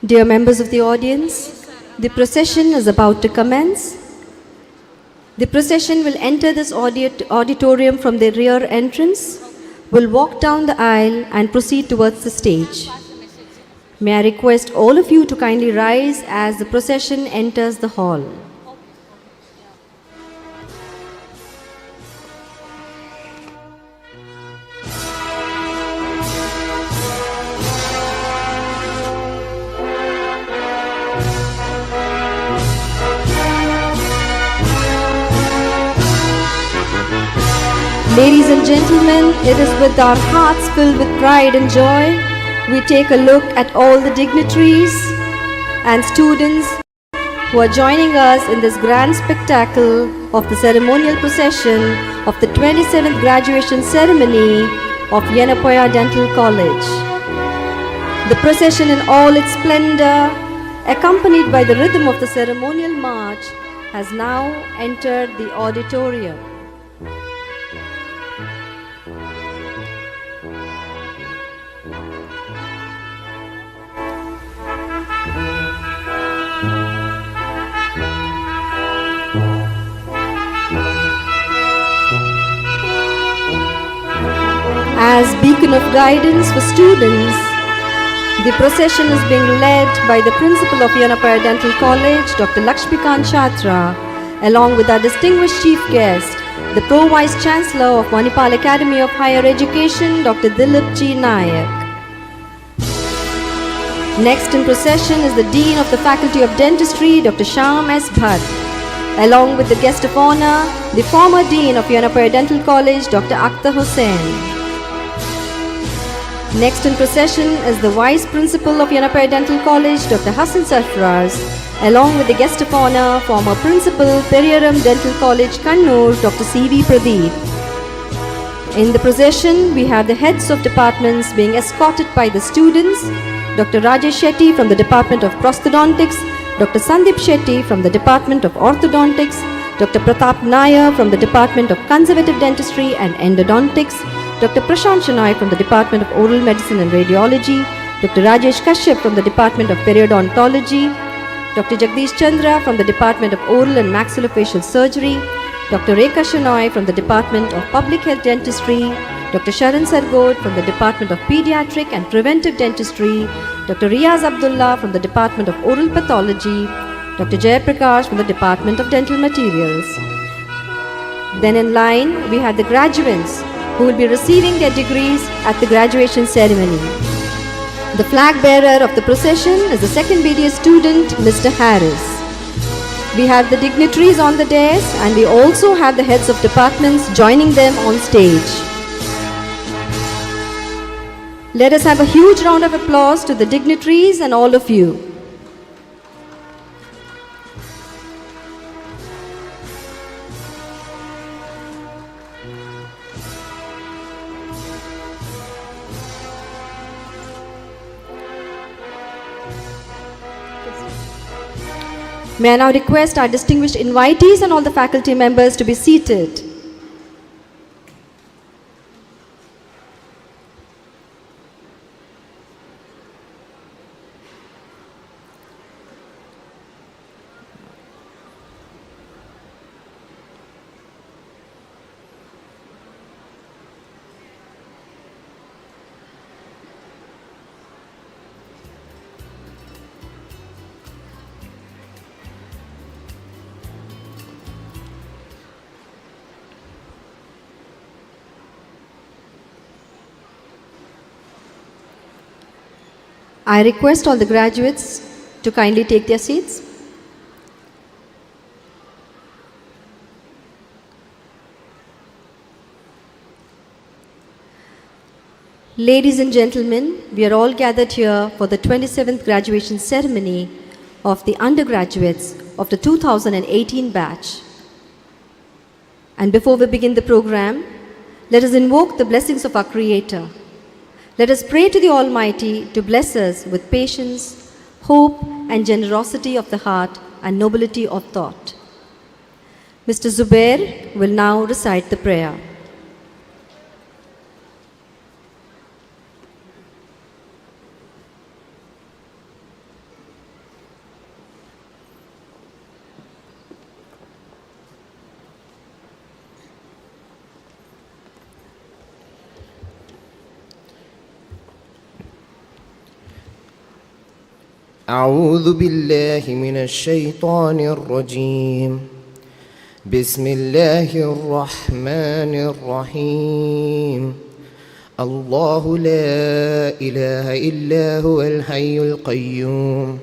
Dear members of the audience, the procession is about to commence. The procession will enter this auditorium from the rear entrance, will walk down the aisle and proceed towards the stage. May I request all of you to kindly rise as the procession enters the hall. Ladies and gentlemen, it is with our hearts filled with pride and joy we take a look at all the dignitaries and students who are joining us in this grand spectacle of the ceremonial procession of the 27th graduation ceremony of YENEPOYA Dental College. The procession in all its splendor, accompanied by the rhythm of the ceremonial march, has now entered the auditorium. As beacon of guidance for students, the procession is being led by the principal of YENEPOYA Dental College, Dr. Lakshmikant Chhatra, along with our distinguished chief guest, the Pro Vice Chancellor of Manipal Academy of Higher Education, Dr. Dilip G. Nayak. Next in procession is the Dean of the Faculty of Dentistry, Dr. Shyam S. Bhatt, along with the guest of honor, the former Dean of YENEPOYA Dental College, Dr. Akhtar Hussain. Next in procession is the Vice Principal of YENEPOYA Dental College, Dr. Hassan Sarfraz, along with the guest of honor, former Principal, Periyaram Dental College, Kannur, Dr. C.V. Pradeep. In the procession, we have the heads of departments being escorted by the students, Dr. Rajesh Shetty from the Department of Prosthodontics, Dr. Sandeep Shetty from the Department of Orthodontics, Dr. Pratap Nair from the Department of Conservative Dentistry and Endodontics, Dr. Prashant Shenoy from the Department of Oral Medicine and Radiology, Dr. Rajesh Kashyap from the Department of Periodontology, Dr. Jagdish Chandra from the Department of Oral and Maxillofacial Surgery, Dr. Rekha Shenoy from the Department of Public Health Dentistry, Dr. Sharan Sargod from the Department of Pediatric and Preventive Dentistry, Dr. Riaz Abdullah from the Department of Oral Pathology, Dr. Jayaprakash from the Department of Dental Materials. Then in line, we have the graduates who will be receiving their degrees at the graduation ceremony. The flag bearer of the procession is the second BDS student, Mr. Harris. We have the dignitaries on the dais and we also have the heads of departments joining them on stage. Let us have a huge round of applause to the dignitaries and all of you. May I now request our distinguished invitees and all the faculty members to be seated. I request all the graduates to kindly take their seats. Ladies and gentlemen, we are all gathered here for the 27th graduation ceremony of the undergraduates of the 2018 batch. And before we begin the program, let us invoke the blessings of our Creator. Let us pray to the Almighty to bless us with patience, hope, and generosity of the heart and nobility of thought. Mr. Zubair will now recite the prayer. أعوذ بالله من الشيطان الرجيم. بسم الله الرحمن الرحيم. الله لا إله إلا هو الحي القيوم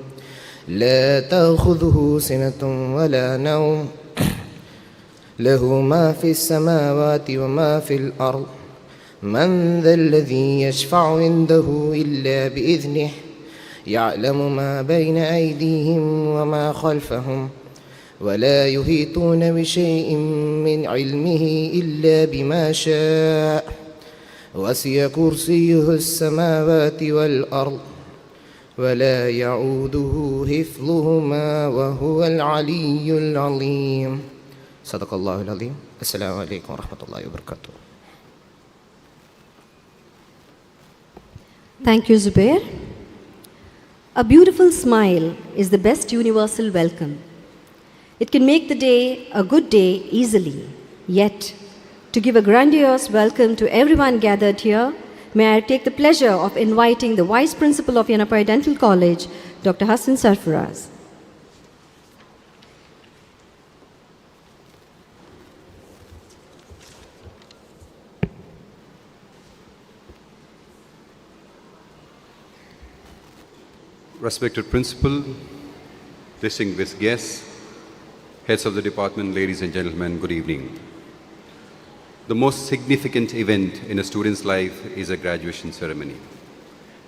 لا تأخذه سنة ولا نوم له ما في السماوات وما في الأرض من ذا الذي يشفع عنده إلا بإذنه يعلم ما بين أيديهم وما خلفهم ولا يحيطون بشيء من علمه إلا بما شاء وسع كرسيه السماوات والأرض ولا يعوده حفظهما وهو العلي العظيم. صدق الله العظيم. السلام عليكم ورحمة الله وبركاته. Thank you, Zubair. A beautiful smile is the best universal welcome. It can make the day a good day easily. Yet, to give a grandiose welcome to everyone gathered here, may I take the pleasure of inviting the Vice Principal of YENEPOYA Dental College, Dr. Hassan Sarfaraz. Respected Principal, distinguished guests, heads of the department, ladies and gentlemen, good evening. The most significant event in a student's life is a graduation ceremony.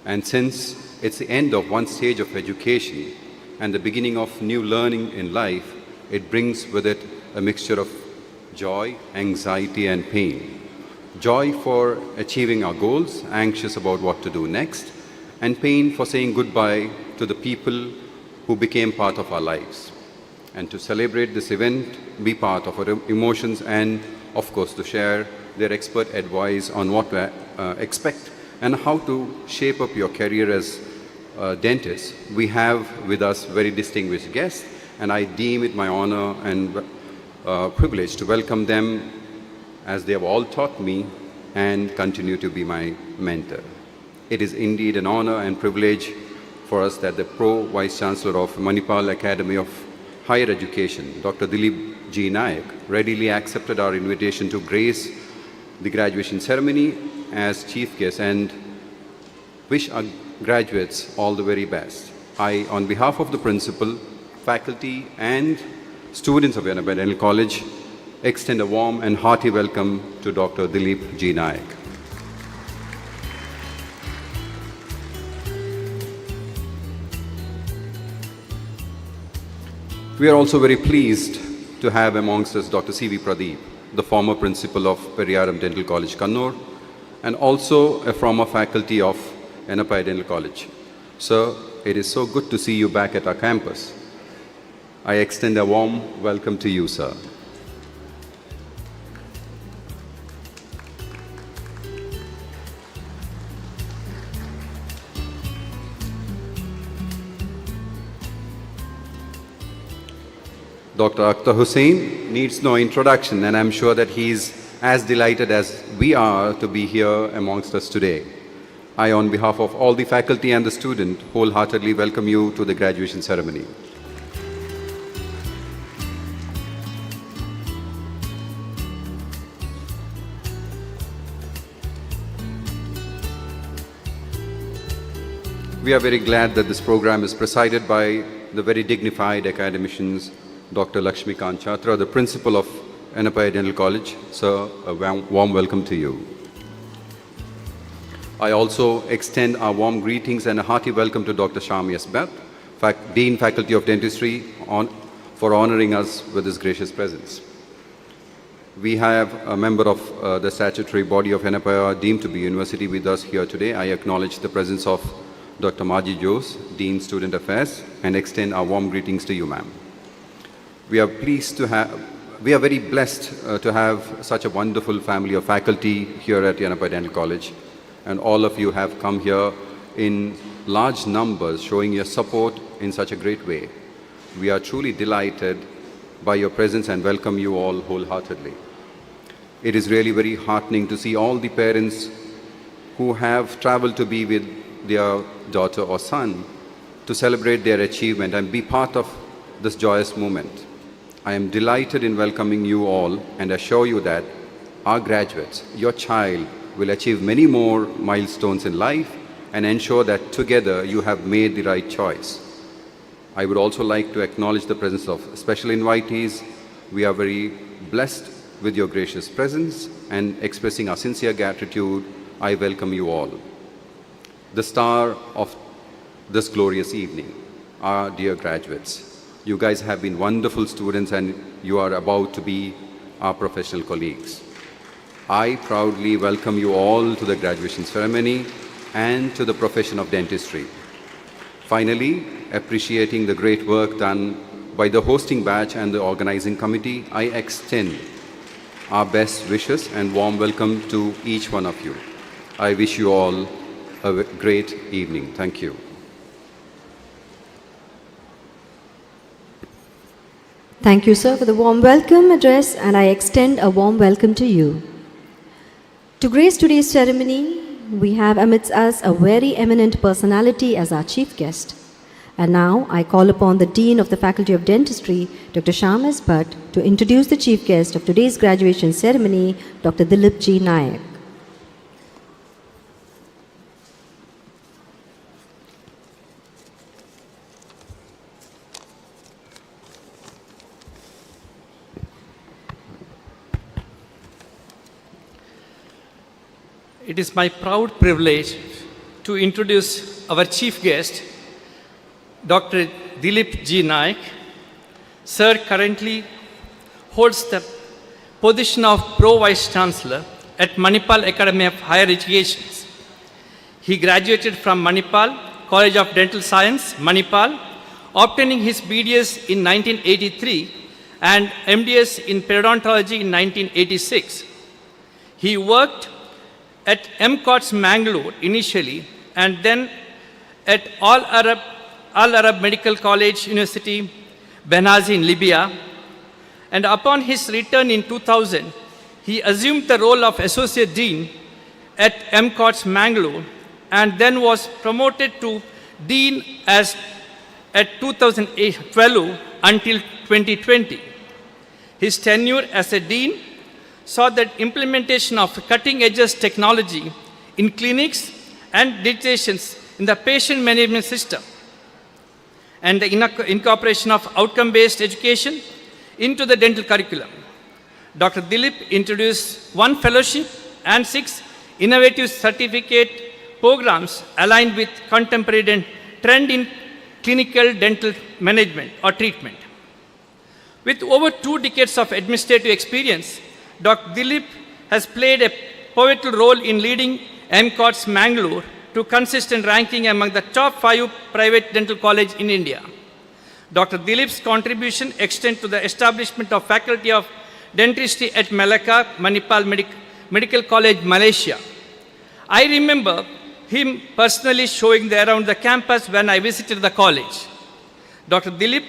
And since it's the end of one stage of education and the beginning of new learning in life, it brings with it a mixture of joy, anxiety, and pain. Joy for achieving our goals, anxious about what to do next, and pain for saying goodbye to the people who became part of our lives. And to celebrate this event, be part of our emotions, and of course to share their expert advice on what to expect and how to shape up your career as a dentist, we have with us very distinguished guests, and I deem it my honor and privilege to welcome them as they have all taught me and continue to be my mentor. It is indeed an honor and privilege for us that the Pro Vice Chancellor of Manipal Academy of Higher Education, Dr. Dilip G. Nayak, readily accepted our invitation to grace the graduation ceremony as chief guest and wish our graduates all the very best. I, on behalf of the principal, faculty, and students of YENEPOYA Dental College, extend a warm and hearty welcome to Dr. Dilip G. Nayak. We are also very pleased to have amongst us Dr. C.V. Pradeep, the former principal of Periyaram Dental College, Kannur, and also a former faculty of YENEPOYA Dental College. Sir, it is so good to see you back at our campus. I extend a warm welcome to you, sir. Dr. Akhtar Hussain needs no introduction, and I'm sure that he's as delighted as we are to be here amongst us today. I, on behalf of all the faculty and the student, wholeheartedly welcome you to the graduation ceremony. We are very glad that this program is presided by the very dignified academicians, Dr. Lakshmikant Chatra, the principal of YENEPOYA Dental College. Sir, a warm welcome to you. I also extend our warm greetings and a hearty welcome to Dr. Shami Asbat, Dean Faculty of Dentistry, for honoring us with his gracious presence. We have a member of the statutory body of YENEPOYA deemed to be university with us here today. I acknowledge the presence of Dr. Maji Jose, Dean Student Affairs, and extend our warm greetings to you, ma'am. We are very blessed to have such a wonderful family of faculty here at YENEPOYA Dental College, and all of you have come here in large numbers showing your support in such a great way. We are truly delighted by your presence and welcome you all wholeheartedly. It is really very heartening to see all the parents who have traveled to be with their daughter or son to celebrate their achievement and be part of this joyous moment. I am delighted in welcoming you all and assure you that our graduates, your child, will achieve many more milestones in life and ensure that together you have made the right choice. I would also like to acknowledge the presence of special invitees. We are very blessed with your gracious presence, and expressing our sincere gratitude, I welcome you all. The star of this glorious evening, our dear graduates. You guys have been wonderful students and you are about to be our professional colleagues. I proudly welcome you all to the graduation ceremony and to the profession of dentistry. Finally, appreciating the great work done by the hosting batch and the organizing committee, I extend our best wishes and warm welcome to each one of you. I wish you all a great evening. Thank you. Thank you, sir, for the warm welcome address, and I extend a warm welcome to you. To grace today's ceremony, we have amidst us a very eminent personality as our chief guest. And now I call upon the Dean of the Faculty of Dentistry, Dr. Shyam S. Bhatt, to introduce the chief guest of today's graduation ceremony, Dr. Dilip G. Nayak. It is my proud privilege to introduce our chief guest, Dr. Dilip G. Nayak. Sir currently holds the position of Pro Vice Chancellor at Manipal Academy of Higher Education. He graduated from Manipal College of Dental Science, Manipal, obtaining his BDS in 1983 and MDS in Periodontology in 1986. He worked at MCOTS Mangalore initially, and then at Al Arab Medical College University, Benghazi in Libya. And upon his return in 2000, he assumed the role of Associate Dean at MCOTS Mangalore, and then was promoted to Dean at 2012 until 2020. His tenure as a Dean saw the implementation of cutting-edge technology in clinics and digitations in the patient management system, and the incorporation of outcome-based education into the dental curriculum. Dr. Dilip introduced 1 fellowship and 6 innovative certificate programs aligned with contemporary trend in clinical dental management or treatment. With over 2 decades of administrative experience, Dr. Dilip has played a pivotal role in leading MCOTS Mangalore to consistent ranking among the top 5 private dental colleges in India. Dr. Dilip's contribution extends to the establishment of Faculty of Dentistry at Malacca, Manipal Medical College, Malaysia. I remember him personally showing around the campus when I visited the college. Dr. Dilip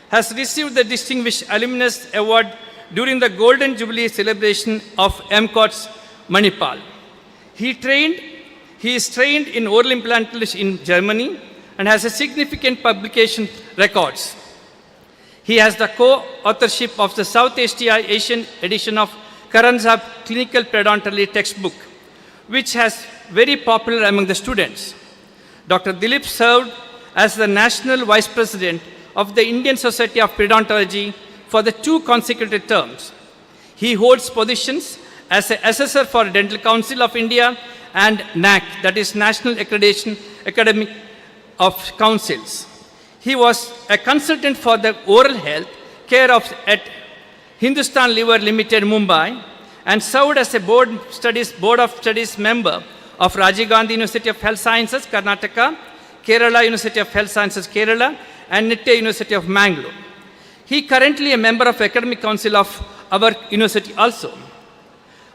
has received the Distinguished Alumnus Award during the Golden Jubilee celebration of MCOTS Manipal. He is trained in oral implantology in Germany and has a significant publication records. He has the co-authorship of the South Asian edition of Karanzab Clinical Periodontology textbook, which has very popular among the students. Dr. Dilip served as the National Vice President of the Indian Society of Periodontology for the 2 consecutive terms. He holds positions as an assessor for Dental Council of India and NAC, that is National Accreditation Academy of Councils. He was a consultant for the oral health care at Hindustan Liver Limited, Mumbai, and served as a Board of Studies member of Rajiv Gandhi University of Health Sciences, Karnataka, Kerala University of Health Sciences, Kerala, and Nitte University of Mangalore. He currently a member of Academic Council of our university also.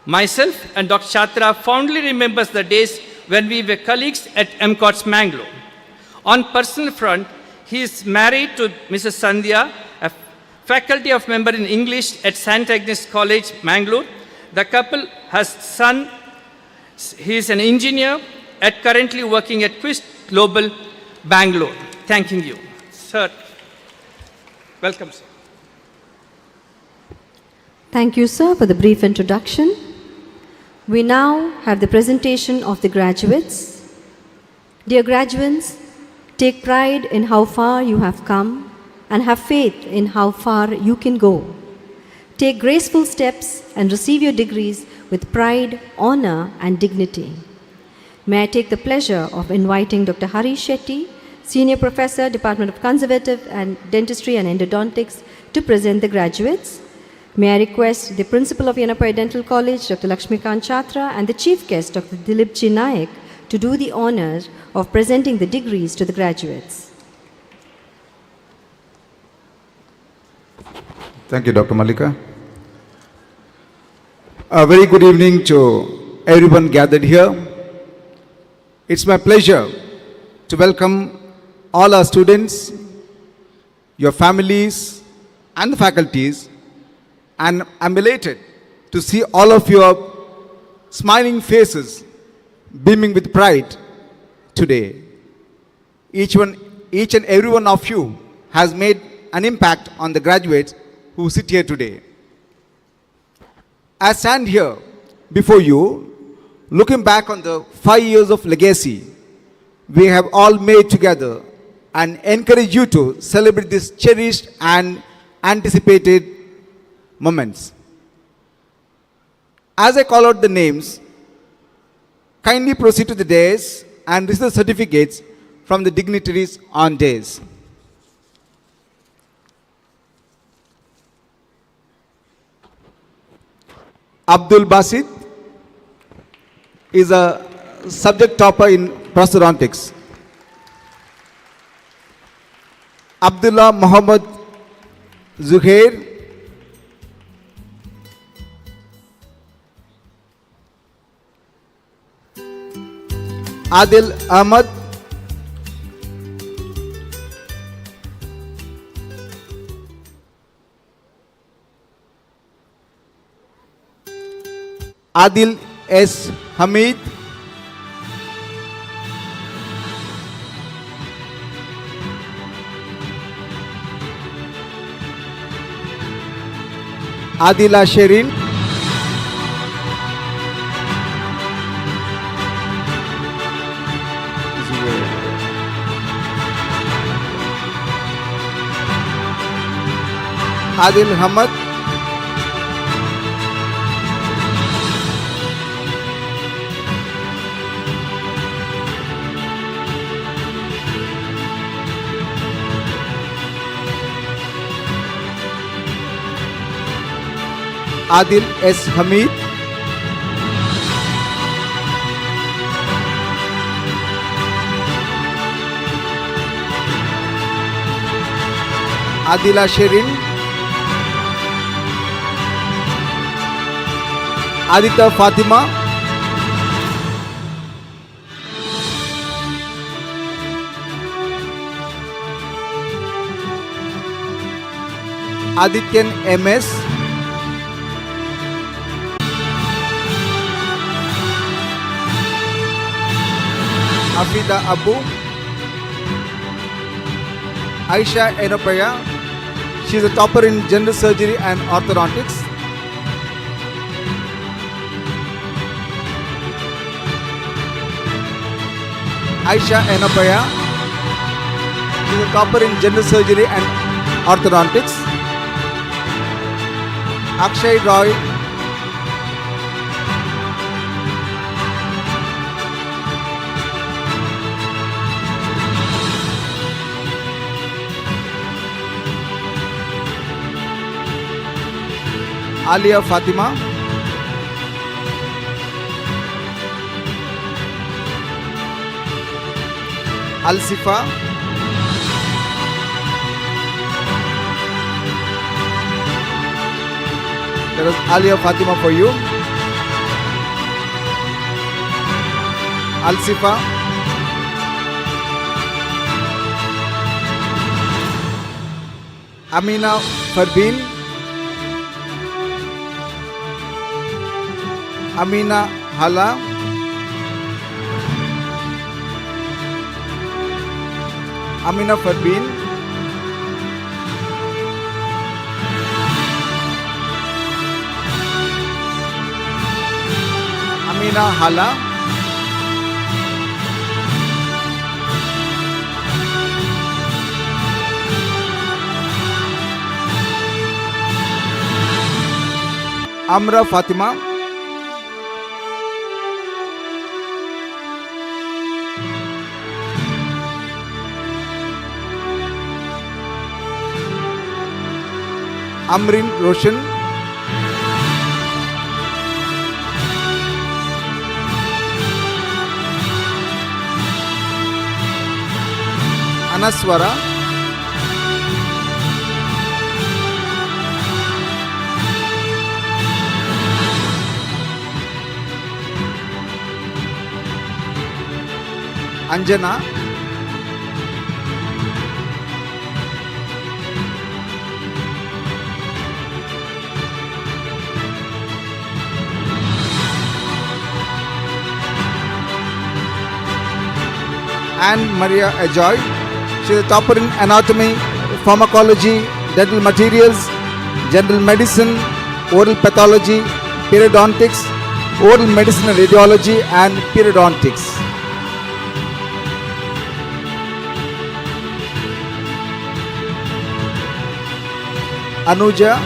Myself and Dr. Chatra fondly remembers the days when we were colleagues at MCOTS Mangalore. On personal front, he is married to Mrs. Sandhya, a faculty of member in English at St. Agnes College, Mangalore. The couple has son. He is an engineer currently working at Quist Global, Bangalore. thanking you. Sir, welcome, sir. Thank you, sir, for the brief introduction. We now have the presentation of the graduates. Dear graduates, take pride in how far you have come and have faith in how far you can go. Take graceful steps and receive your degrees with pride, honor, and dignity. May I take the pleasure of inviting Dr. Hari Shetty, Senior Professor, Department of Conservative and Dentistry and Endodontics, to present the graduates. May I request the Principal of YENEPOYA Dental College, Dr. Lakshmikant Chatra, and the Chief Guest, Dr. Dilip G. Naik, to do the honors of presenting the degrees to the graduates. Thank you, Dr. Malika. A very good evening to everyone gathered here. It's my pleasure to welcome all our students, your families, and the faculties, and I'm elated to see all of your smiling faces beaming with pride today. Each and every one of you has made an impact on the graduates who sit here today. I stand here before you, looking back on the 5 years of legacy we have all made together, and encourage you to celebrate these cherished and anticipated moments. As I call out the names, kindly proceed to the dais and receive the certificates from the dignitaries on dais. Abdul Basit is a subject topper in prosthodontics. Abdullah Muhammad Zuhair, Adil Ahmad, Adil S. Hamid, Adila Sherin, Adil Hamad, Adil S. Hamid, Adila Sherin, Adita Fatima, Adityan MS, Afida Abu, Aisha Yenepaya, she is a topper in general surgery and orthodontics. Aisha Yenepaya, she is a topper in general surgery and orthodontics. Akshay Roy, Alia Fatima, Al-Sifa, there is Alia Fatima for you, Al-Sifa, Amina Farbin, Amina Hala, Amina Farbin, Amina Hala, Amra Fatima, Amrin Roshan, Anaswara, Anjana, Anne Maria Ajoy. She is a topper in anatomy, pharmacology, dental materials, general medicine, oral pathology, periodontics, oral medicine and radiology, and periodontics. Anuja,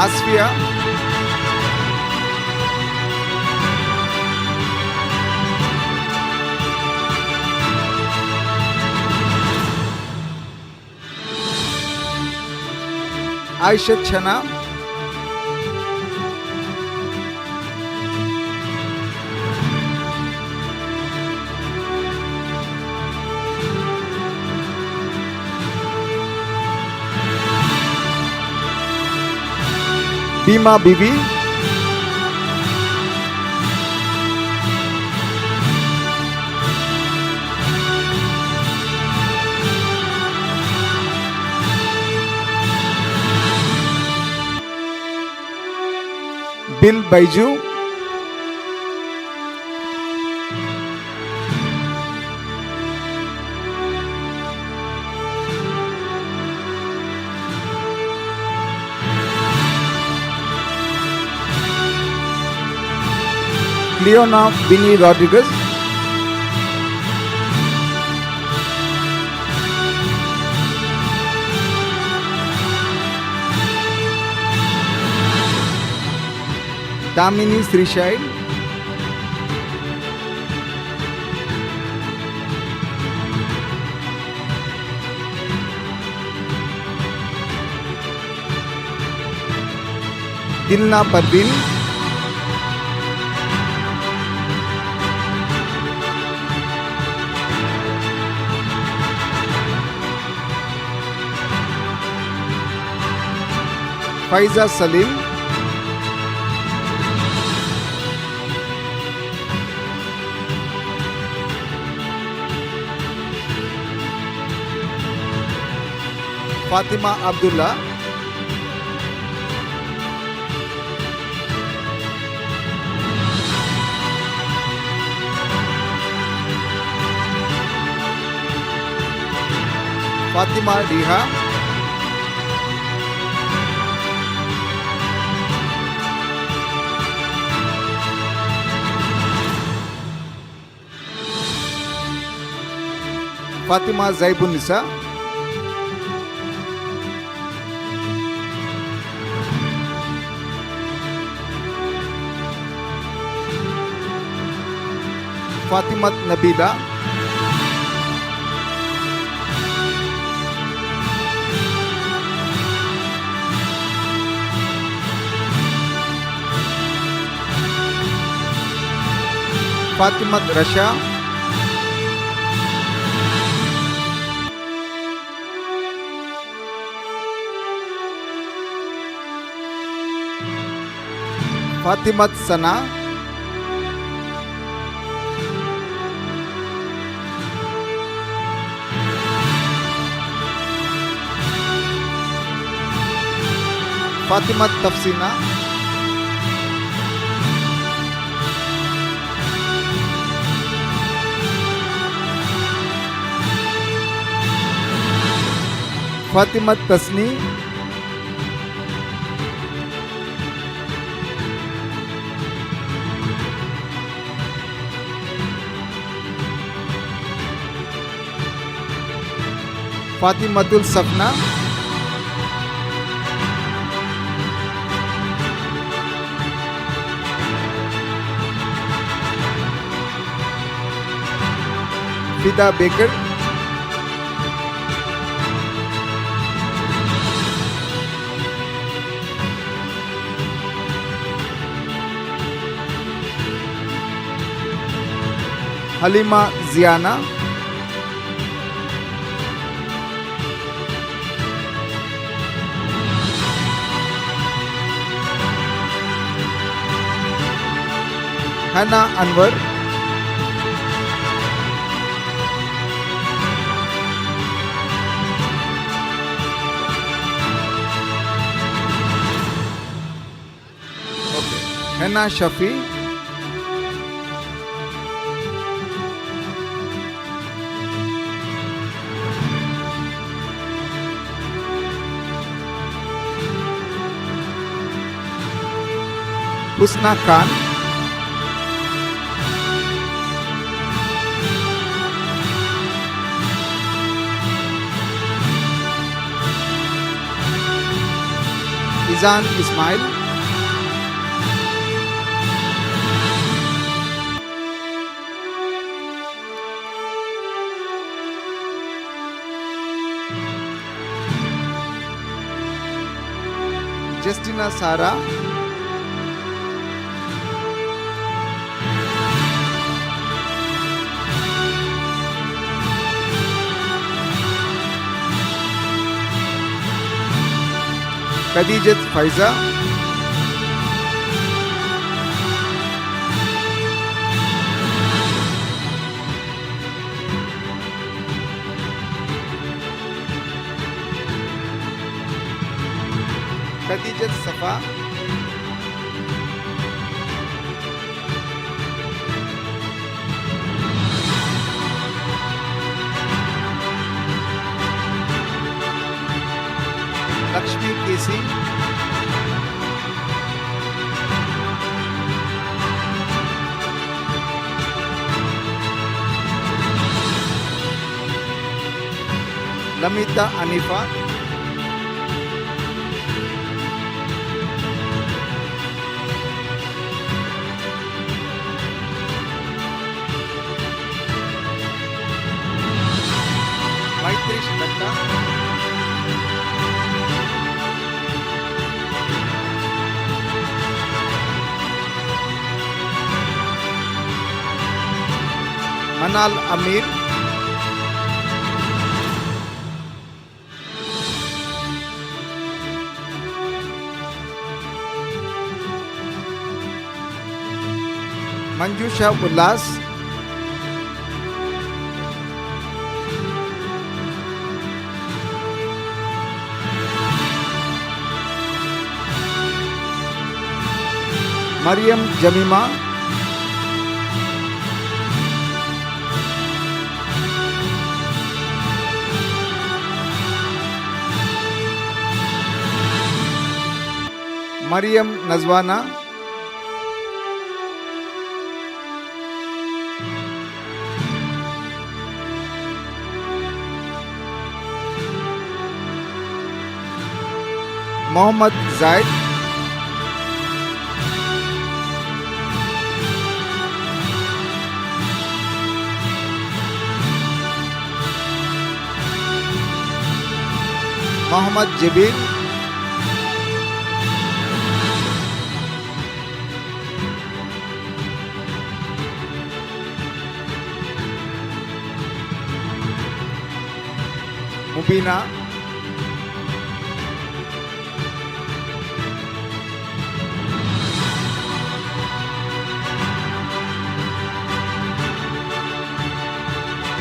Asfia, Aisha Chana, Bima Bibi, Bill Baiju, Leona Vinny Rodriguez, Damini Srishai, Dilna Parvin, Faiza Salim, Fatima Abdullah, Fatima Diha, Fatima Zaibun Nisa, Fatimat Nabila, Fatimat Rasha, Fatimat Sana, Fatima Tafsina, Fatima Tasni, Fatimatul Safna, Fida Baker, Halima Ziana, Hannah Anwar, Hannah Shafi, Husna Khan, Izan Ismail, Justina Sara, Khadijat Faiza, Khadijat Safa, Lakshmi Kesi, Lamita Anifa, Maitresh Datta, Manal Amir, Manjusha Ullas, Mariam Jamima, Mariam Nazwana, Mohammad Zaid, Mohammad Jabir, Mubina,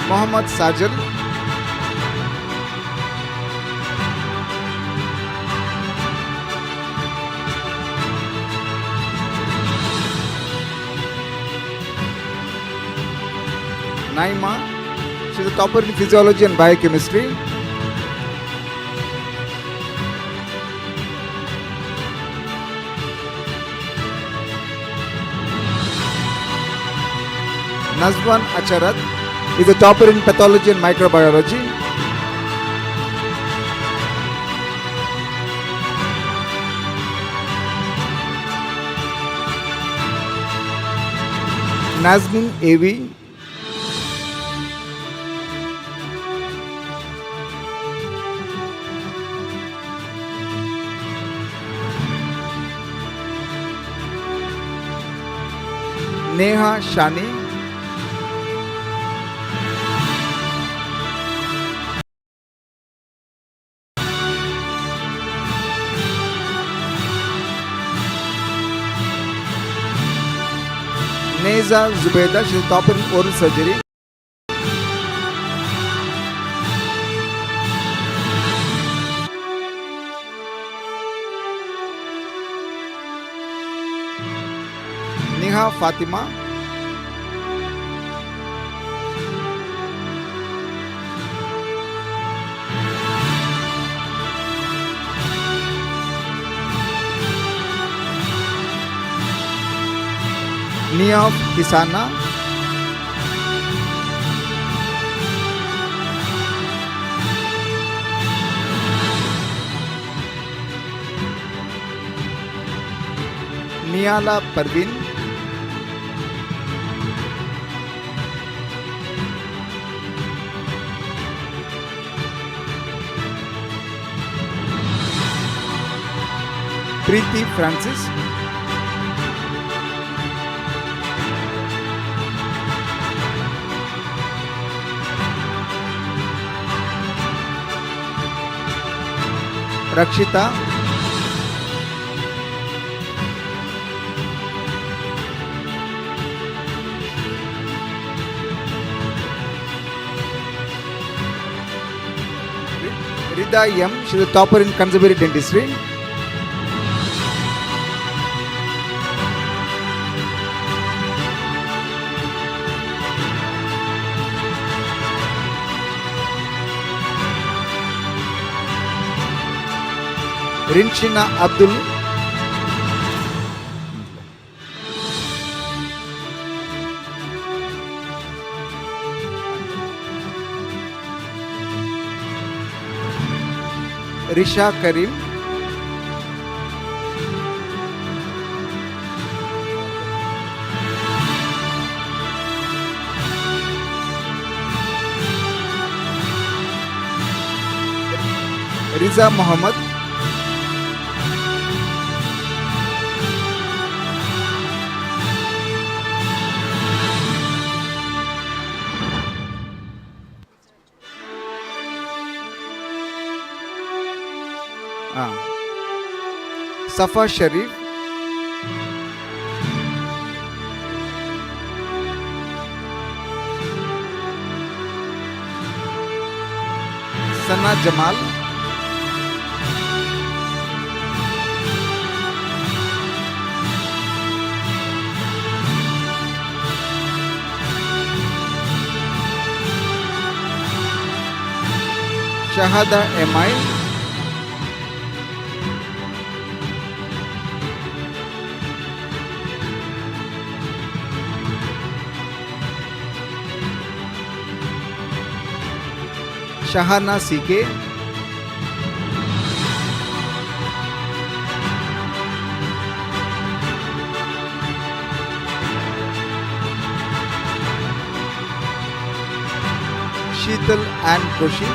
Mohammad Sajal, Naima, she's a topper in physiology and biochemistry. Nazwan Acharat is a topper in pathology and microbiology. Nazmin Avi, Neha Shani, Neza Zubeda, she's a topper in oral surgery. Neha Fatima, Nia Hisana, Niala Parvin, Preeti Francis, Rakshita, Rida M, she's a topper in conservatory dentistry. Rinchina Abdul, Risha Karim, Riza Muhammad, Safa Sharif, Sana Jamal, Shahada MI, Shahana CK, Sheetal and Koshi,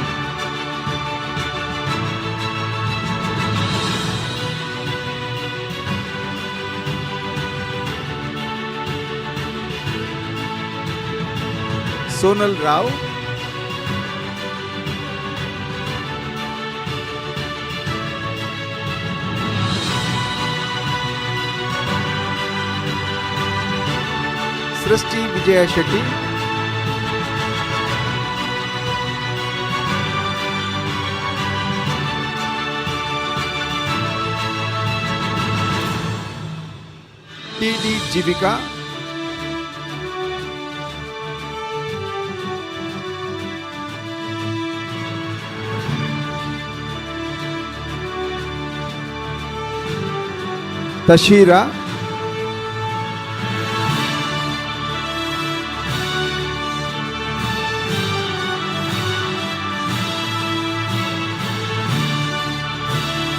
Sonal Rao, Srishti Vijaya Shetty, TD Jivika, Tashira,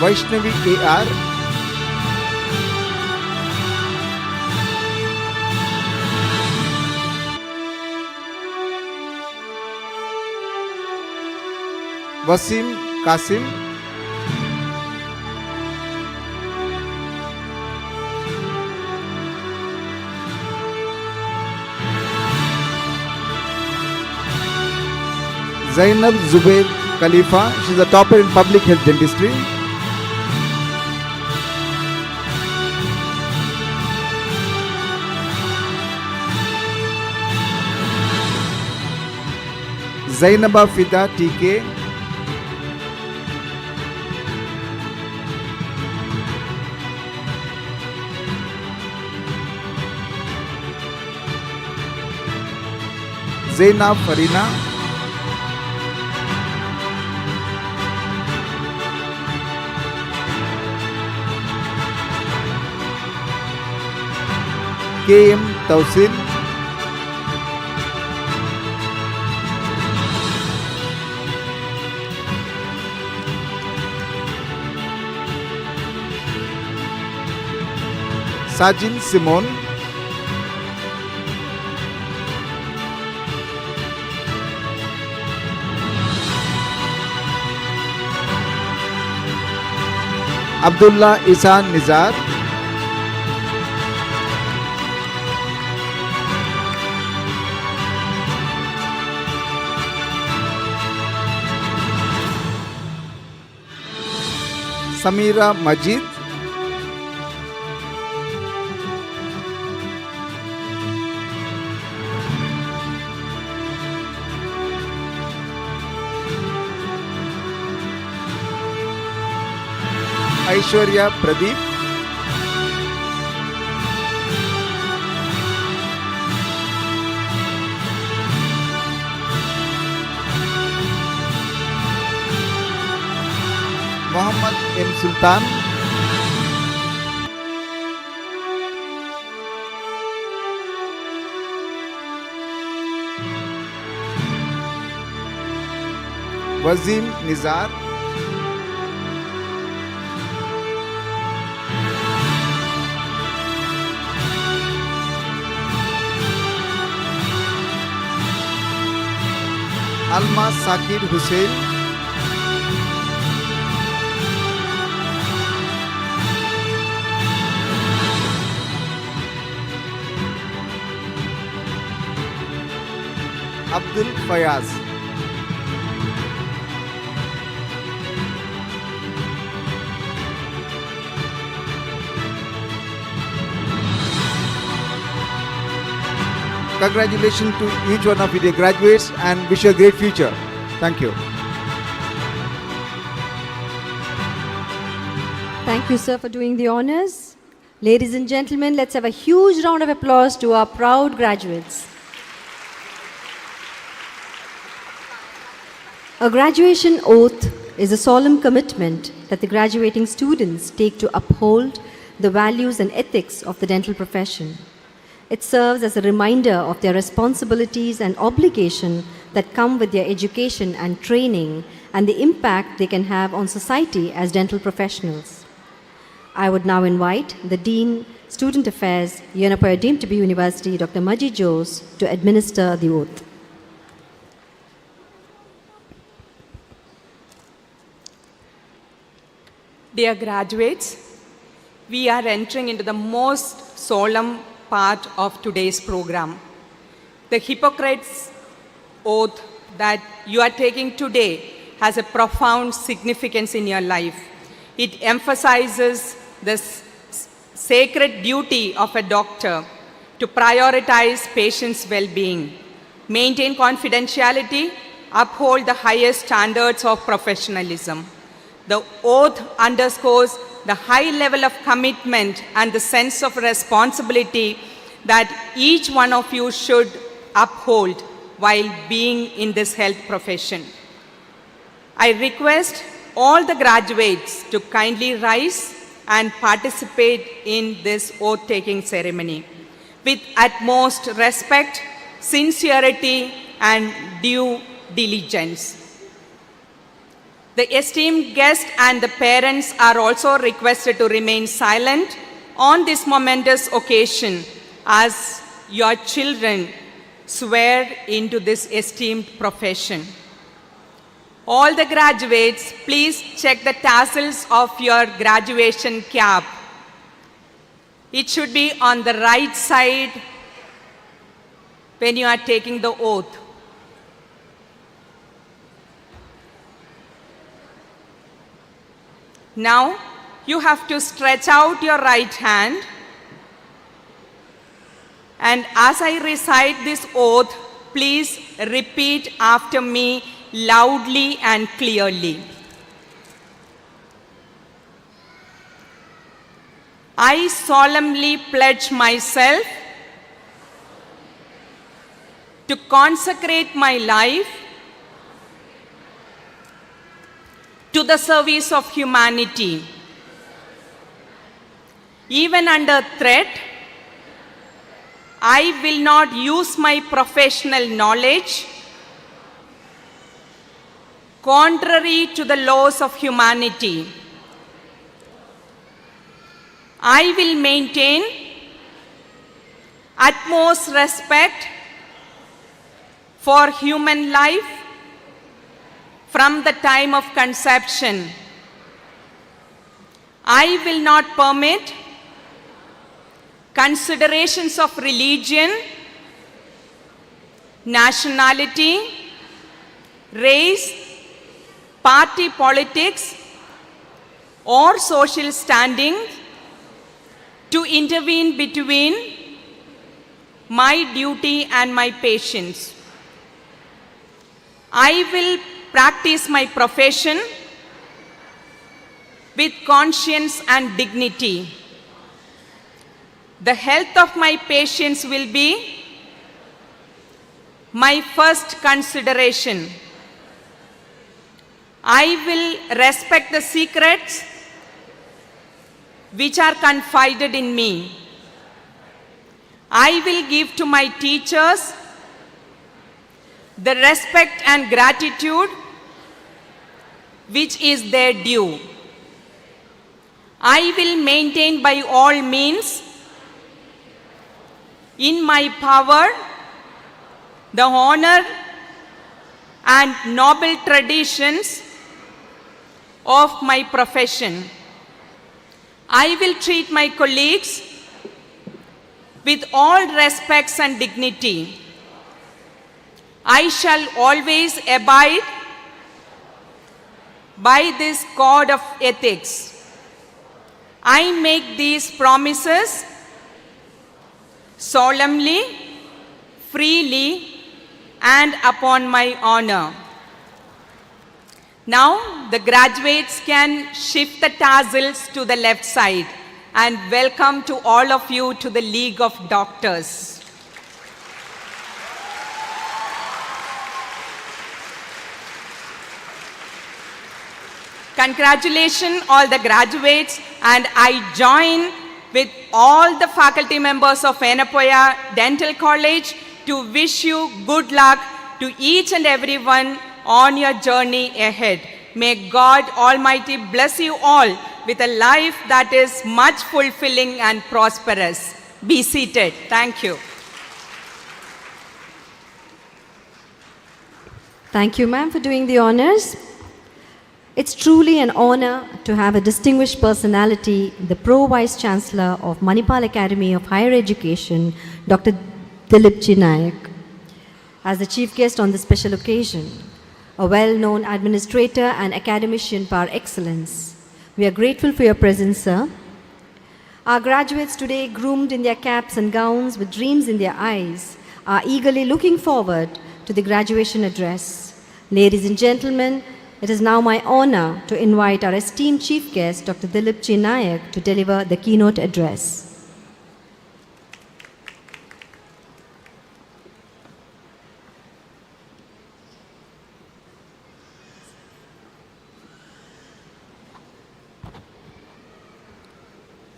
Vaishnavi AR, Wasim Kasim, Zainab Zubair Khalifa, she is a topper in public health dentistry. Zainaba Fida TK, Zainab Farina, KM Tausil, Sajin Simon, Abdullah Isan Nizar, Samira Majid, Aishwarya Pradeep, Muhammad M. Sultan, Wazim Nizar, Alma Sakir Hussain, Abdul Fayaz, congratulations to each one of you dear graduates and wish you a great future. Thank you. Thank you, sir, for doing the honors. Ladies and gentlemen, let's have a huge round of applause to our proud graduates. A graduation oath is a solemn commitment that the graduating students take to uphold the values and ethics of the dental profession. It serves as a reminder of their responsibilities and obligation that come with their education and training and the impact they can have on society as dental professionals. I would now invite the Dean, Student Affairs, YENEPOYA Deemed to be University, Dr. Majid Jose, to administer the oath. Dear graduates, we are entering into the most solemn part of today's program. The Hippocrates oath that you are taking today has a profound significance in your life. It emphasizes the sacred duty of a doctor to prioritize patients' well-being, maintain confidentiality, uphold the highest standards of professionalism. The oath underscores the high level of commitment and the sense of responsibility that each one of you should uphold while being in this health profession. I request all the graduates to kindly rise and participate in this oath-taking ceremony with utmost respect, sincerity, and due diligence. The esteemed guests and the parents are also requested to remain silent on this momentous occasion as your children swear into this esteemed profession. All the graduates, please check the tassels of your graduation cap. It should be on the right side when you are taking the oath. Now, you have to stretch out your right hand, and as I recite this oath, please repeat after me loudly and clearly. I solemnly pledge myself to consecrate my life to the service of humanity. Even under threat, I will not use my professional knowledge contrary to the laws of humanity. I will maintain utmost respect for human life from the time of conception. I will not permit considerations of religion, nationality, race, party politics, or social standing to intervene between my duty and my patients. I will practice my profession with conscience and dignity. The health of my patients will be my first consideration. I will respect the secrets which are confided in me. I will give to my teachers the respect and gratitude which is their due. I will maintain by all means in my power the honor and noble traditions of my profession. I will treat my colleagues with all respects and dignity. I shall always abide by this code of ethics. I make these promises solemnly, freely, and upon my honor. Now, the graduates can shift the tassels to the left side, and welcome to all of you to the League of Doctors. Congratulations all the graduates, and I join with all the faculty members of YENEPOYA Dental College to wish you good luck to each and everyone on your journey ahead. May God Almighty bless you all with a life that is much fulfilling and prosperous. Be seated. Thank you. Thank you, ma'am, for doing the honors. It's truly an honor to have a distinguished personality, the Pro Vice Chancellor of Manipal Academy of Higher Education, Dr. Dilip Nayak, as the chief guest on this special occasion, a well-known administrator and academician par excellence. We are grateful for your presence, sir. Our graduates today, groomed in their caps and gowns with dreams in their eyes, are eagerly looking forward to the graduation address. Ladies and gentlemen, it is now my honor to invite our esteemed chief guest, Dr. Dilip Nayak, to deliver the keynote address.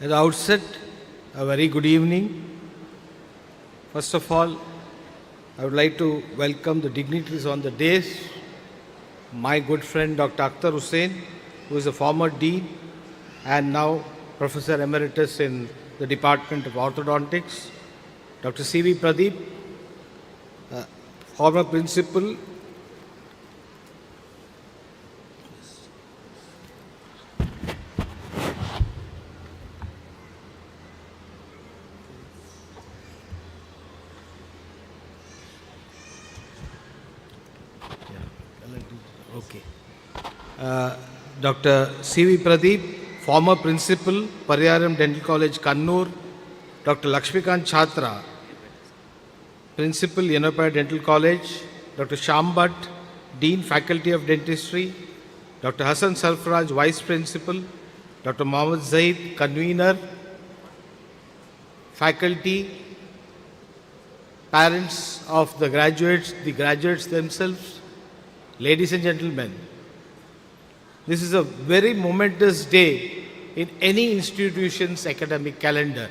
At the outset, a very good evening. First of all, I would like to welcome the dignitaries on the dais. My good friend Dr. Akhtar Hussain, who is a former dean and now Professor Emeritus in the Department of Orthodontics. Dr. C.V. Pradeep, former principal. Okay. Dr. C.V. Pradeep, former principal, Pariyaram Dental College, Kannur. Dr. Lakshmikant Chhatra, principal, YENEPOYA Dental College. Dr. Shyam Bhatt, Dean, Faculty of Dentistry. Dr. Hassan Sarfaraj, Vice Principal. Dr. Mohammad Zaid, Convener. Faculty, parents of the graduates themselves. Ladies and gentlemen, this is a very momentous day in any institution's academic calendar.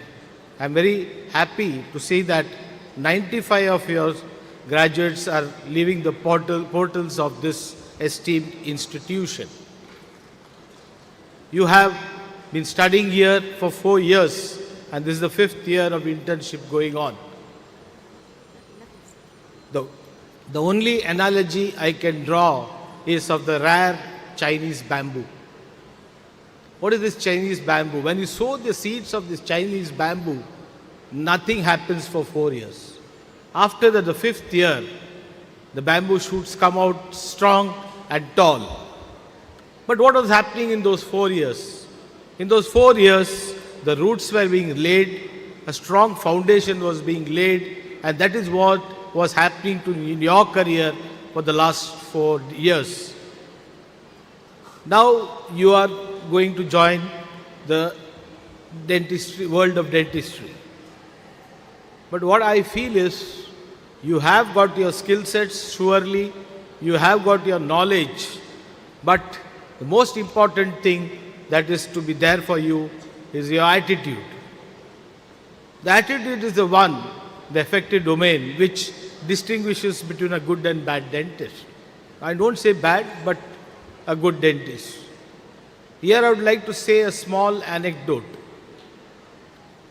I am very happy to see that 95 of your graduates are leaving the portals of this esteemed institution. You have been studying here for 4 years, and this is the 5th year of internship going on. The only analogy I can draw is of the rare Chinese bamboo. What is this Chinese bamboo? When you sow the seeds of this Chinese bamboo, nothing happens for 4 years. After that, the 5th year, the bamboo shoots come out strong and tall. But what was happening in those 4 years? In those 4 years, the roots were being laid, a strong foundation was being laid, and that is what was happening in your career for the last 4 years. Now you are going to join the dentistry, world of dentistry. But what I feel is, you have got your skill sets, surely, you have got your knowledge, but the most important thing that is to be there for you is your attitude. The attitude is the affected domain, which distinguishes between a good and bad dentist. I don't say bad, but a good dentist. Here I would like to say a small anecdote.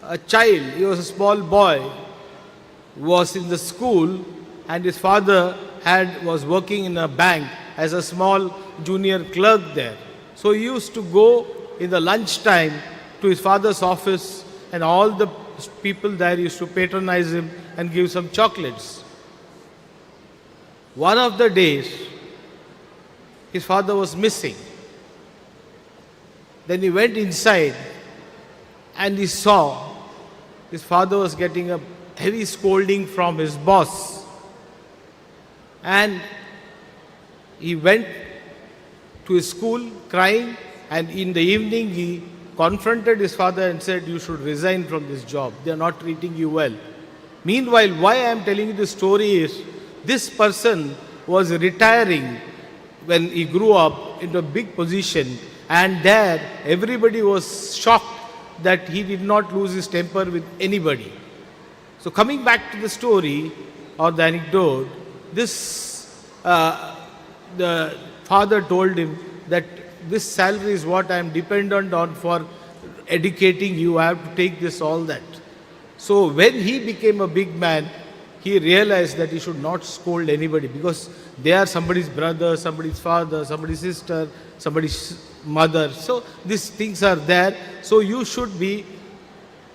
A child, he was a small boy, was in the school, and his father was working in a bank as a small junior clerk there. So he used to go in the lunch time to his father's office, and all the people there used to patronize him and give some chocolates. One of the days, his father was missing. Then he went inside and he saw his father was getting a heavy scolding from his boss. And he went to his school crying, and in the evening he confronted his father and said, "You should resign from this job. They are not treating you well." Meanwhile, why I am telling you this story is, this person was retiring when he grew up into a big position, and there everybody was shocked that he did not lose his temper with anybody. So coming back to the story or the anecdote, the father told him that this salary is what I am dependent on for educating you. I have to take this, all that. So when he became a big man, he realized that he should not scold anybody, because they are somebody's brother, somebody's father, somebody's sister, somebody's mother. So these things are there. So you should be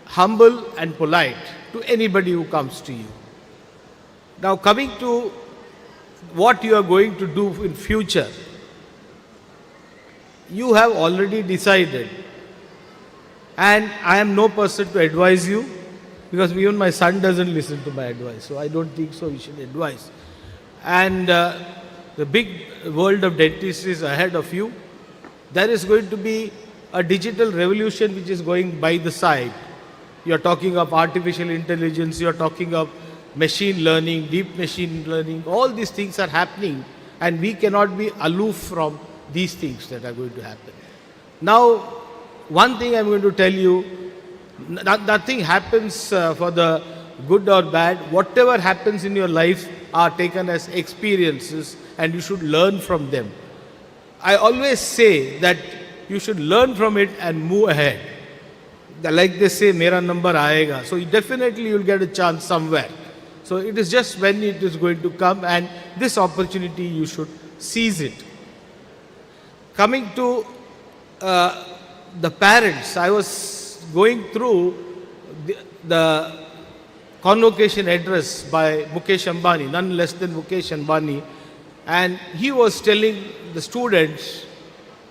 humble and polite to anybody who comes to you. Now coming to what you are going to do in future, you have already decided, and I am no person to advise you, because even my son doesn't listen to my advice, so I don't think so you should advise. And the big world of dentistry is ahead of you. There is going to be a digital revolution which is going by the side. You are talking of artificial intelligence, you are talking of machine learning, deep machine learning, all these things are happening, and we cannot be aloof from these things that are going to happen. Now, one thing I am going to tell you, Nothing happens for the good or bad. Whatever happens in your life are taken as experiences and you should learn from them. I always say that you should learn from it and move ahead. Like they say, mera number aayega. So definitely you will get a chance somewhere. So it is just when it is going to come, and this opportunity you should seize it. Coming to the parents, I was going through the convocation address by Mukesh Ambani, none less than Mukesh Ambani, and he was telling the students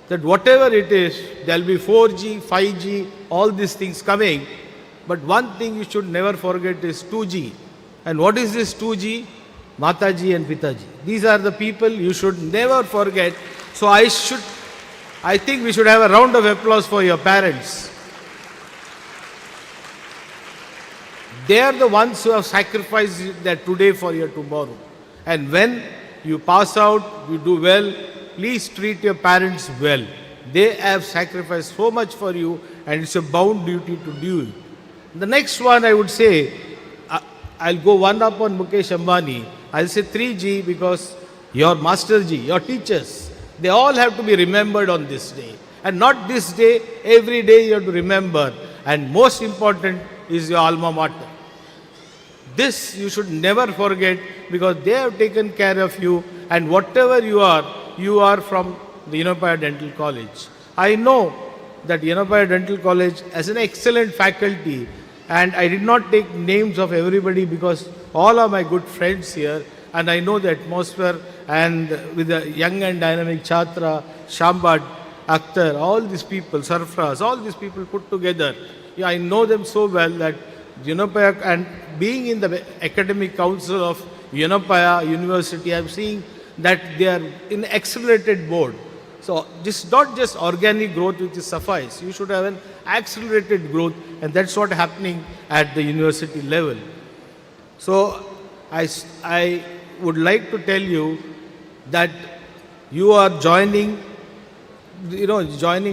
that whatever it is, there will be 4G, 5G, all these things coming, but one thing you should never forget is 2G. And what is this 2G? Mataji and Pitaji. These are the people you should never forget. So I think we should have a round of applause for your parents. They are the ones who have sacrificed their today for your tomorrow. And when you pass out, you do well, please treat your parents well. They have sacrificed so much for you, and it's a bound duty to do it. The next one I would say, I'll go one up on Mukesh Ambani. I'll say 3G because your Master G, your teachers, they all have to be remembered on this day. And not this day, every day you have to remember. And most important is your alma mater. This you should never forget because they have taken care of you, and whatever you are from the YENEPOYA Dental College. I know that YENEPOYA Dental College has an excellent faculty, and I did not take names of everybody because all are my good friends here, and I know the atmosphere, and with the young and dynamic Chhatra, Shambad, Akhtar, all these people, Sarfraz, all these people put together. Yeah, I know them so well that YENEPOYA, and being in the academic council of YENEPOYA University, I am seeing that they are in accelerated mode. So this is not just organic growth which is suffice. You should have an accelerated growth, and that's what happening at the university level. So I would like to tell you that you are joining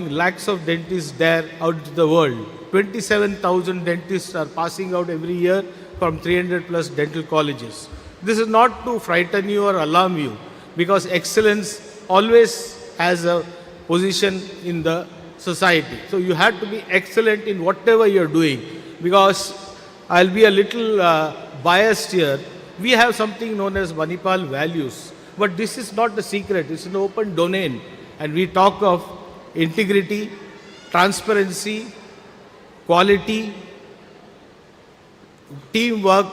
lakhs of dentists there out to the world. 27,000 dentists are passing out every year from 300 plus dental colleges. This is not to frighten you or alarm you, because excellence always has a position in the society. So you have to be excellent in whatever you're doing, because I'll be a little biased here. We have something known as Manipal values, but this is not a secret, it's an open domain. And we talk of integrity, transparency, quality, teamwork,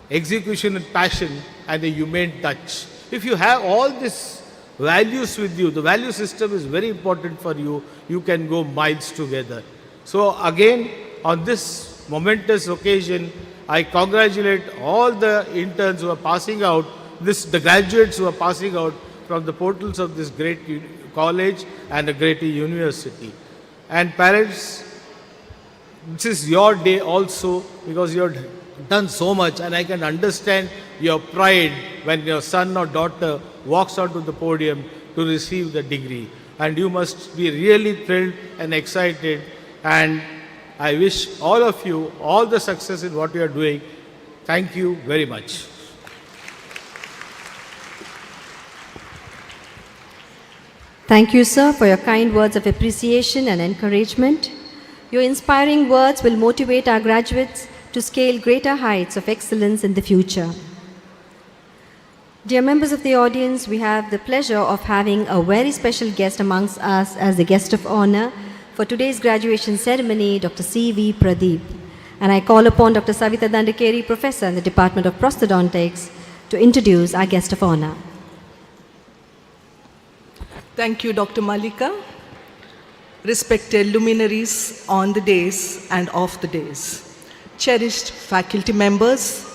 execution with passion, and a humane touch. If you have all these values with you, the value system is very important for you, you can go miles together. So again, on this momentous occasion, I congratulate all the interns who are passing out, the graduates who are passing out from the portals of this great college and a great university. And parents, this is your day also, because you have done so much, and I can understand your pride when your son or daughter walks onto the podium to receive the degree. And you must be really thrilled and excited, and I wish all of you all the success in what you are doing. Thank you very much. Thank you, sir, for your kind words of appreciation and encouragement. Your inspiring words will motivate our graduates to scale greater heights of excellence in the future. Dear members of the audience, we have the pleasure of having a very special guest amongst us as the guest of honor for today's graduation ceremony, Dr. C.V. Pradeep. And I call upon Dr. Savita Dandakeri, Professor in the Department of Prosthodontics, to introduce our guest of honor. Thank you, Dr. Malika. Respected luminaries on the days and off the days, cherished faculty members,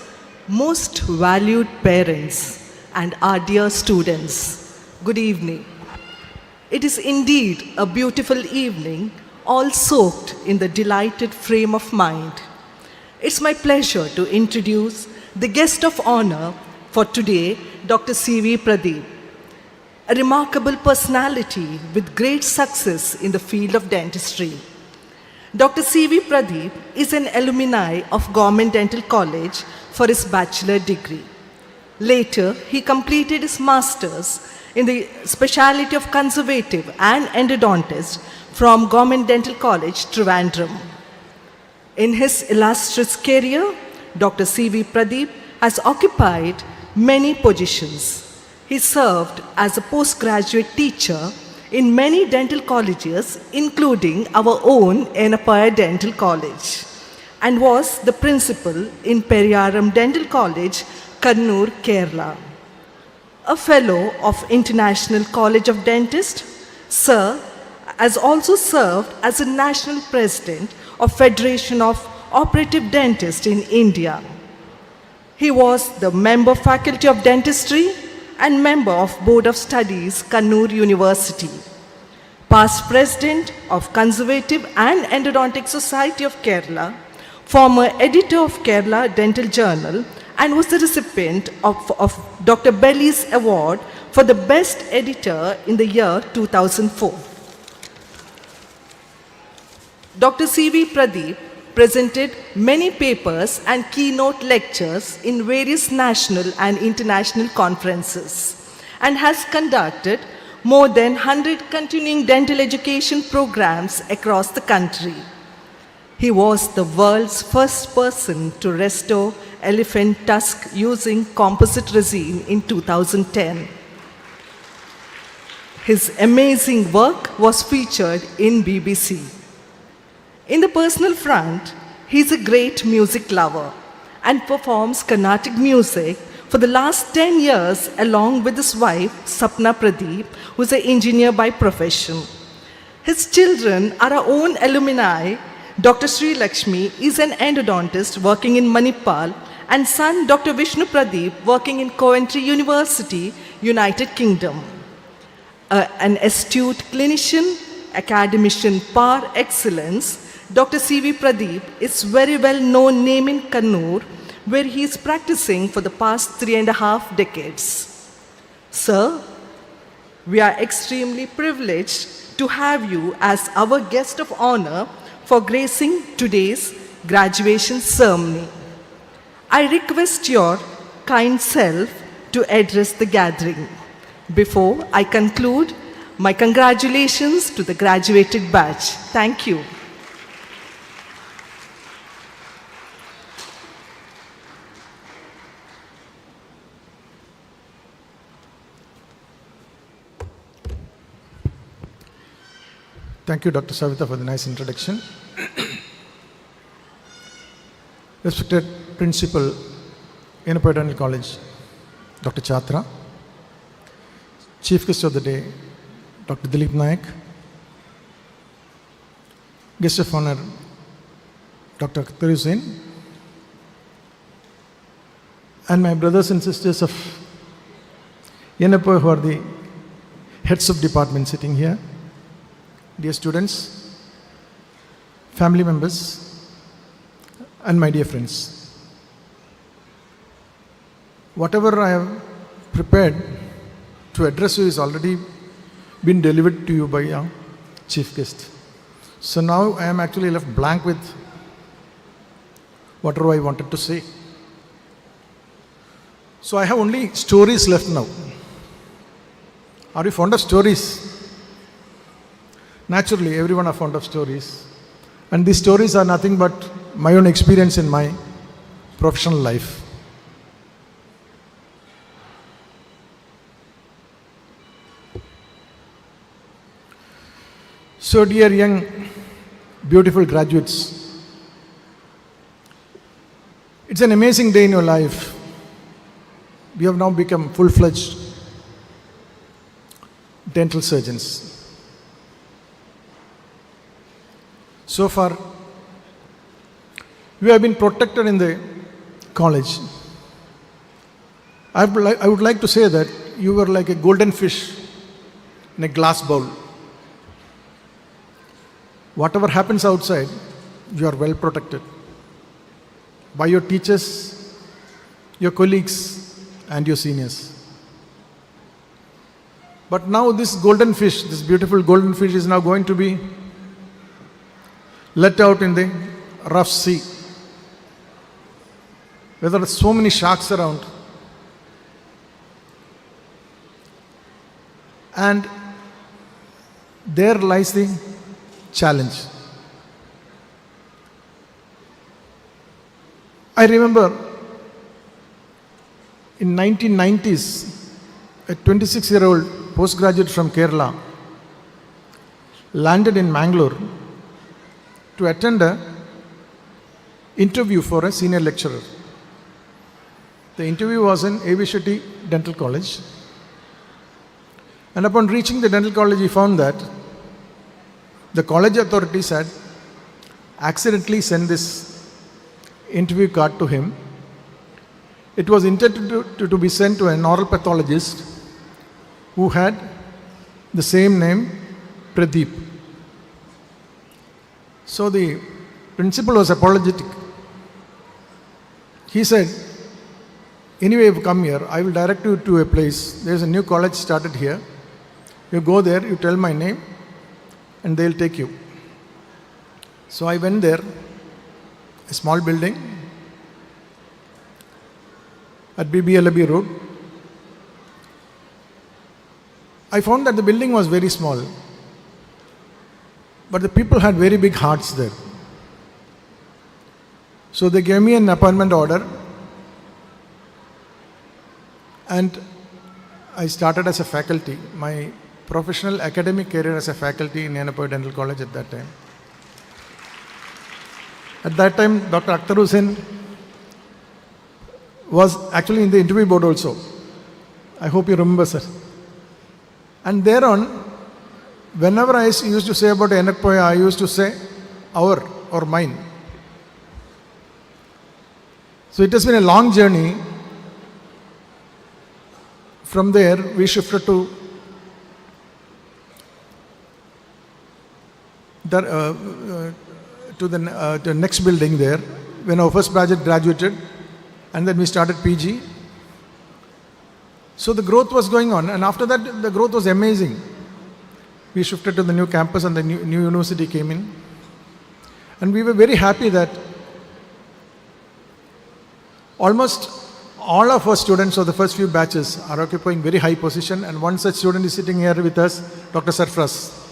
most valued parents, and our dear students, good evening. It is indeed a beautiful evening, all soaked in the delighted frame of mind. It's my pleasure to introduce the guest of honor for today, Dr. C.V. Pradeep, a remarkable personality with great success in the field of dentistry. Dr. C.V. Pradeep is an alumni of Government Dental College for his bachelor degree. Later, he completed his master's in the specialty of conservative and endodontist from Government Dental College, Trivandrum. In his illustrious career, Dr. C.V. Pradeep has occupied many positions. He served as a postgraduate teacher in many dental colleges, including our own YENEPOYA Dental College, and was the principal in Periyaram Dental College, Kannur, Kerala. A fellow of International College of Dentists, Sir has also served as a national president of Federation of Operative Dentists in India. He was the member faculty of dentistry and member of Board of Studies, Kannur University, past president of Conservative and Endodontic Society of Kerala, former editor of Kerala Dental Journal, and was the recipient of Dr. Belly's Award for the Best Editor in the year 2004. Dr. C.V. Pradeep presented many papers and keynote lectures in various national and international conferences and has conducted more than 100 continuing dental education programs across the country. He was the world's first person to restore elephant tusk using composite resin in 2010. His amazing work was featured in BBC. In the personal front, he is a great music lover and performs Carnatic music for the last 10 years along with his wife, Sapna Pradeep, who is an engineer by profession. His children are our own alumni. Dr. Sri Lakshmi is an endodontist working in Manipal, and son Dr. Vishnu Pradeep working in Coventry University, United Kingdom. An astute clinician, academician par excellence, Dr. C.V. Pradeep is very well known name in Kannur, where he is practicing for the past 3.5 decades. Sir, we are extremely privileged to have you as our guest of honor for gracing today's graduation ceremony. I request your kind self to address the gathering. Before I conclude, my congratulations to the graduated batch. Thank you. Thank you, Dr. Savita, for the nice introduction. Respected Principal, YENEPOYA Dental College, Dr. Chatra, Chief Guest of the Day, Dr. Dilip Naik, Guest of Honor, Dr. Akhtar Hussain, and my brothers and sisters of YENEPOYA who are the heads of department sitting here, dear students, family members, and my dear friends. Whatever I have prepared to address you is already been delivered to you by our chief guest. So now I am actually left blank with whatever I wanted to say. So I have only stories left now. Are you fond of stories? Naturally, everyone are fond of stories. And these stories are nothing but my own experience in my professional life. So dear young, beautiful graduates, it's an amazing day in your life. We have now become full-fledged dental surgeons. So far, we have been protected in the college. I would like to say that you were like a golden fish in a glass bowl. Whatever happens outside, you are well protected by your teachers, your colleagues, and your seniors. But now this golden fish, this beautiful golden fish is now going to be let out in the rough sea, where there are so many sharks around. And there lies the challenge. I remember in 1990s, a 26-year-old postgraduate from Kerala landed in Mangalore to attend an interview for a senior lecturer. The interview was in Avishati Dental College. And upon reaching the dental college, he found that the college authorities had accidentally sent this interview card to him. It was intended to be sent to an oral pathologist who had the same name, Pradeep. So the principal was apologetic. He said, anyway, you've come here, I will direct you to a place. There's a new college started here. You go there, you tell my name, and they'll take you. So I went there, a small building at BBLB Road. I found that the building was very small, but the people had very big hearts there. So they gave me an appointment order, and I started as a faculty. My professional academic career as a faculty in YENEPOYA Dental College at that time. At that time, Dr. Akhtar Hussain was actually in the interview board also. I hope you remember, sir. And thereon, whenever I used to say about YENEPOYA, I used to say our or mine. So it has been a long journey. From there, we shifted to the next building there when our first graduate graduated, and then we started PG. So the growth was going on, and after that the growth was amazing. We shifted to the new campus and the new university came in, and we were very happy that almost all of our students of the first few batches are occupying very high position, and one such student is sitting here with us, Dr. Sarfraz.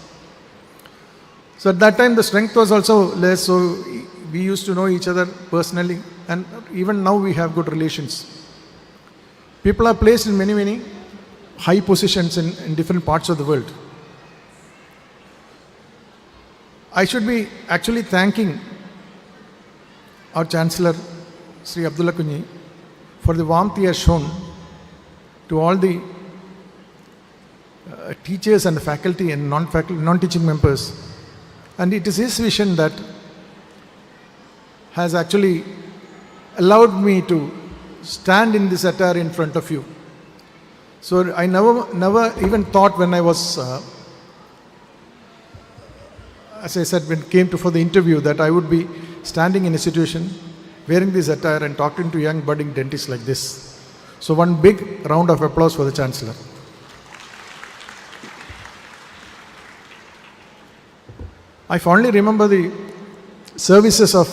So at that time the strength was also less, so we used to know each other personally, and even now we have good relations. People are placed in many high positions in different parts of the world. I should be actually thanking our Chancellor, Sri Abdullah Kunyi, for the warmth he has shown to all the teachers and the faculty and non-teaching members. And it is his vision that has actually allowed me to stand in this attire in front of you. So I never even thought when I was, as I said, when it came for the interview, that I would be standing in a situation wearing this attire and talking to young budding dentists like this. So one big round of applause for the Chancellor. I fondly remember the services of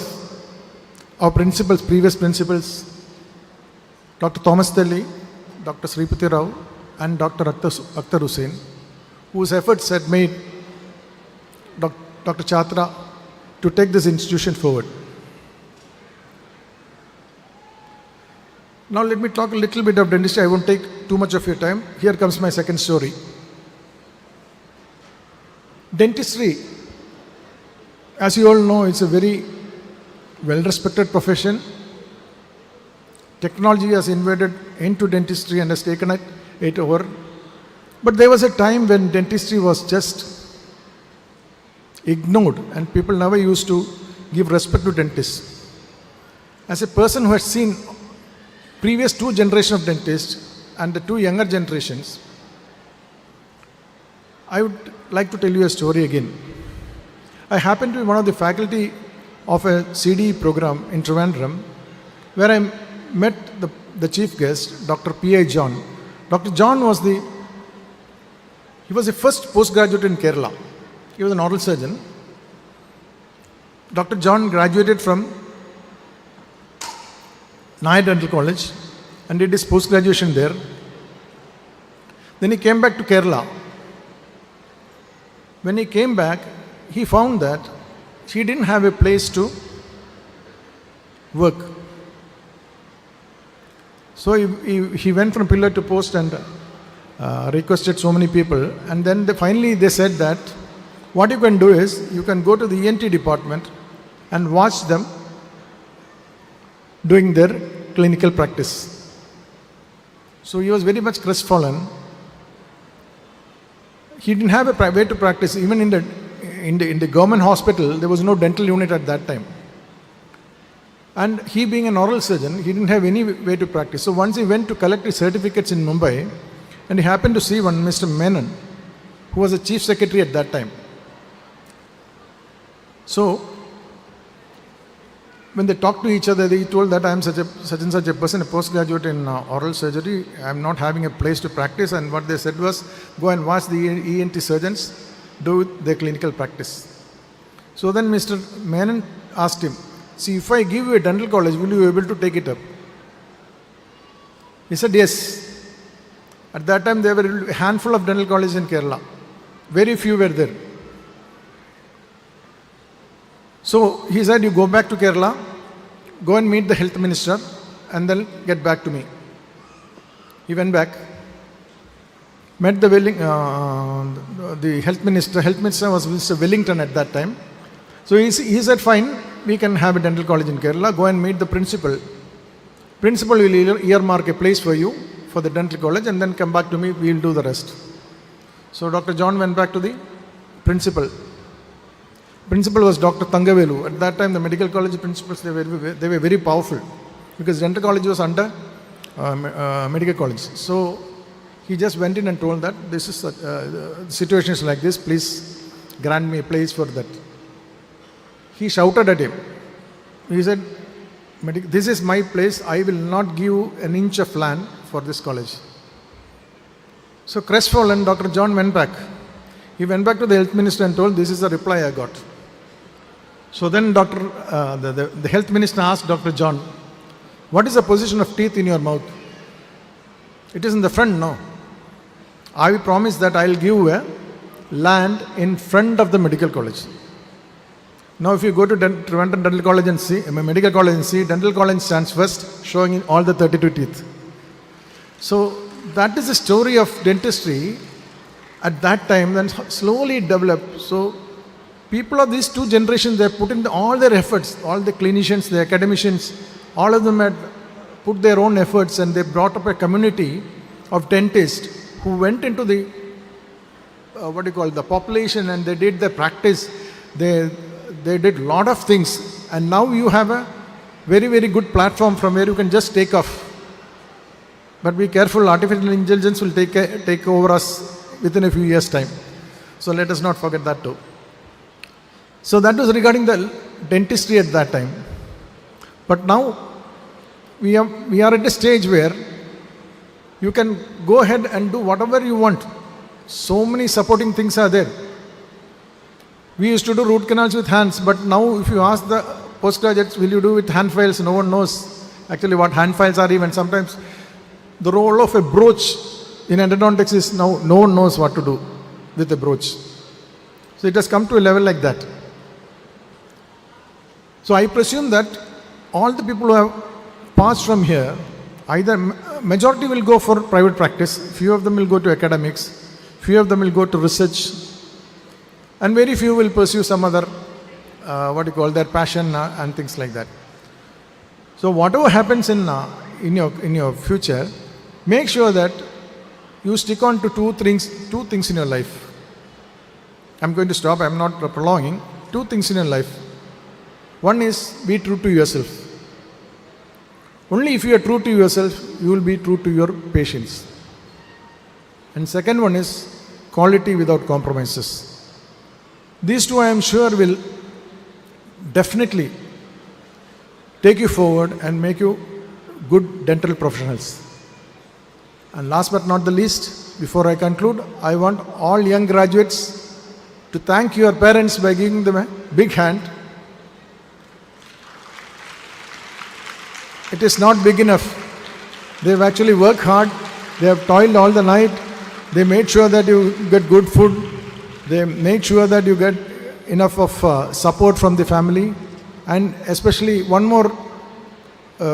our principals, previous principals, Dr. Thomas Telly, Dr. Sripati Rao, and Dr. Akhtar Hussain, whose efforts had made Dr. Chatra to take this institution forward. Now let me talk a little bit of dentistry. I won't take too much of your time. Here comes my second story. Dentistry, as you all know, it's a very well-respected profession. Technology has invaded into dentistry and has taken it over. But there was a time when dentistry was just ignored and people never used to give respect to dentists. As a person who has seen previous two generations of dentists and the two younger generations, I would like to tell you a story again. I happened to be one of the faculty of a CDE program in Trivandrum, where I met the chief guest, Dr. P.I. John. Dr. John was the first postgraduate in Kerala. He was an oral surgeon. Dr. John graduated from Nair Dental College and did his post-graduation there. Then he came back to Kerala. When he came back, he found that he didn't have a place to work. So he went from pillar to post and requested so many people. And then finally they said that what you can do is you can go to the ENT department and watch them doing their clinical practice. So he was very much crestfallen. He didn't have a way to practice. Even in the government hospital, there was no dental unit at that time. And he being an oral surgeon, he didn't have any way to practice. So once he went to collect his certificates in Mumbai, and he happened to see one Mr. Menon, who was a chief secretary at that time. So when they talked to each other, he told that I am such and such a person, a postgraduate in oral surgery. I am not having a place to practice. And what they said was, go and watch the ENT surgeons do their clinical practice. So then Mr. Menon asked him, see, if I give you a dental college, will you be able to take it up? He said, yes. At that time, there were a handful of dental colleges in Kerala. Very few were there. So he said, you go back to Kerala, go and meet the health minister, and then get back to me. He went back, met the health minister. Health minister was Mr. Wellington at that time. So he said, fine, we can have a dental college in Kerala. Go and meet the principal. Principal will earmark a place for you for the dental college, and then come back to me, we will do the rest. So Dr. John went back to the principal. Principal was Dr. Thangavelu. At that time, the medical college principals, they were very powerful, because dental college was under medical college. So he just went in and told that this is the situation is like this, please grant me a place for that. He shouted at him. He said, this is my place, I will not give an inch of land for this college. So crestfallen, Dr. John went back. He went back to the health minister and told, this is the reply I got. So then the health minister asked Dr. John, what is the position of teeth in your mouth? It is in the front, no. I promise that I will give you a land in front of the medical college. Now if you go to Trivandrum Dental College and see, medical college and see, dental college stands first, showing all the 32 teeth. So that is the story of dentistry at that time, then slowly developed. So people of these two generations, they put in all their efforts, all the clinicians, the academicians, all of them had put their own efforts, and they brought up a community of dentists who went into the, the population, and they did the practice. They did a lot of things, and now you have a very, very good platform from where you can just take off. But be careful, artificial intelligence will take over us within a few years' time. So let us not forget that too. So that was regarding the dentistry at that time. But now we are at a stage where you can go ahead and do whatever you want. So many supporting things are there. We used to do root canals with hands, but now if you ask the postgraduates, will you do with hand files? No one knows actually what hand files are even. Sometimes the role of a brooch in endodontics is now no one knows what to do with a brooch. So it has come to a level like that. So I presume that all the people who have passed from here, either majority will go for private practice, few of them will go to academics, few of them will go to research, and very few will pursue some other, their passion and things like that. So whatever happens in your future, make sure that you stick on to two things in your life. I'm going to stop, I'm not prolonging. Two things in your life. One is, be true to yourself. Only if you are true to yourself, you will be true to your patients. And second one is, quality without compromises. These two I am sure will definitely take you forward and make you good dental professionals. And last but not the least, before I conclude, I want all young graduates to thank your parents by giving them a big hand it is not big enough. They've actually worked hard, they have toiled all the night, they made sure that you get good food, they made sure that you get enough of support from the family, and especially one more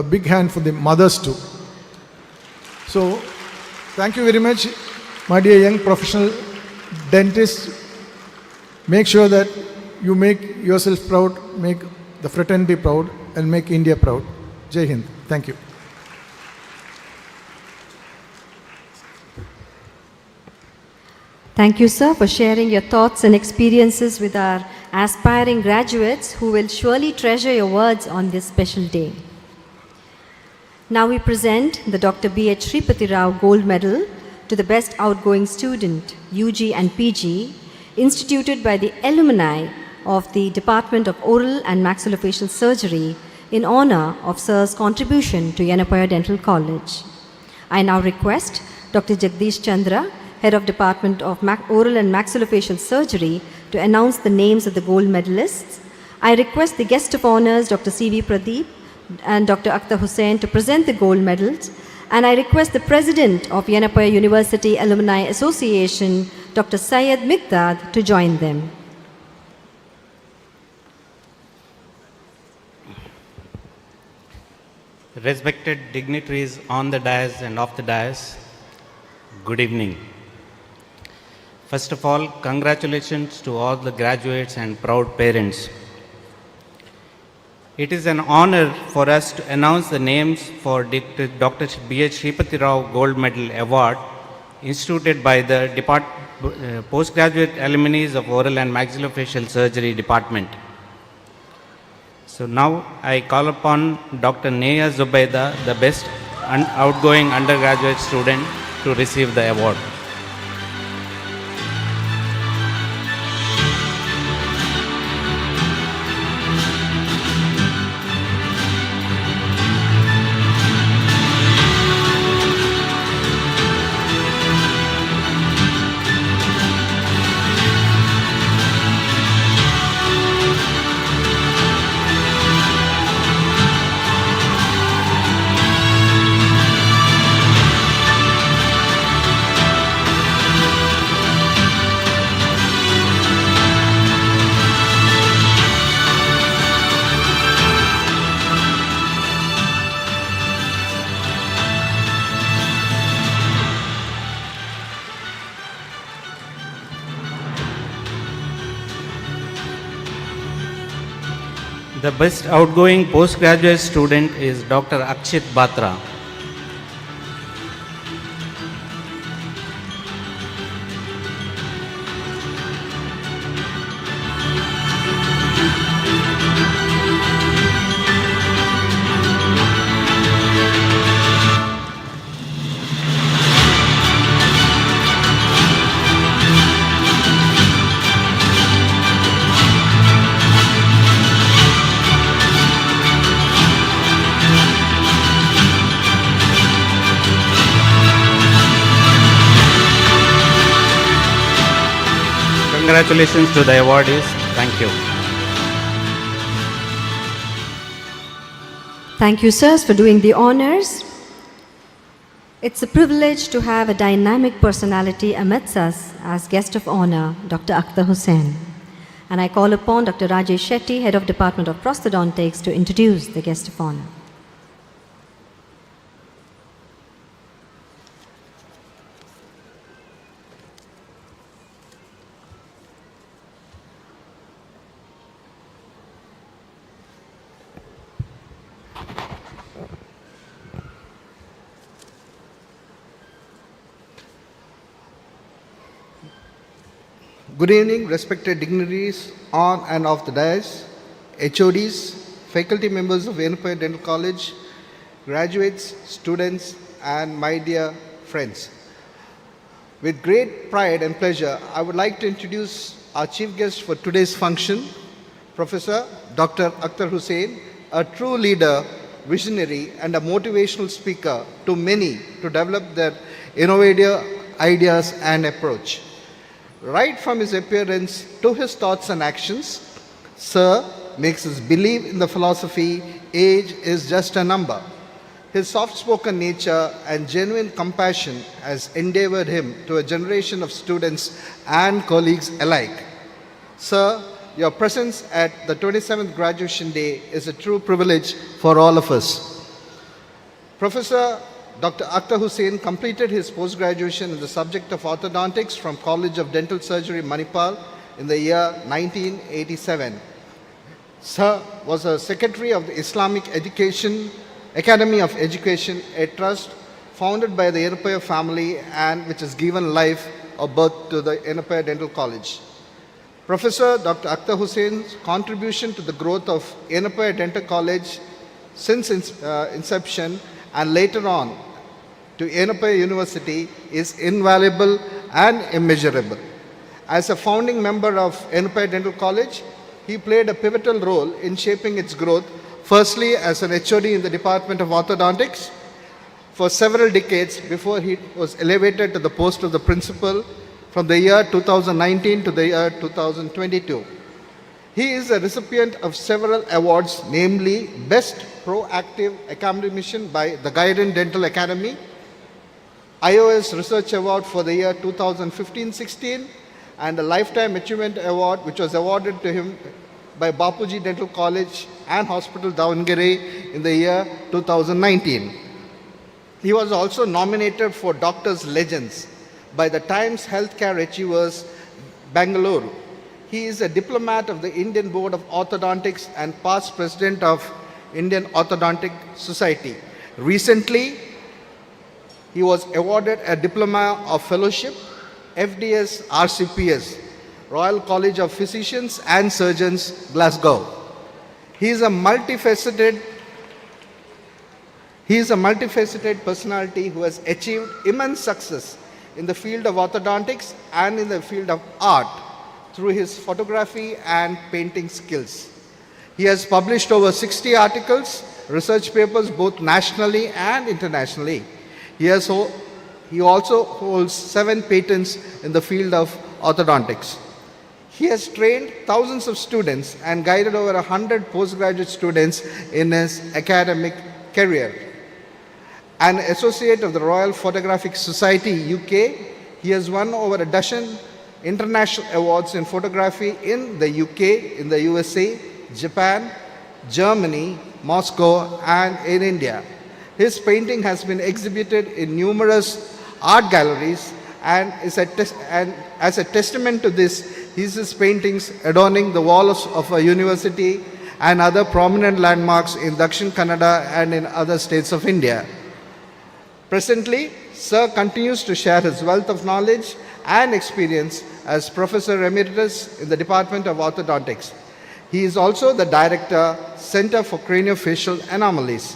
big hand for the mothers too. So, thank you very much, my dear young professional dentists. Make sure that you make yourself proud, make the fraternity proud, and make India proud. Jai Hind. Thank you. Thank you, sir, for sharing your thoughts and experiences with our aspiring graduates who will surely treasure your words on this special day. Now we present the Dr. B.H. Shripati Rao Gold Medal to the best outgoing student, UG and PG, instituted by the alumni of the Department of Oral and Maxillofacial Surgery in honor of Sir's contribution to YENEPOYA Dental College. I now request Dr. Jagdish Chandra, Head of Department of Oral and Maxillofacial Surgery, to announce the names of the gold medalists. I request the guest of honors, Dr. C.V. Pradeep and Dr. Akhtar Hussain, to present the gold medals. And I request the President of YENEPOYA University Alumni Association, Dr. Syed Mikdad, to join them. Respected dignitaries on the dais and off the dais, good evening. First of all, congratulations to all the graduates and proud parents. It is an honor for us to announce the names for Dr. B.H. Shripati Rao Gold Medal Award instituted by the Postgraduate Alumni of Oral and Maxillofacial Surgery Department. So now I call upon Dr. Neha Zubaida, the best outgoing undergraduate student, to receive the award. The best outgoing postgraduate student is Dr. Akshit Batra. Congratulations to the awardees. Thank you. Thank you, sirs, for doing the honors. It's a privilege to have a dynamic personality amidst us as guest of honor, Dr. Akhtar Hussain. And I call upon Dr. Rajesh Shetty, Head of Department of Prosthodontics, to introduce the guest of honor. Good evening, respected dignitaries on and off the dais, HODs, faculty members of YENEPOYA Dental College, graduates, students, and my dear friends. With great pride and pleasure, I would like to introduce our chief guest for today's function, Professor Dr. Akhtar Hussain, a true leader, visionary, and a motivational speaker to many to develop their innovative ideas and approach. Right from his appearance to his thoughts and actions, Sir makes us believe in the philosophy, age is just a number. His soft-spoken nature and genuine compassion has endeavored him to a generation of students and colleagues alike. Sir, your presence at the 27th graduation day is a true privilege for all of us. Professor Dr. Akhtar Hussain completed his post-graduation in the subject of orthodontics from College of Dental Surgery, Manipal in the year 1987. Sir was a secretary of the Islamic Academy of Education, a trust founded by the YENEPOYA family and which has given life or birth to the YENEPOYA Dental College. Professor Dr. Akhtar Hussain's contribution to the growth of YENEPOYA Dental College since inception and later on to YENEPOYA University is invaluable and immeasurable. As a founding member of YENEPOYA Dental College, he played a pivotal role in shaping its growth, firstly as an HOD in the Department of Orthodontics for several decades before he was elevated to the post of the principal from the year 2019 to the year 2022. He is a recipient of several awards, namely Best Proactive Academician by the Guidant Dental Academy, iOS Research Award for the year 2015-16, and a Lifetime Achievement Award which was awarded to him by Bapuji Dental College and Hospital Davangere in the year 2019. He was also nominated for Doctors Legends by the Times Healthcare Achievers, Bangalore. He is a diplomat of the Indian Board of Orthodontics and past president of Indian Orthodontic Society. Recently, he was awarded a Diploma of Fellowship, FDS RCPS, Royal College of Physicians and Surgeons, Glasgow. He is a multifaceted personality who has achieved immense success in the field of orthodontics and in the field of art through his photography and painting skills. He has published over 60 articles, research papers both nationally and internationally. He also holds 7 patents in the field of orthodontics. He has trained thousands of students and guided over 100 postgraduate students in his academic career. An associate of the Royal Photographic Society UK, he has won over a dozen international awards in photography in the UK, in the USA, Japan, Germany, Moscow, and in India. His painting has been exhibited in numerous art galleries and as a testament to this, his paintings adorning the walls of a university and other prominent landmarks in Dakshin Kannada and in other states of India. Presently, Sir continues to share his wealth of knowledge and experience as Professor Emeritus in the Department of Orthodontics. He is also the Director, Center for Craniofacial Anomalies.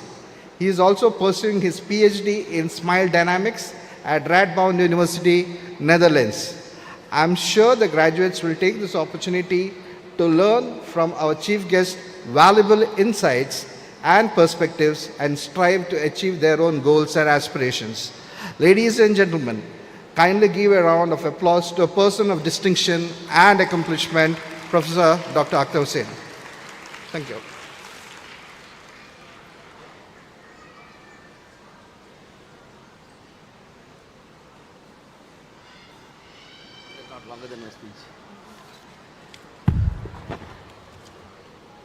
He is also pursuing his PhD in Smile Dynamics at Radboud University, Netherlands. I am sure the graduates will take this opportunity to learn from our chief guest valuable insights and perspectives and strive to achieve their own goals and aspirations. Ladies and gentlemen, kindly give a round of applause to a person of distinction and accomplishment, Professor Dr. Akhtar Hussain. Thank you.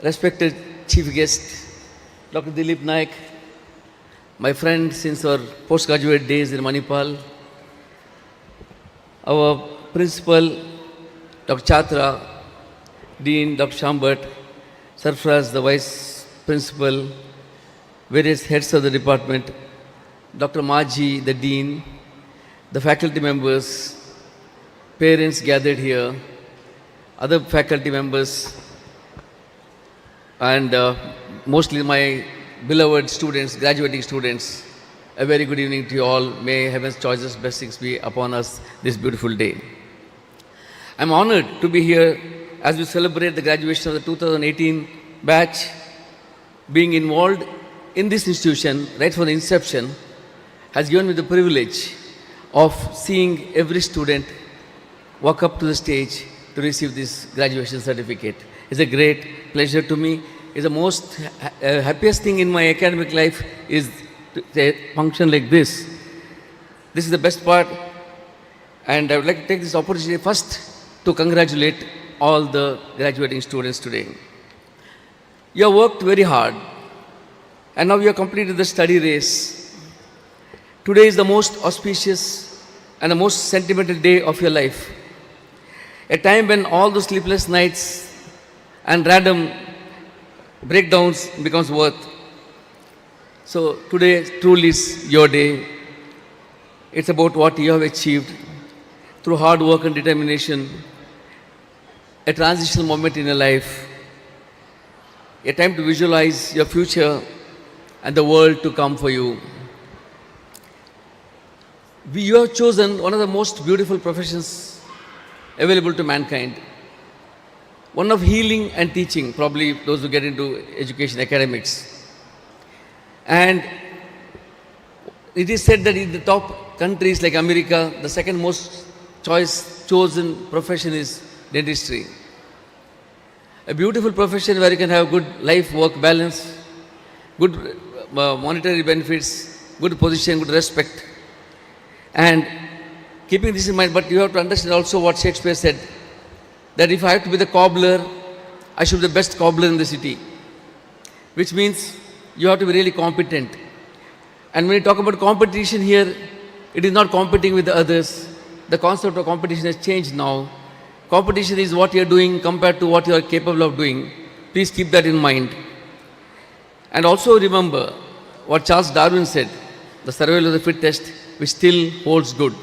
Respected Chief Guest, Dr. Dilip Naik, my friend since our postgraduate days in Manipal, our Principal, Dr. Chatra, Dean, Dr. Shambhat, Sarfraz, the Vice Principal, various heads of the department, Dr. Maji, the Dean, the faculty members, parents gathered here, other faculty members, and mostly my beloved students, graduating students, a very good evening to you all. May heaven's choicest blessings be upon us this beautiful day. I'm honored to be here as we celebrate the graduation of the 2018 batch. Being involved in this institution right from the inception has given me the privilege of seeing every student walk up to the stage to receive this graduation certificate. It's a great pleasure to me. It's the most happiest thing in my academic life is a function like this. This is the best part, and I would like to take this opportunity first to congratulate all the graduating students today. You have worked very hard, and now you have completed the study race. Today is the most auspicious and the most sentimental day of your life. A time when all the sleepless nights and random breakdowns becomes worth. So today truly is your day. It's about what you have achieved through hard work and determination. A transitional moment in your life. A time to visualize your future and the world to come for you. You have chosen one of the most beautiful professions available to mankind. One of healing and teaching, probably those who get into education, academics. And it is said that in the top countries like America, the second most chosen profession is dentistry. A beautiful profession where you can have good life-work balance, good monetary benefits, good position, good respect. And keeping this in mind, but you have to understand also what Shakespeare said, that if I have to be the cobbler, I should be the best cobbler in the city. Which means you have to be really competent. And when you talk about competition here, it is not competing with the others. The concept of competition has changed now. Competition is what you are doing compared to what you are capable of doing. Please keep that in mind. And also remember what Charles Darwin said, the survival of the fittest, which still holds good.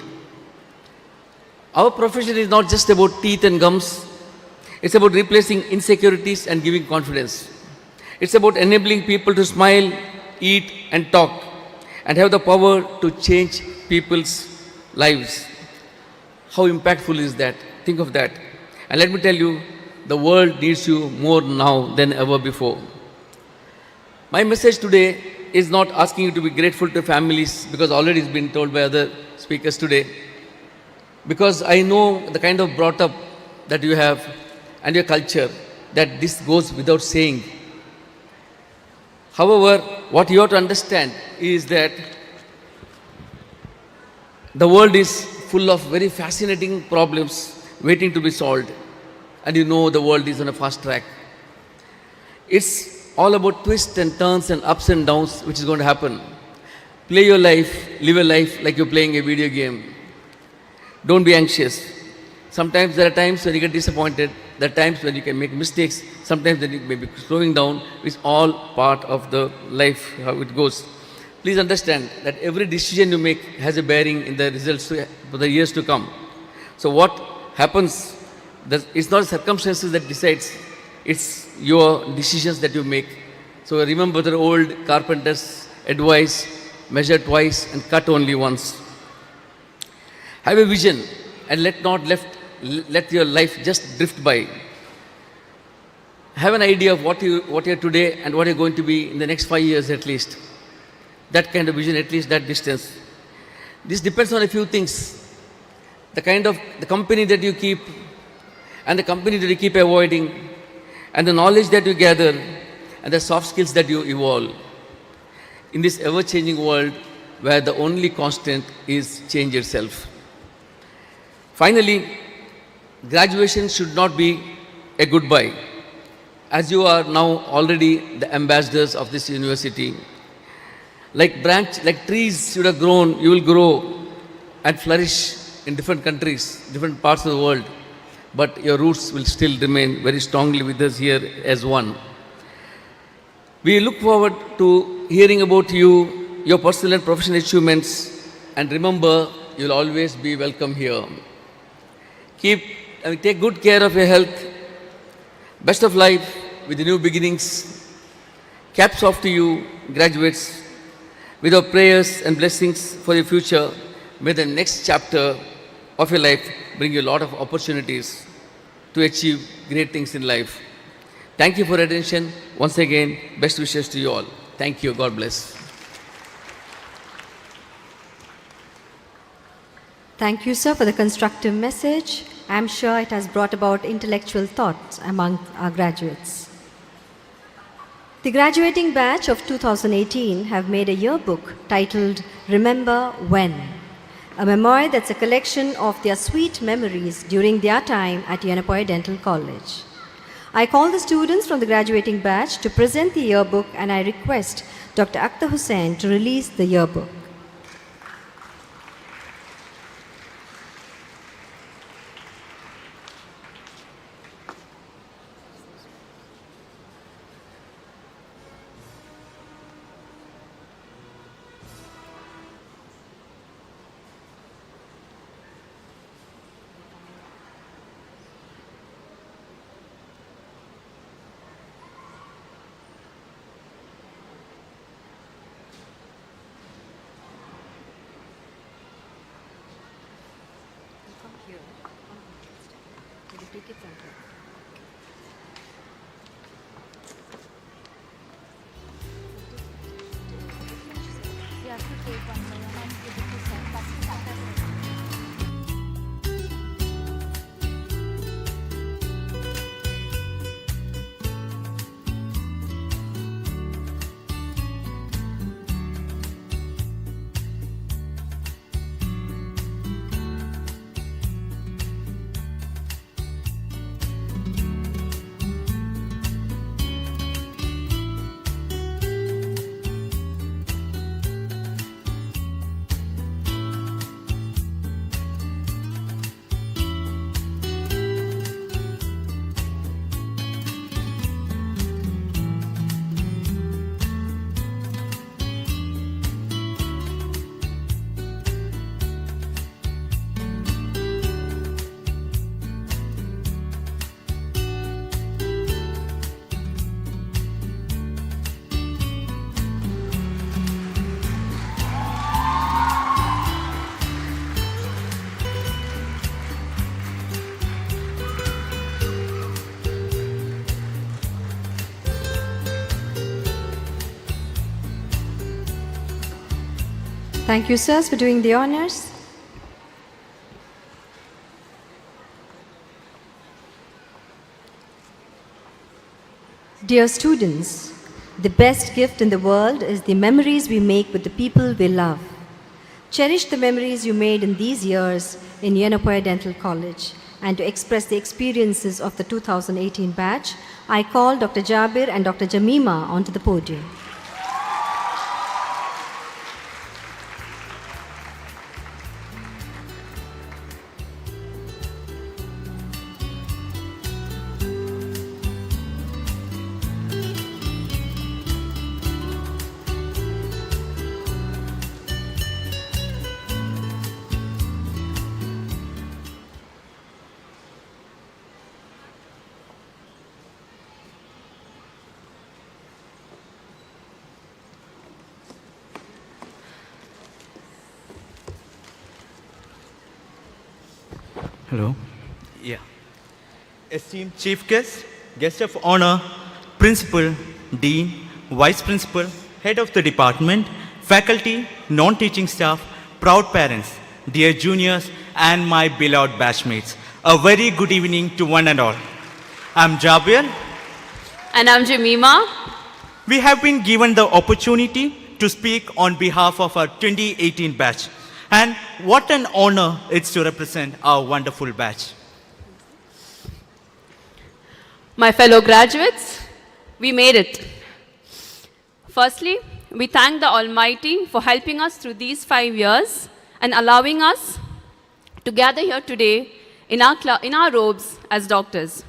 Our profession is not just about teeth and gums. It's about replacing insecurities and giving confidence. It's about enabling people to smile, eat and talk and have the power to change people's lives. How impactful is that? Think of that. And let me tell you, the world needs you more now than ever before. My message today is not asking you to be grateful to families, because already it's been told by other speakers today. Because I know the kind of brought up that you have and your culture, that this goes without saying. However, what you have to understand is that the world is full of very fascinating problems waiting to be solved. And you know the world is on a fast track. It's all about twists and turns and ups and downs which is going to happen. Play your life, live a life like you're playing a video game. Don't be anxious. Sometimes there are times when you get disappointed. There are times when you can make mistakes. Sometimes when you may be slowing down. It's all part of the life, how it goes. Please understand that every decision you make has a bearing in the results for the years to come. So what happens, it's not circumstances that decides. It's your decisions that you make. So remember the old carpenter's advice, measure twice and cut only once. Have a vision and let your life just drift by. Have an idea of what you're today and what you're going to be in the next 5 years at least. That kind of vision, at least that distance. This depends on a few things. The kind of the company that you keep and the company that you keep avoiding and the knowledge that you gather and the soft skills that you evolve. In this ever-changing world where the only constant is change itself. Finally, graduation should not be a goodbye. As you are now already the ambassadors of this university, like trees should have grown, you will grow and flourish in different countries, different parts of the world. But your roots will still remain very strongly with us here as one. We look forward to hearing about you, your personal and professional achievements, and remember, you'll always be welcome here. Take good care of your health. Best of life with the new beginnings. Caps off to you, graduates. With our prayers and blessings for your future, may the next chapter of your life bring you a lot of opportunities to achieve great things in life. Thank you for your attention. Once again, best wishes to you all. Thank you. God bless. Thank you, sir, for the constructive message. I'm sure it has brought about intellectual thoughts among our graduates. The graduating batch of 2018 have made a yearbook titled Remember When, a memoir that's a collection of their sweet memories during their time at YENEPOYA Dental College. I call the students from the graduating batch to present the yearbook, and I request Dr. Akhtar Hussain to release the yearbook. Thank you, sirs, for doing the honors. Dear students, the best gift in the world is the memories we make with the people we love. Cherish the memories you made in these years in YENEPOYA Dental College. And to express the experiences of the 2018 batch, I call Dr. Jabir and Dr. Jamima onto the podium. Hello. Yeah. Esteemed Chief Guest of Honor, Principal, Dean, Vice Principal, Head of the Department, Faculty, non-teaching staff, proud parents, dear juniors, and my beloved batchmates. A very good evening to one and all. I'm Jabir. And I'm Jamima. We have been given the opportunity to speak on behalf of our 2018 batch. And what an honor it's to represent our wonderful batch. My fellow graduates, we made it. Firstly, we thank the Almighty for helping us through these 5 years and allowing us to gather here today in our robes as doctors.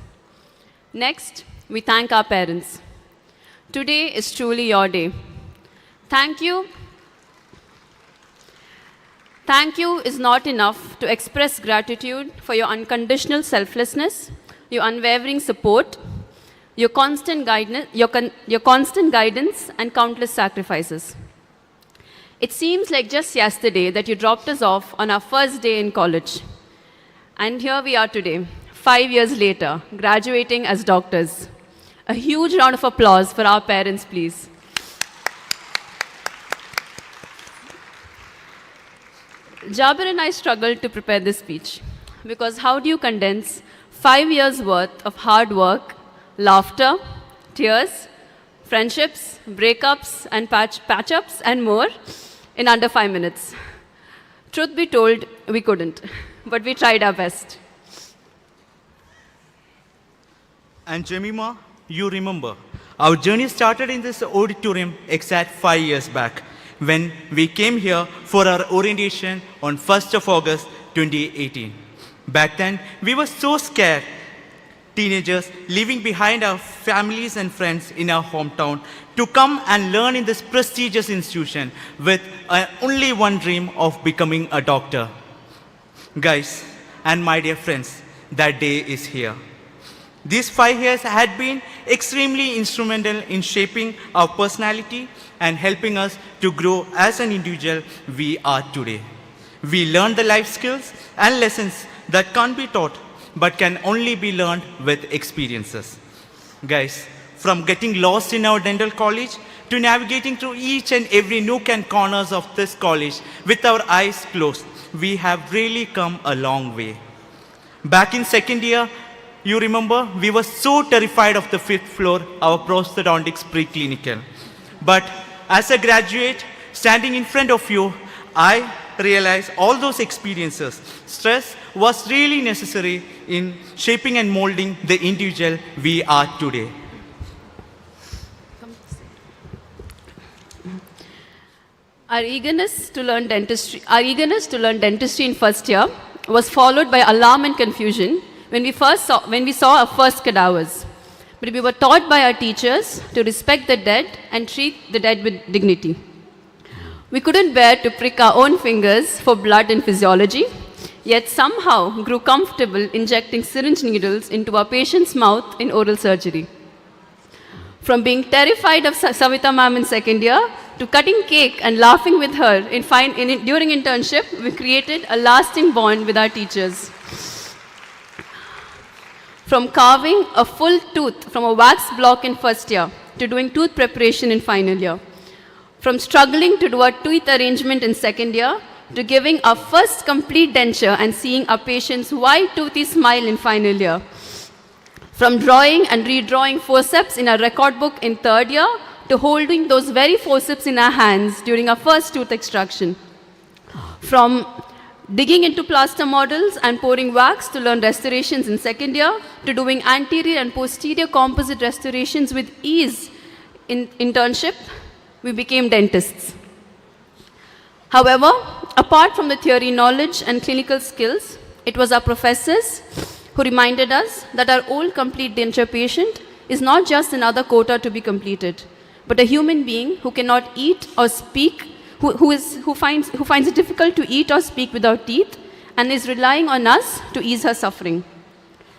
Next, we thank our parents. Today is truly your day. Thank you. Thank you is not enough to express gratitude for your unconditional selflessness, your unwavering support, your constant guidance, and countless sacrifices. It seems like just yesterday that you dropped us off on our first day in college. And here we are today, 5 years later, graduating as doctors. A huge round of applause for our parents, please. Jabir and I struggled to prepare this speech because how do you condense 5 years worth of hard work, laughter, tears, friendships, breakups, and patch ups, and more in under 5 minutes. Truth be told, we couldn't, but we tried our best. And Jemima, you remember, our journey started in this auditorium exact 5 years back when we came here for our orientation on 1st of August 2018. Back then, we were so scared, teenagers leaving behind our families and friends in our hometown to come and learn in this prestigious institution with only one dream of becoming a doctor. Guys, and my dear friends, that day is here. These 5 years had been extremely instrumental in shaping our personality and helping us to grow as an individual we are today. We learned the life skills and lessons that can't be taught but can only be learned with experiences. Guys, from getting lost in our dental college to navigating through each and every nook and corners of this college with our eyes closed, we have really come a long way. Back in second year, you remember, we were so terrified of the 5th floor, our prosthodontics preclinical. But as a graduate, standing in front of you, I realized all those experiences, stress was really necessary in shaping and molding the individual we are today. Our eagerness to learn dentistry in first year was followed by alarm and confusion when we saw our first cadavers. But we were taught by our teachers to respect the dead and treat the dead with dignity. We couldn't bear to prick our own fingers for blood and physiology, yet somehow grew comfortable injecting syringe needles into our patient's mouth in oral surgery. From being terrified of Savita ma'am in second year to cutting cake and laughing with her during internship, we created a lasting bond with our teachers. From carving a full tooth from a wax block in first year to doing tooth preparation in final year. From struggling to do a tooth arrangement in second year to giving our first complete denture and seeing our patient's white toothy smile in final year. From drawing and redrawing forceps in our record book in third year to holding those very forceps in our hands during our first tooth extraction. From digging into plaster models and pouring wax to learn restorations in second year to doing anterior and posterior composite restorations with ease in internship, we became dentists. However, apart from the theory knowledge and clinical skills, it was our professors who reminded us that our old complete denture patient is not just another quota to be completed, but a human being who cannot eat or speak, who finds it difficult to eat or speak without teeth and is relying on us to ease her suffering.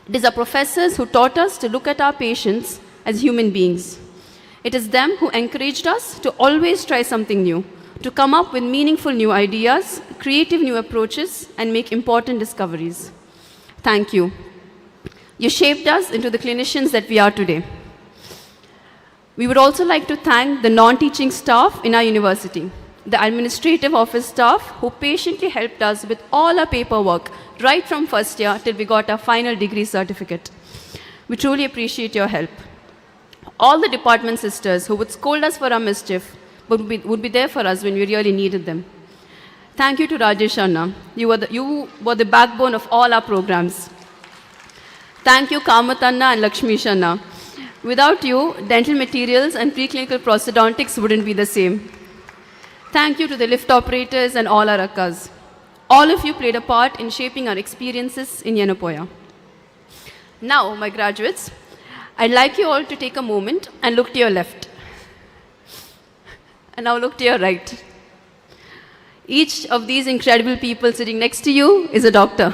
It is our professors who taught us to look at our patients as human beings. It is them who encouraged us to always try something new, to come up with meaningful new ideas, creative new approaches, and make important discoveries. Thank you. You shaped us into the clinicians that we are today. We would also like to thank the non-teaching staff in our university, the administrative office staff who patiently helped us with all our paperwork right from first year till we got our final degree certificate. We truly appreciate your help. All the department sisters who would scold us for our mischief but would be there for us when we really needed them. Thank you to Rajesh Anna. You were the backbone of all our programs. Thank you Kamath Anna and Lakshmi Anna. Without you, dental materials and preclinical prosthodontics wouldn't be the same. Thank you to the lift operators and all our akkas. All of you played a part in shaping our experiences in YENEPOYA. Now, my graduates, I'd like you all to take a moment and look to your left. And now look to your right. Each of these incredible people sitting next to you is a doctor.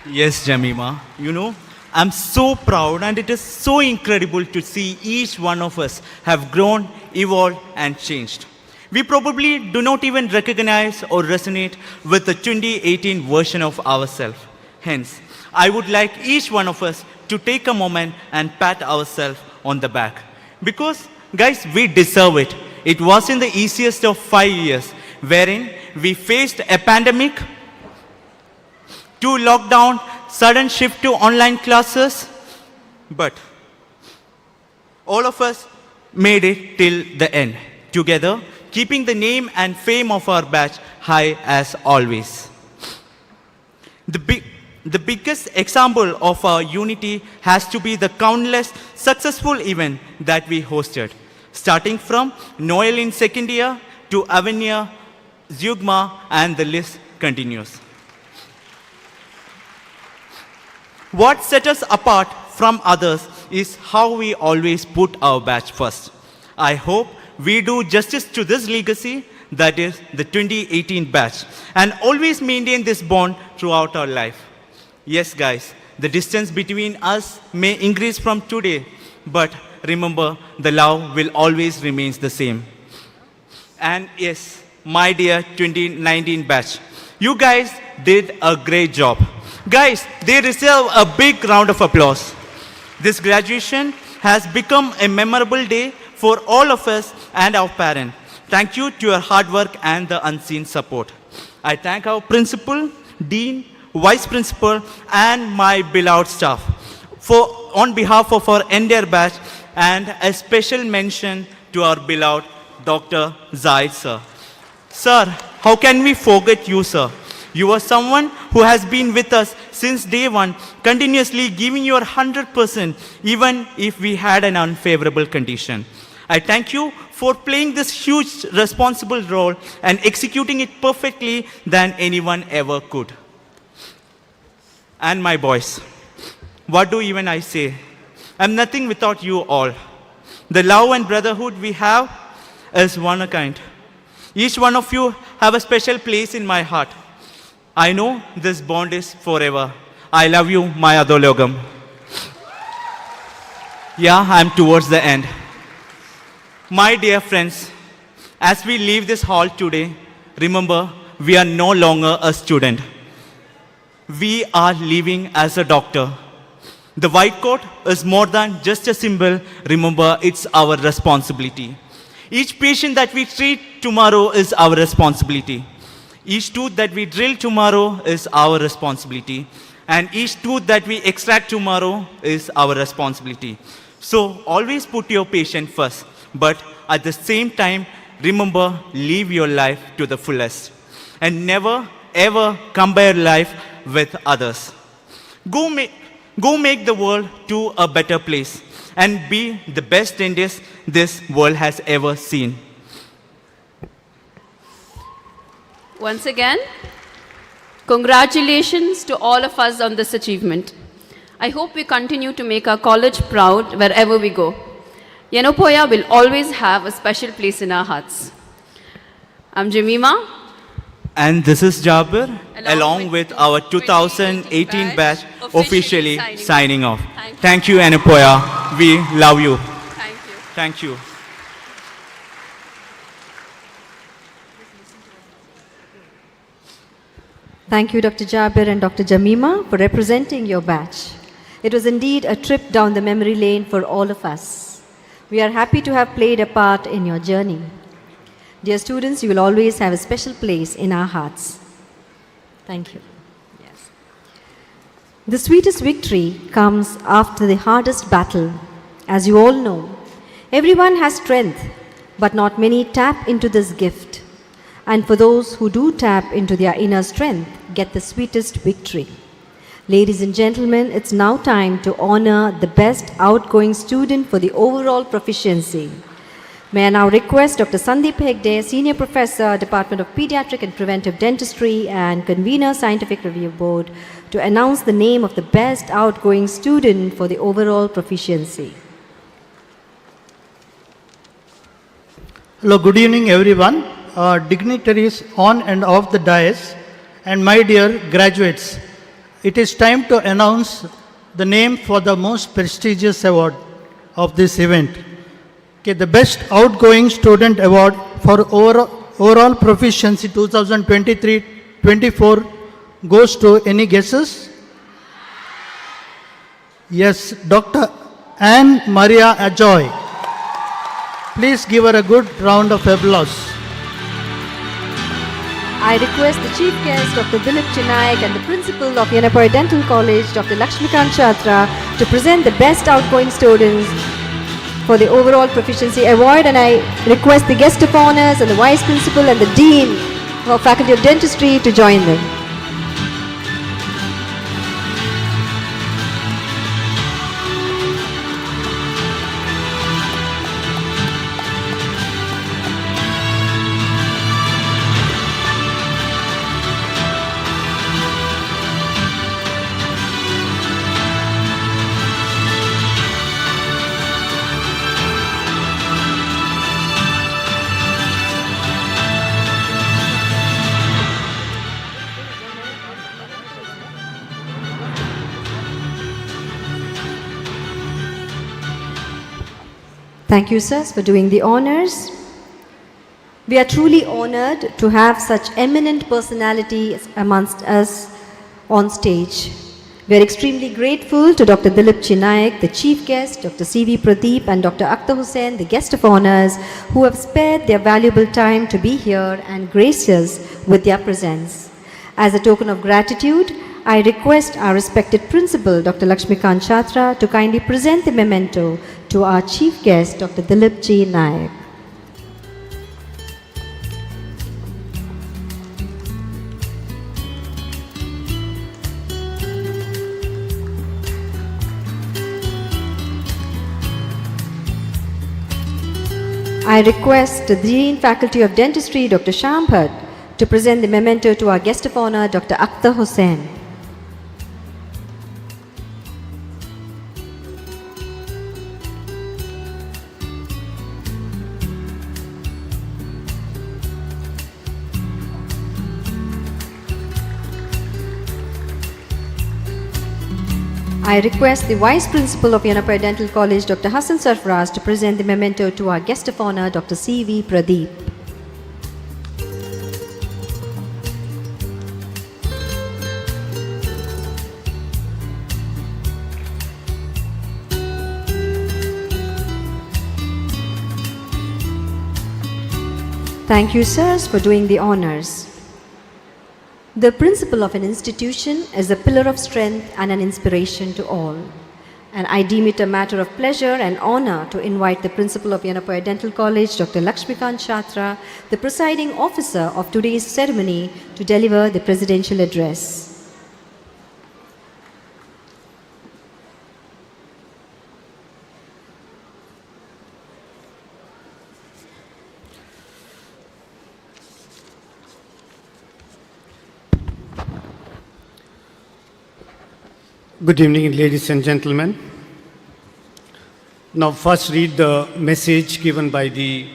Yes, Jamima. You know, I'm so proud and it is so incredible to see each one of us have grown, evolved and changed. We probably do not even recognize or resonate with the 2018 version of ourselves. Hence, I would like each one of us to take a moment and pat ourselves on the back. Because, guys, we deserve it. It wasn't the easiest of 5 years, wherein we faced a pandemic, 2 lockdown, sudden shift to online classes. But All of us made it till the end, together, keeping the name and fame of our batch high as always. The biggest example of our unity has to be the countless successful events that we hosted, starting from Noel in second year to Avenir, Zeugma, and the list continues. What sets us apart from others is how we always put our batch first. I hope we do justice to this legacy, that is the 2018 batch, and always maintain this bond throughout our life. Yes, guys, the distance between us may increase from today, but remember, the love will always remain the same. And yes, my dear 2019 batch, you guys did a great job. Guys, they deserve a big round of applause. This graduation has become a memorable day for all of us and our parents. Thank you to your hard work and the unseen support. I thank our principal, dean, vice principal, and my beloved staff on behalf of our entire batch, and a special mention to our beloved Dr. Zaid sir. Sir, how can we forget you, sir? You are someone who has been with us since day one, continuously giving your 100%, even if we had an unfavorable condition. I thank you for playing this huge responsible role and executing it perfectly than anyone ever could. And my boys, what do even I say? I'm nothing without you all. The love and brotherhood we have is one of a kind. Each one of you have a special place in my heart. I know this bond is forever. I love you, my Adologam. Yeah, I'm towards the end. My dear friends, as we leave this hall today, remember, we are no longer a student. We are living as a doctor. The white coat is more than just a symbol. Remember, it's our responsibility. Each patient that we treat tomorrow is our responsibility. Each tooth that we drill tomorrow is our responsibility. And each tooth that we extract tomorrow is our responsibility. So always put your patient first. But at the same time, remember, live your life to the fullest. And never, ever compare life with others. Go make the world to a better place and be the best dentist this world has ever seen. Once again, congratulations to all of us on this achievement. I hope we continue to make our college proud wherever we go. YENEPOYA will always have a special place in our hearts. I'm Jemima. And this is Jabir, along with our 2018 batch, officially signing off. Thank you, YENEPOYA. We love you. Thank you. Thank you. Thank you, Dr. Jabir and Dr. Jamima, for representing your batch. It was indeed a trip down the memory lane for all of us. We are happy to have played a part in your journey. Dear students, you will always have a special place in our hearts. Thank you. Yes. The sweetest victory comes after the hardest battle. As you all know, everyone has strength, but not many tap into this gift. And for those who do tap into their inner strength, get the sweetest victory. Ladies and gentlemen, it's now time to honor the best outgoing student for the overall proficiency. May I now request Dr. Sandeep Hegde, Senior Professor, Department of Pediatric and Preventive Dentistry and Convener, Scientific Review Board, to announce the name of the best outgoing student for the overall proficiency. Hello, good evening everyone. Dignitaries on and off the dais, and my dear graduates, it is time to announce the name for the most prestigious award of this event. Okay, the Best Outgoing Student Award for Overall Proficiency 2023-24 goes to any guesses? Yes, Dr. Anne Maria Ajoy. Please give her a good round of applause. I request the Chief Guest, Dr. Dilip Chinayak, and the Principal of YENEPOYA Dental College, Dr. Lakshmikant Chatra, to present the best outgoing students for the overall proficiency award, and I request the guest of honors and the vice principal and the dean of faculty of dentistry to join them. Thank you, sirs, for doing the honors. We are truly honored to have such eminent personalities amongst us on stage. We are extremely grateful to Dr. Dilip Chinayak, the chief guest, Dr. C.V. Pradeep and Dr. Akhtar Hussain, the guest of honors, who have spared their valuable time to be here and grace us with their presence. As a token of gratitude, I request our respected principal, Dr. Lakshmikant Chhatra, to kindly present the memento to our chief guest, Dr. Dilip G. Nayak. I request the Dean Faculty of Dentistry, Dr. Shyam Bhatt, to present the memento to our guest of honor, Dr. Akhtar Hussain. I request the Vice Principal of YENEPOYA Dental College, Dr. Hassan Sarfaraz, to present the memento to our guest of honor, Dr. C.V. Pradeep. Thank you, sirs, for doing the honors. The principal of an institution is a pillar of strength and an inspiration to all. And I deem it a matter of pleasure and honor to invite the principal of YENEPOYA Dental College, Dr. Lakshmikant Chhatra, the presiding officer of today's ceremony, to deliver the presidential address. Good evening, ladies and gentlemen. Now first read the message given by the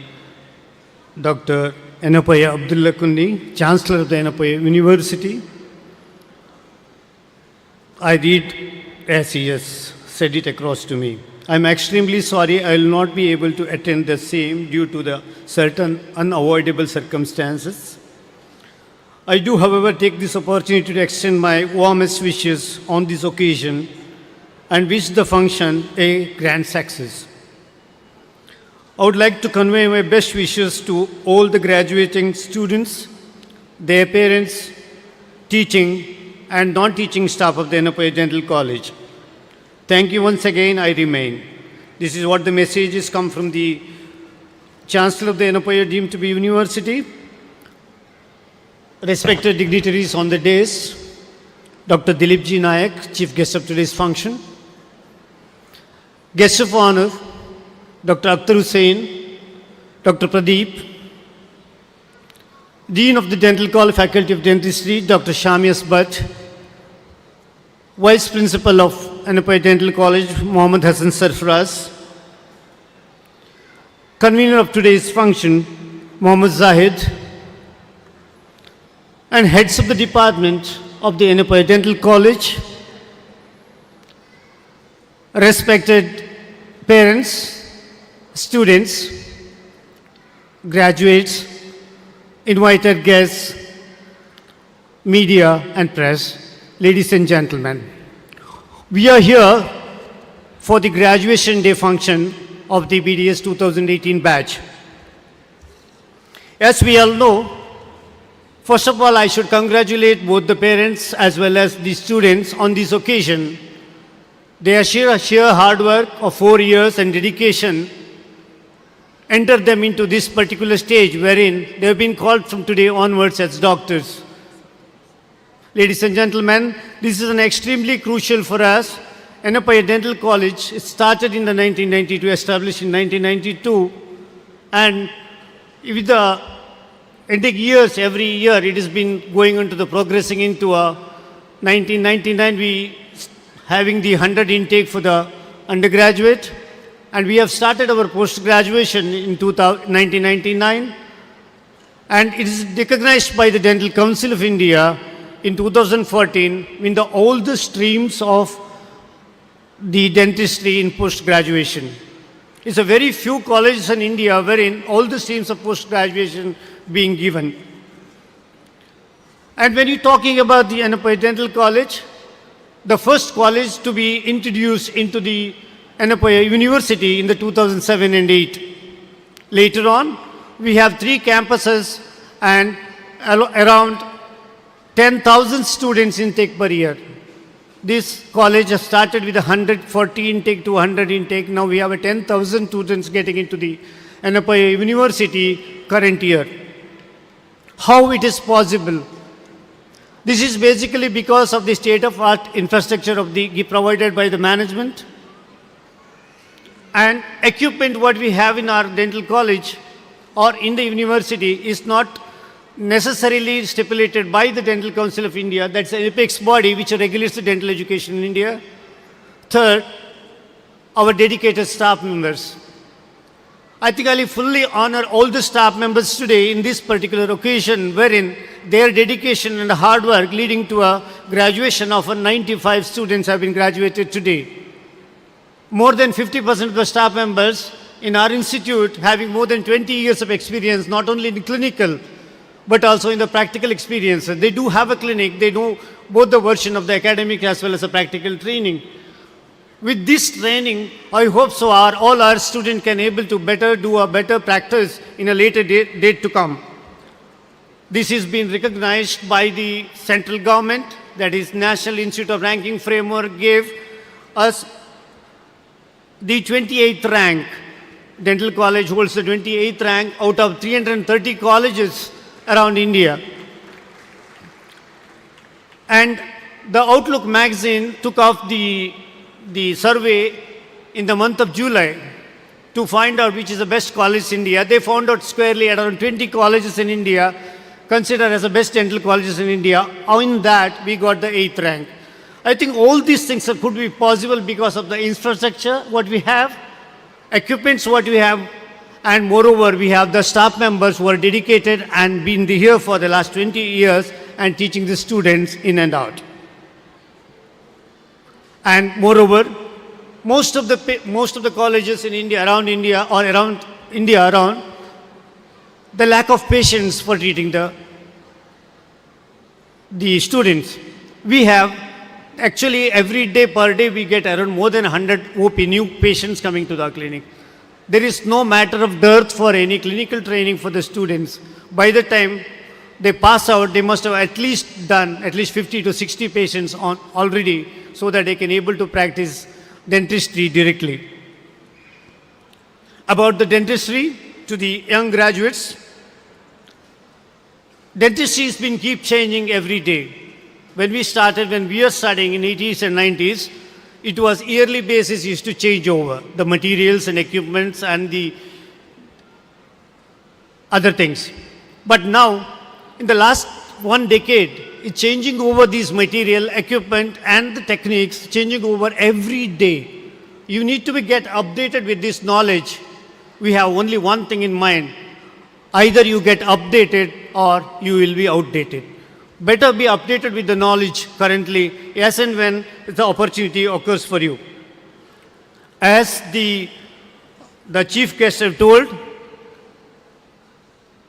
Dr. YENEPOYA Abdullah Kunni, Chancellor of the YENEPOYA University. I read as he has said it across to me. I am extremely sorry I will not be able to attend the same due to the certain unavoidable circumstances. I do, however, take this opportunity to extend my warmest wishes on this occasion and wish the function a grand success. I would like to convey my best wishes to all the graduating students, their parents, teaching and non-teaching staff of the YENEPOYA Dental College. Thank you once again, I remain. This is what the message has come from the Chancellor of the YENEPOYA deemed to be University. Respected dignitaries on the dais, Dr. Dilip G. Nayak, Chief Guest of today's function, Guest of Honor, Dr. Akhtar Hussain, Dr. Pradeep, Dean of the Dental College Faculty of Dentistry, Dr. Shyam Bhatt, Vice Principal of YENEPOYA Dental College, Mohammad Hassan Sarfaraz, Convener of today's function, Mohammad Zahid, and heads of the department of the YENEPOYA Dental College, respected parents, students, graduates, invited guests, media and press, ladies and gentlemen. We are here for the graduation day function of the BDS 2018 batch. As we all know, first of all, I should congratulate both the parents as well as the students on this occasion. Their sheer hard work of 4 years and dedication enter them into this particular stage wherein they have been called from today onwards as doctors. Ladies and gentlemen, this is an extremely crucial for us. YENEPOYA Dental College, it started in the 1992, established in 1992, and with the ending years, every year it has been going into the progressing into a 1999, we having the 100 intake for the undergraduate, and we have started our post-graduation in 1999, and it is recognized by the Dental Council of India in 2014 in the oldest streams of the dentistry in post-graduation. It's a very few colleges in India wherein all the streams of post-graduation being given. And when you're talking about the YENEPOYA Dental College, the first college to be introduced into the YENEPOYA University in the 2007 and 8. Later on, we have 3 campuses and around 10,000 students intake per year. This college has started with 140 intake to 100 intake. Now we have a 10,000 students getting into the YENEPOYA University current year. How it is possible? This is basically because of the state-of-art infrastructure of the provided by the management and equipment what we have in our dental college or in the university is not necessarily stipulated by the Dental Council of India. That's an apex body which regulates the dental education in India. Third, our dedicated staff members. I think I will fully honor all the staff members today in this particular occasion wherein their dedication and hard work leading to a graduation of 95 students have been graduated today. More than 50% of the staff members in our institute having more than 20 years of experience, not only in clinical, but also in the practical experience. They do have a clinic, they know both the version of the academic as well as the practical training. With this training, I hope so all our students can able to do a better practice in a later date to come. This is being recognized by the central government, that is National Institute of Ranking Framework gave us the 28th rank. Dental College holds the 28th rank out of 330 colleges around India. And the Outlook magazine took off the survey in the month of July to find out which is the best college in India. They found out squarely around 20 colleges in India considered as the best dental colleges in India. In that, we got the 8th rank. I think all these things could be possible because of the infrastructure, what we have, equipments, what we have, and moreover, we have the staff members who are dedicated and been here for the last 20 years and teaching the students in and out. And moreover, most of the colleges in India, around India, or around India, the lack of patience for treating the students. We have, actually every day per day, we get around more than 100 OP new patients coming to the clinic. There is no matter of dearth for any clinical training for the students. By the time they pass out, they must have at least done at least 50 to 60 patients already so that they can able to practice dentistry directly. About the dentistry to the young graduates, dentistry has been keep changing every day. When we were studying in 80s and 90s, it was yearly basis used to change over the materials and equipments and the other things. But now, in the last 1 decade, it's changing over these material, equipment and the techniques, changing over every day. You need to get updated with this knowledge. We have only one thing in mind. Either you get updated or you will be outdated. Better be updated with the knowledge currently as and when the opportunity occurs for you. As the chief guest have told,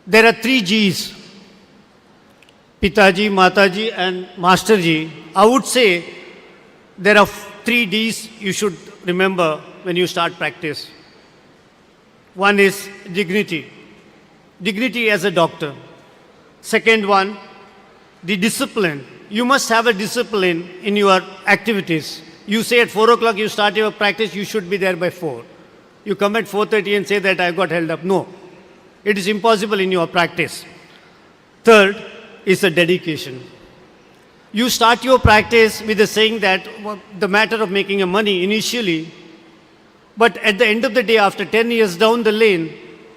there are 3 Gs, Pitaji, Mataji and Masterji. I would say there are 3 Ds you should remember when you start practice. One is dignity. Dignity as a doctor. Second one, the discipline. You must have a discipline in your activities. You say at 4 o'clock you start your practice, you should be there by 4. You come at 4:30 and say that I got held up. No, it is impossible in your practice. Third is the dedication. You start your practice with the saying that the matter of making a money initially, but at the end of the day, after 10 years down the lane,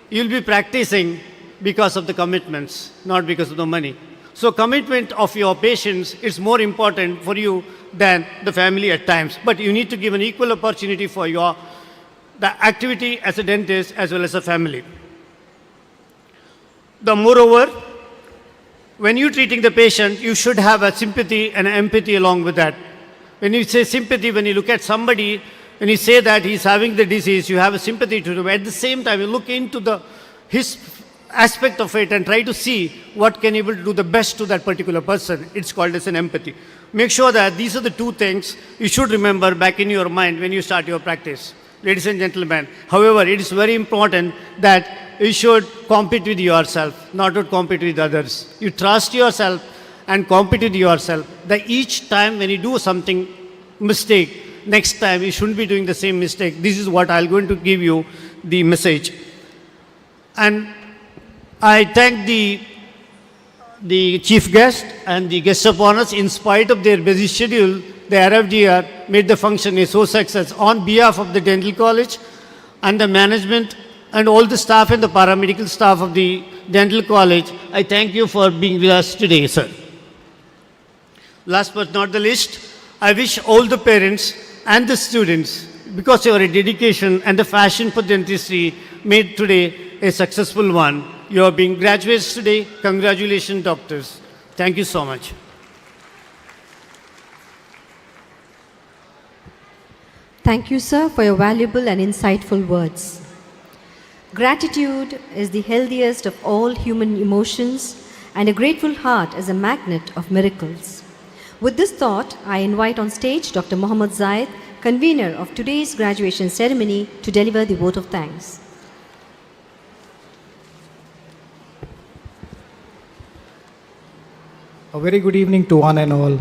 you'll be practicing because of the commitments, not because of the money. So commitment of your patients is more important for you than the family at times. But you need to give an equal opportunity for the activity as a dentist as well as a family. Moreover, when you're treating the patient, you should have a sympathy and empathy along with that. When you say sympathy, when you look at somebody, when you say that he's having the disease, you have a sympathy to him. At the same time, you look into his aspect of it and try to see what can able to do the best to that particular person. It's called as an empathy. Make sure that these are the two things you should remember back in your mind when you start your practice. Ladies and gentlemen, however, it is very important that you should compete with yourself, not to compete with others. You trust yourself and compete with yourself. That each time when you do something mistake, next time you shouldn't be doing the same mistake. This is what I'm going to give you the message. And I thank the chief guest and the guest of honors. In spite of their busy schedule, they arrived here, made the function a so success. On behalf of the dental college and the management and all the staff and the paramedical staff of the dental college, I thank you for being with us today, sir. Last but not the least, I wish all the parents and the students, because your dedication and the passion for dentistry made today a successful one. You are being graduates today. Congratulations, doctors. Thank you so much. Thank you, sir, for your valuable and insightful words. Gratitude is the healthiest of all human emotions, and a grateful heart is a magnet of miracles. With this thought, I invite on stage Dr. Mohammad Zaid, convener of today's graduation ceremony, to deliver the vote of thanks. A very good evening to one and all.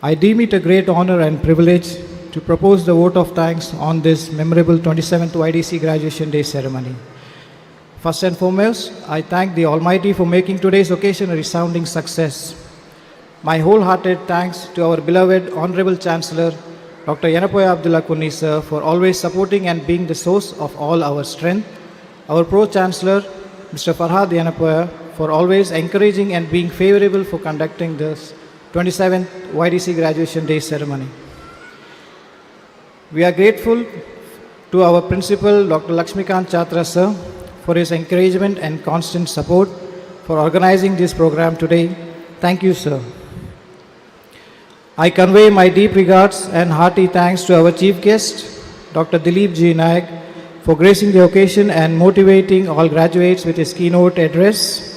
I deem it a great honor and privilege to propose the vote of thanks on this memorable 27th YDC Graduation Day ceremony. First and foremost, I thank the Almighty for making today's occasion a resounding success. My wholehearted thanks to our beloved Honorable Chancellor, Dr. YENEPOYA Abdullah Kunni sir, for always supporting and being the source of all our strength. Our Pro-Chancellor, Mr. Farhad YENEPOYA, for always encouraging and being favorable for conducting this 27th YDC Graduation Day ceremony. We are grateful to our principal, Dr. Lakshmikant Chatra sir, for his encouragement and constant support for organizing this program today. Thank you, sir. I convey my deep regards and hearty thanks to our chief guest, Dr. Dilip G. Naik, for gracing the occasion and motivating all graduates with his keynote address.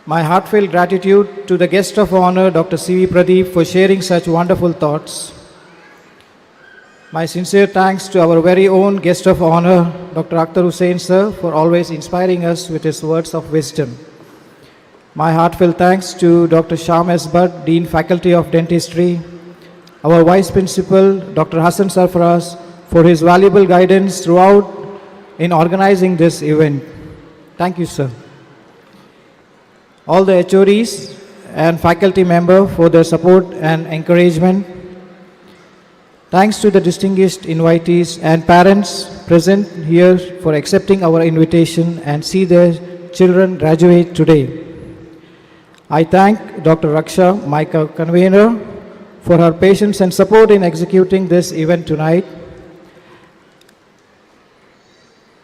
My heartfelt gratitude to the guest of honor, Dr. C.V. Pradeep, for sharing such wonderful thoughts. My sincere thanks to our very own guest of honor, Dr. Akhtar Hussain sir, for always inspiring us with his words of wisdom. My heartfelt thanks to Dr. Sham S. Bhatt, Dean Faculty of Dentistry, our Vice Principal, Dr. Hassan Sarfaraz, for his valuable guidance throughout in organizing this event. Thank you, sir. All the HODs and faculty members for their support and encouragement. Thanks to the distinguished invitees and parents present here for accepting our invitation and see their children graduate today. I thank Dr. Raksha, my convener, for her patience and support in executing this event tonight.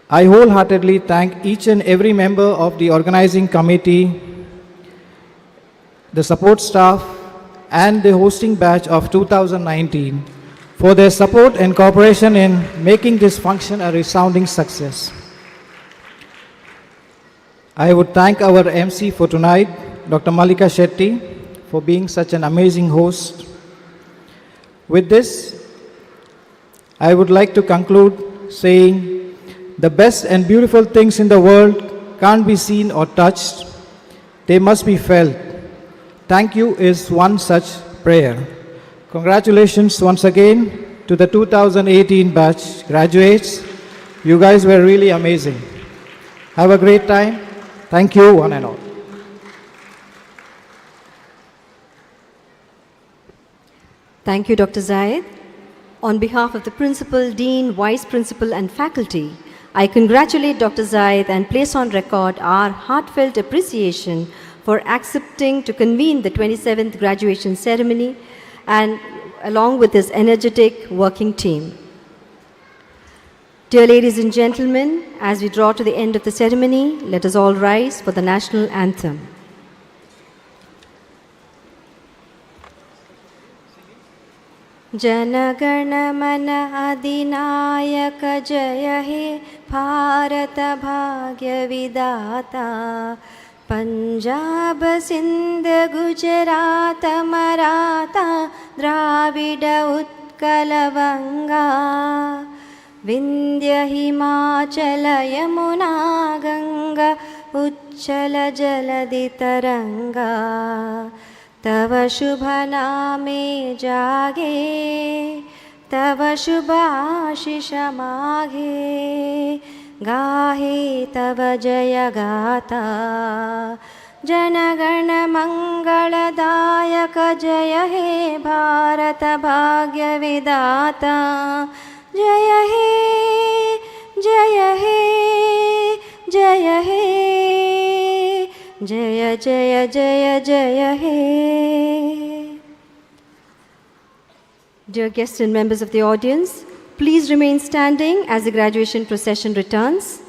I wholeheartedly thank each and every member of the organizing committee, the support staff, and the hosting batch of 2019 for their support and cooperation in making this function a resounding success. I would thank our MC for tonight, Dr. Malika Shetty, for being such an amazing host. With this, I would like to conclude saying, the best and beautiful things in the world can't be seen or touched, they must be felt. Thank you is one such prayer. Congratulations once again to the 2018 batch graduates. You guys were really amazing. Have a great time. Thank you, one and all. Thank you, Dr. Zayed. On behalf of the Principal, Dean, Vice Principal and faculty, I congratulate Dr. Zayed and place on record our heartfelt appreciation for accepting to convene the 27th graduation ceremony and along with his energetic working team. Dear ladies and gentlemen, as we draw to the end of the ceremony, let us all rise for the national anthem. जनगण मन अधिनायक जय हे भारत भाग्य विधाता पंजाब सिंध गुजरात मराठा द्राविड उत्कल बंगा विंध्य हिमाचल यमुना गंगा उच्चल जलधि तरंगा तव शुभ नामे जागे तव शुभ आशीष मागे गाहे तव जय गाथा जनगण मंगलदायक जय हे भारत भाग्य विधाता जय हे जय हे जय हे जय जय जय जय हे. Dear guests and members of the audience, please remain standing as the graduation procession returns.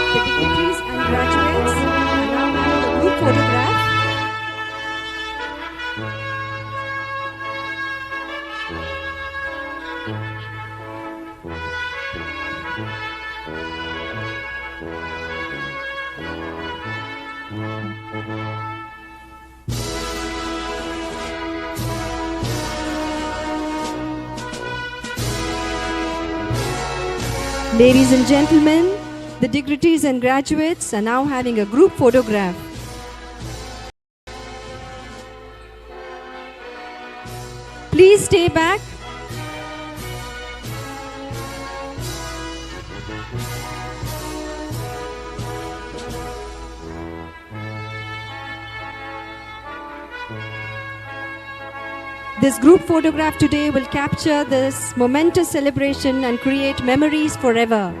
The dignitaries and graduates are now having a group photograph. Ladies and gentlemen, the dignitaries and graduates are now having a group photograph. Please stay back. This group photograph today will capture this momentous celebration and create memories forever.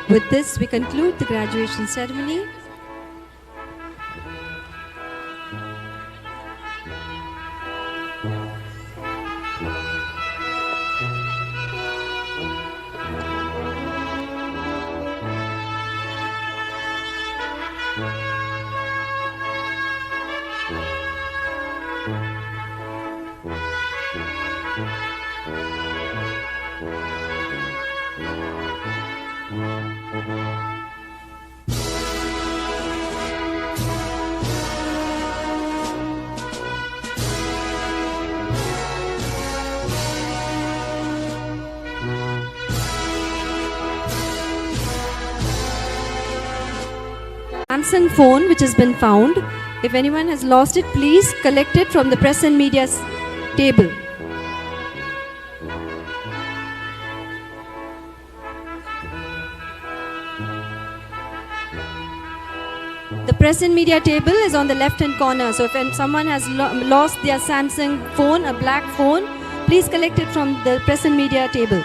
With this, we conclude the graduation ceremony. Samsung phone which has been found. If anyone has lost it, please collect it from the press and media table. The press and media table is on the left hand corner. So if someone has lost their Samsung phone, a black phone, please collect it from the press and media table.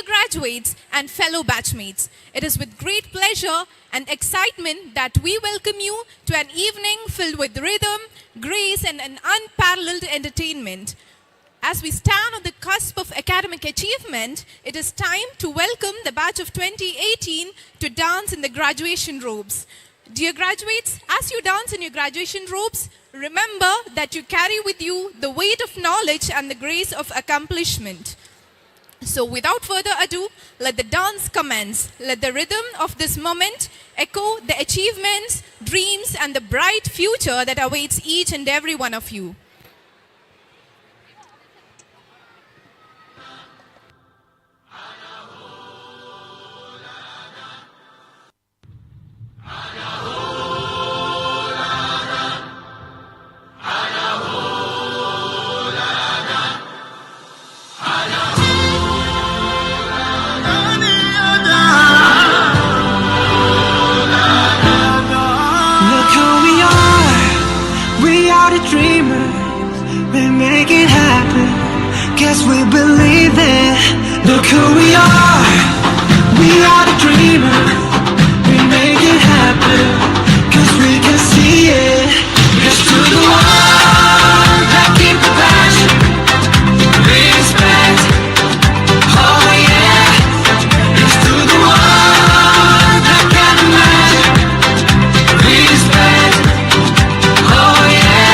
Graduates and fellow batchmates, it is with great pleasure and excitement that we welcome you to an evening filled with rhythm, grace, and an unparalleled entertainment. As we stand on the cusp of academic achievement, it is time to welcome the batch of 2018 to dance in the graduation robes. Dear graduates, as you dance in your graduation robes, remember that you carry with you the weight of knowledge and the grace of accomplishment. So without further ado, let the dance commence. Let the rhythm of this moment echo the achievements, dreams, and the bright future that awaits each and every one of you. Yes, we believe it. Look who we are. We are the dreamers. We make it happen. Cause we can see it. Yes to the one that keep the passion. Respect. Oh yeah. Yes to the one that can imagine. Respect. Oh yeah.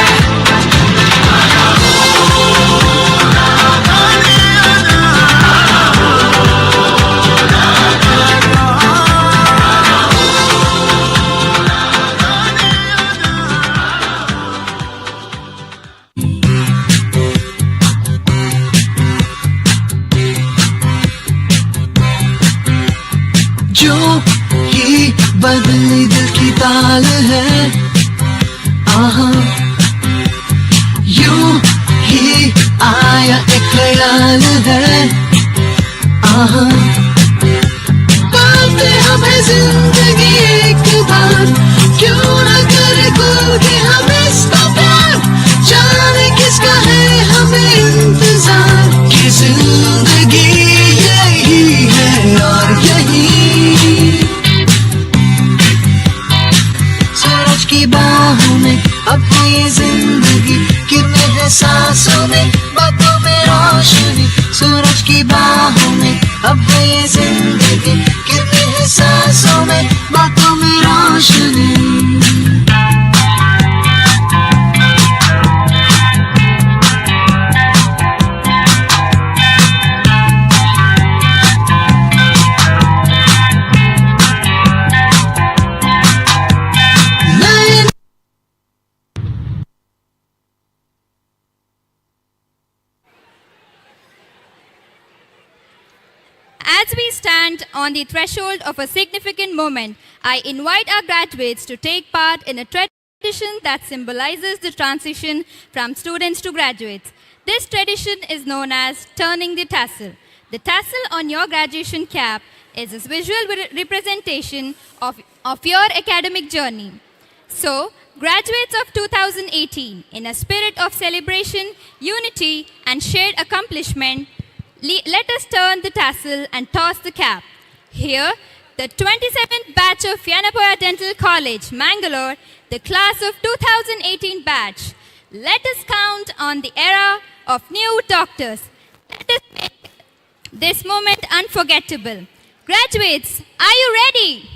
जो ही बदली दिल की ताल है आहा यूं ही आया एक ख्याल है आहा पाते हमें जिंदगी एक बार क्यों न करे खुल के हम इसका प्यार जाने किसका है हमें इंतजार कि जिंदगी यही है और यही सूरज की बाहों में अपनी जिंदगी कितने हैं सांसों में बातों में रोशनी सूरज की बाहों में अपनी जिंदगी कितने हैं सांसों में बातों में रोशनी As we stand on the threshold of a significant moment, I invite our graduates to take part in a tradition that symbolizes the transition from students to graduates. This tradition is known as turning the tassel. The tassel on your graduation cap is a visual representation of your academic journey. So, graduates of 2018, in a spirit of celebration, unity, and shared accomplishment, let us turn the tassel and toss the cap. Here, the 27th batch of YENEPOYA Dental College, Mangalore, the class of 2018 batch. Let us count on the era of new doctors. Let us make this moment unforgettable. Graduates, are you ready?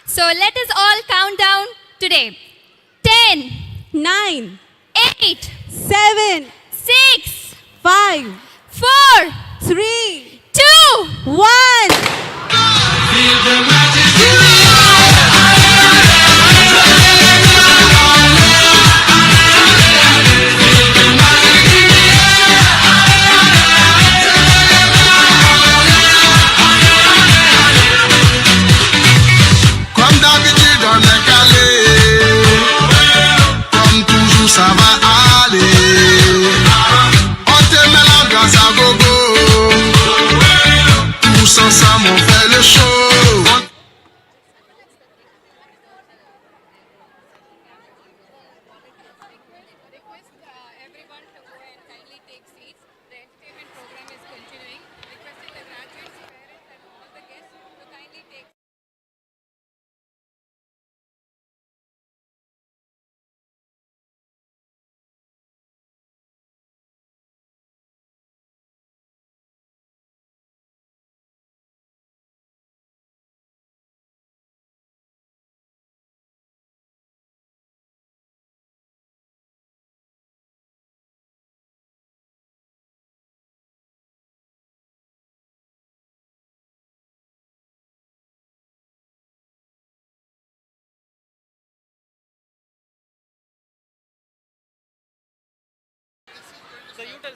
So let us all count down today. 10, 9, 8, 7, 6, 5, 4, 3, 2, Comme toujours ça va aller. On te met l'ambiance à gogo. Tous ensemble on fait le show.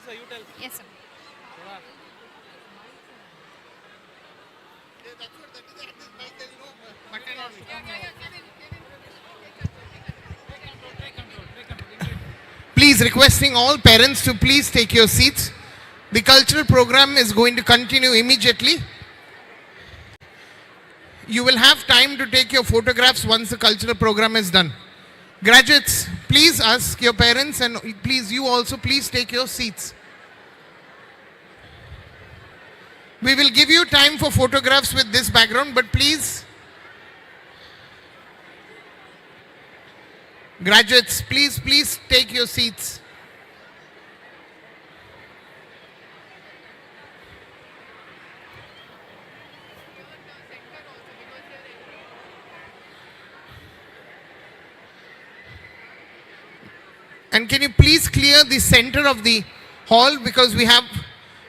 sir, you tell. Yes, sir. Please, requesting all parents to please take your seats. The cultural program is going to continue immediately. You will have time to take your photographs once the cultural program is done. Graduates, Please ask your parents, and please, you also, please take your seats. We will give you time for photographs with this background, but please, graduates, please take your seats. And can you please clear the center of the hall, because we have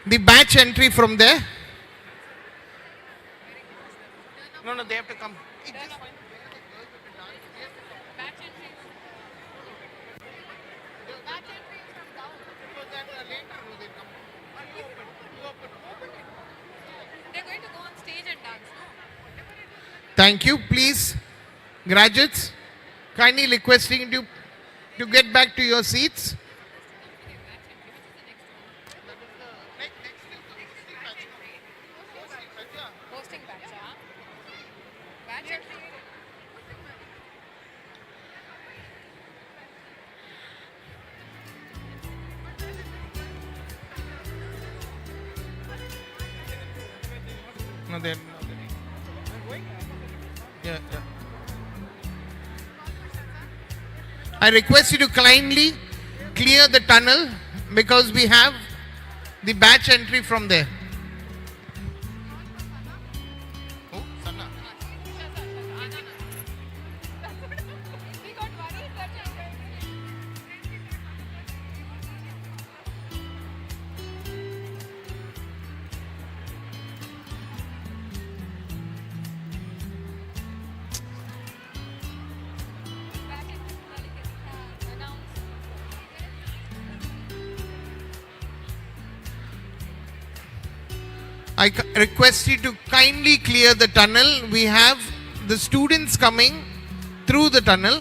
the batch entry from there. No, they have to come. They're going to go on stage and dance, no? Thank you. Please, graduates, kindly requesting you to get back to your seats. Hosting batch, huh? Batch entry. No, they're yeah. I request you to kindly clear the tunnel, because we have the batch entry from there. I request you to kindly clear the tunnel. We have the students coming through the tunnel.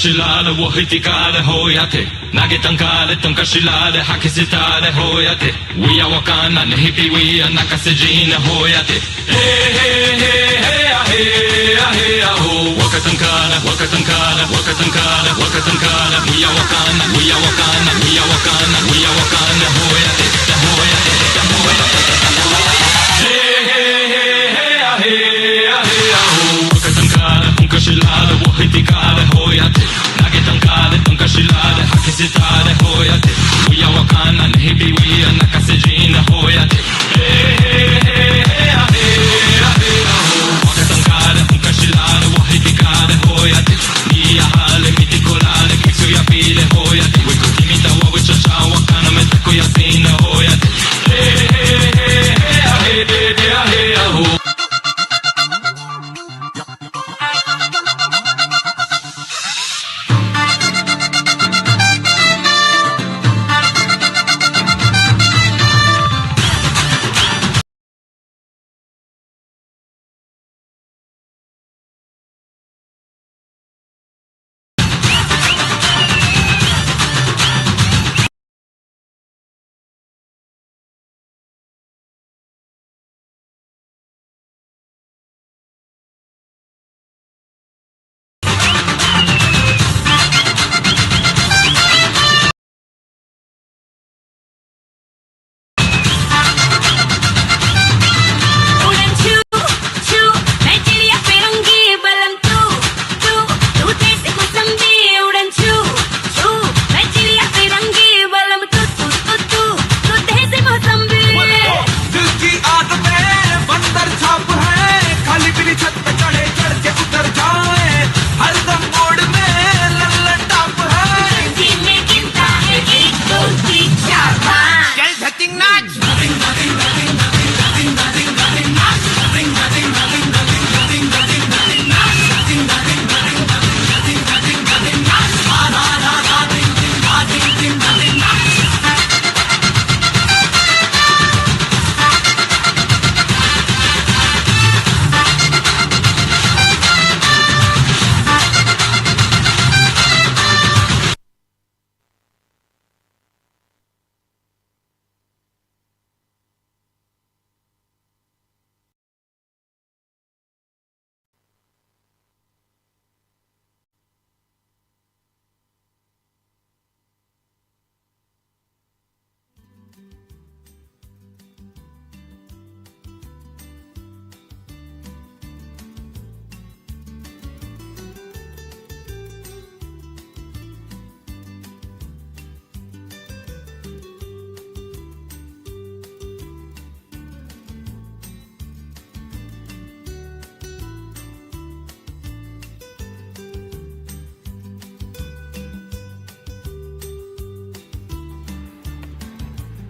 ಶಿಲಾಲ ವಹಿತಿಕಾಲ ಹೋಯತೆ ನಗೆ ತಂಕಾಲ ತುಂಕ ಶಿಲಾಲ ಹಾಕಿಸಿತಾಲ ಹೋಯತೆ ವಿಯ ವಕಾನ ನೆಹಿತಿ ವಿಯ ನಕಸೆ ಜೀನ ಹೋಯತೆ ಹೇ ಹೇ ಹೇ ಹೇ ಅಹೇ ಅಹೇ ಅಹೋ ವಕತಂಕಾಲ ವಕತಂಕಾಲ ವಕತಂಕಾಲ ವಕತಂಕಾಲ ವಿಯ ವಕಾನ ವಿಯ ವಕಾನ ವಿಯ ವಕಾನ ವಿಯ ವಕಾನ ಹೋಯತೆ ಹೋಯತೆ ಹೋಯತೆ ಹೇ ಹೇ ಹೇ ಹೇ ಅಹೇ ಅಹೇ ಅಹೋ ವಕತಂಕಾಲ ತುಂಕ ಶಿಲಾಲ ವಹಿತಿಕಾಲ ಹೋಯತೆ nage tankale tunka shilale hakisitale hoyate wiya wakana nehibi wiya nakase jina hoyate hey hey hey hey ahe ahe aho waka tankale tunka shilale wahidikale hoyate niya hale mitikolale kisu ya pile hoyate wiko timita wa wicha cha wakana metako ya sina hoyate hey hey hey hey ahe ahe aho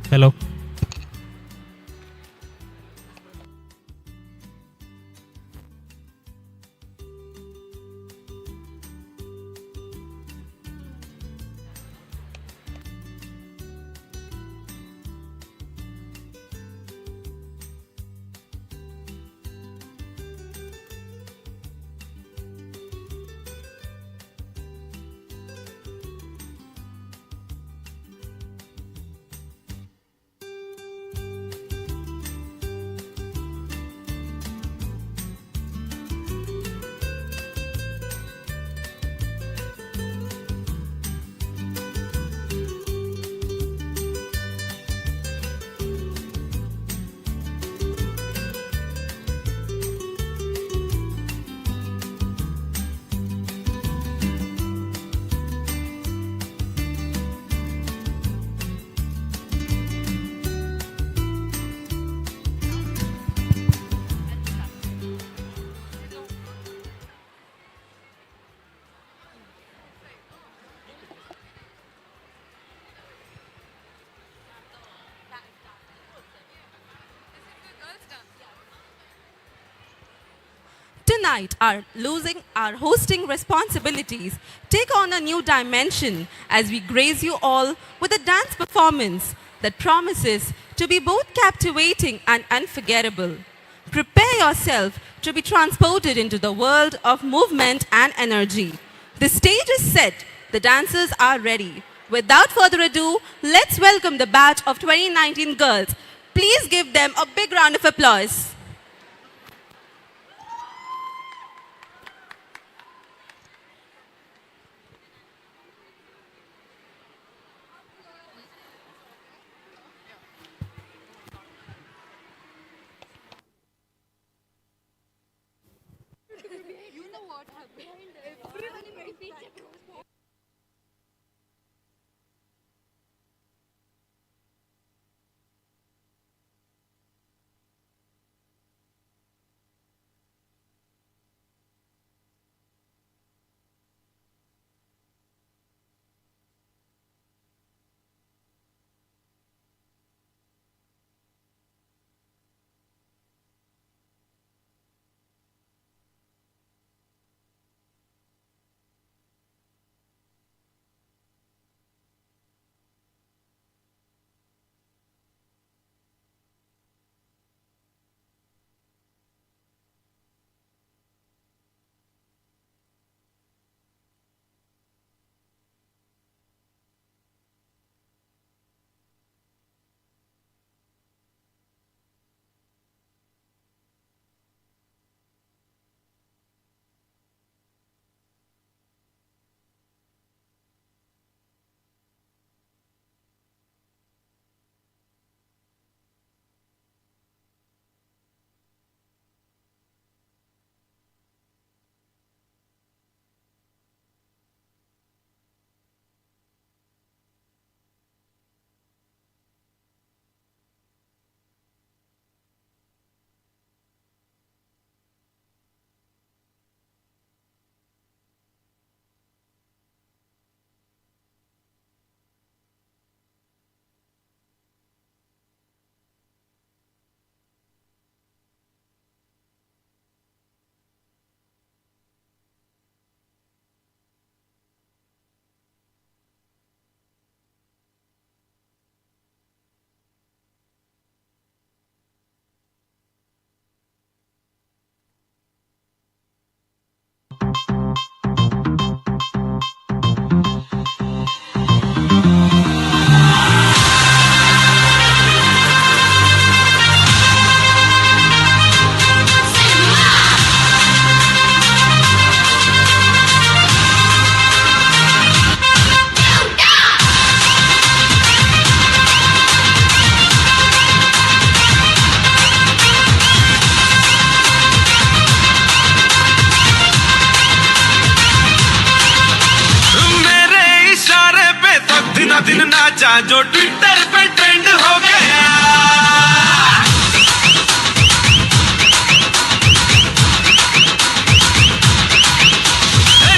Hello. Tonight, our hosting responsibilities take on a new dimension as we grace you all with a dance performance that promises to be both captivating and unforgettable. Prepare yourself to be transported into the world of movement and energy. The stage is set. The dancers are ready. Without further ado, let's welcome the batch of 2019 girls. Please give them a big round of applause. दिन नाचा जो Twitter पे trend हो गया।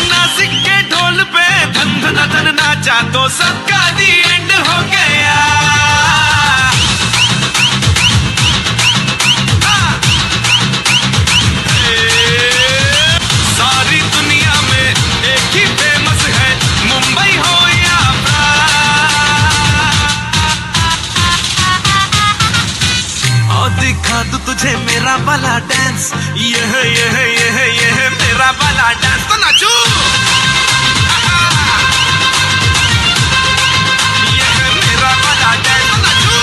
नासिक के ढोल पे धन धन धन नाचा तो सबका दी एंड हो गया। सारी दुनिया में एक ही फेमस है, मुंबई हो या और दिखा दूं तुझे मेरा वाला डांस, ये मेरा वाला डांस तो नाचू। ये मेरा वाला डांस तो नाचू।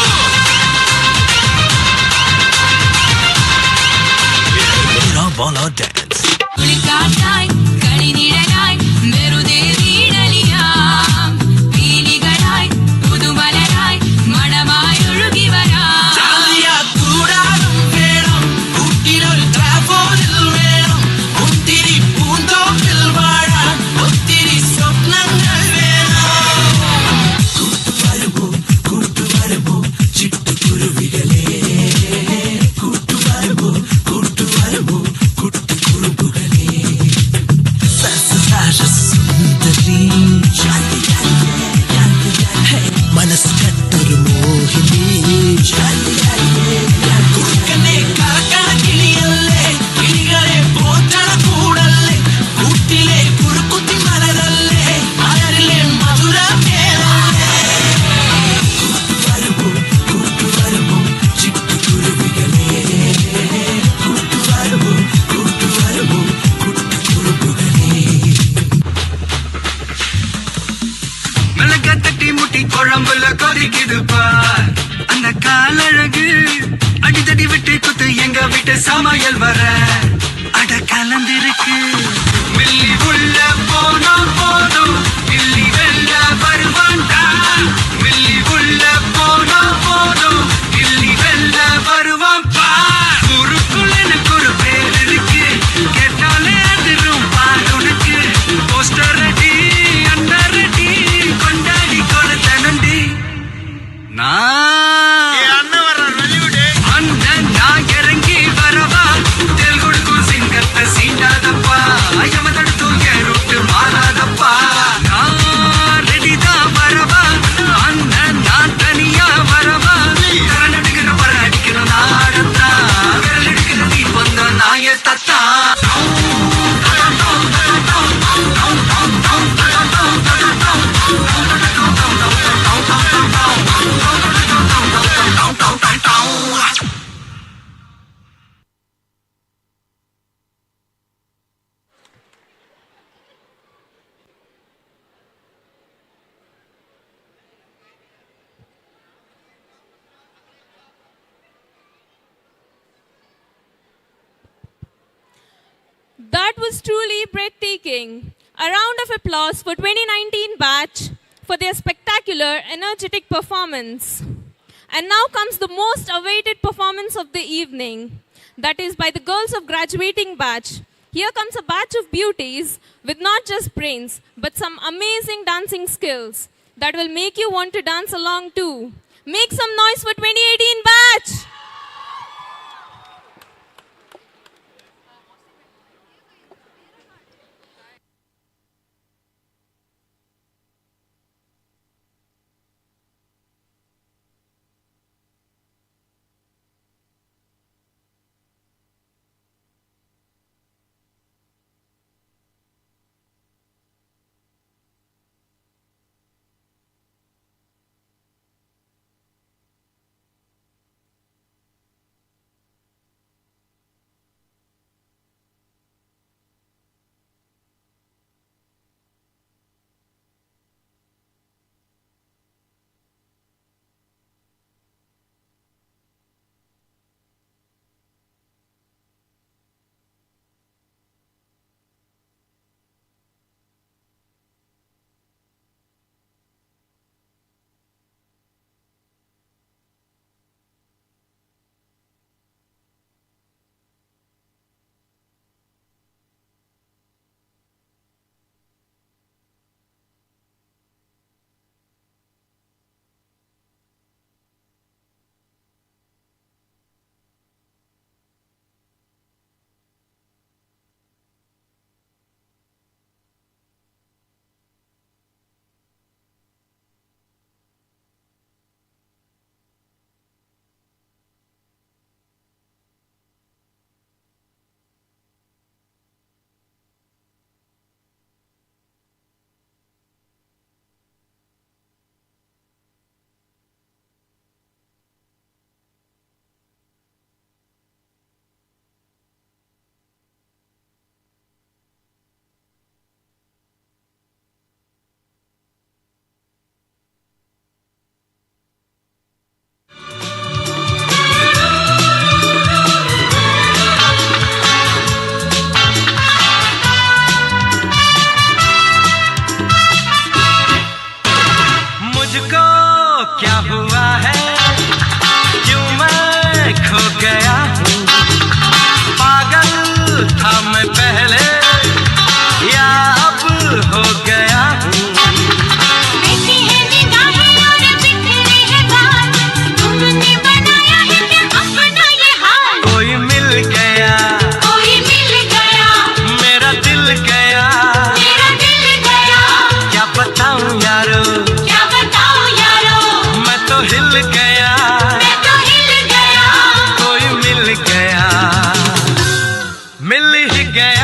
ये मेरा वाला डांस। കുളിക്കാറ്റായി കളിനിഴലായി വെറുതെ വീടലിയാം പീലികളായി പുതുമലരായി മണമായി ഒഴുകി വരാം കൂടാരം വേണം കൂട്ടിലൊരു ട്രാഫോഡിൽ വേണം ഒത്തിരി പൂന്തോപ്പിൽ വാഴാൻ ഒത്തിരി സ്വപ്നങ്ങൾ വേണം കൂട്ടുവരവോ ചിട്ടുകുരുവികളെ കൂട്ടുവരവോ മനസ്സ് കെട്ടൊരു മോഹിനി കുറുക്കനെ കറക്കണ കിളിയല്ലേ, കിളികളെ പോറ്റണ കൂടല്ലേ, കൂട്ടിലെ കുറുക്കുത്തി മലരല്ലേ, മലരിലെ മധുര കൂട്ടുവരവോ ചിട്ടുകുരുവികളെ കൂട്ടുവരവോ കുട്ടുകുറുമ്പുകളെ கொதிக்குது பார் அந்த காலழகு அடிதடி விட்டு குத்து எங்க வீட்டு சமையல் வர அட கலந்திருக்கு மில்லி உள்ள போனா போதும் மில்லி வெல்ல வருவான்டா மில்லி உள்ள போனா போதும் மில்லி வெல்ல வருவான் பார் ஊருக்குள்ள எனக்கு ஒரு பேர் இருக்கு கேட்டாலே அதிரும் பார் உனக்கு போஸ்டர் ரெடி அண்டர் ரெடி கொண்டாடி கொடுத்தனண்டி அண்ணன் நான் இறங்கி வரவா தெல் கொடுக்கும் சிங்கத்தை சீண்டாதப்பா யமதடுத்தும் என் ரூட்டு மாறாதப்பா நான் ரெடிதான் வரவா அண்ணன் நான் தனியா வரவா கரண் அடிக்கிற பர அடிக்கிற நாடத்தா விரல் எடுக்கிற நீ வந்த நாய Datta That was truly breathtaking. A round of applause for 2019 batch for their spectacular, energetic performance. And now comes the most awaited performance of the evening. That is by the girls of graduating batch. Here comes a batch of beauties with not just brains, but some amazing dancing skills that will make you want to dance along too. Make some noise for 2018 batch! मिल ही गया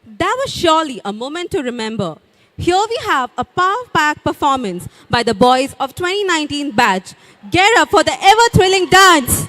That was surely a moment to remember. Here we have a power-packed performance by the boys of 2019 batch. Get up for the ever-thrilling dance.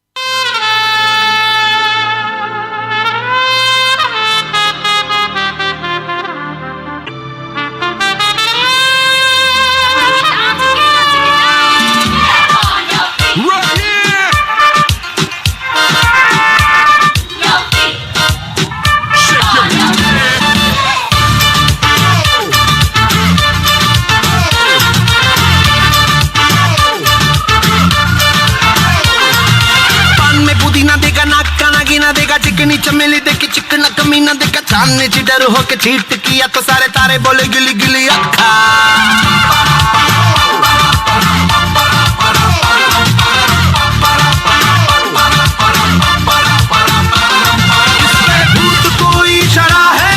दूधी ना देगा नाक ना गिना देगा चिकनी चमेली देखी चिकना कमीना देखा चांदनी चिटर होके चीट किया तो सारे तारे बोले गिली गिली अक्खा शरा है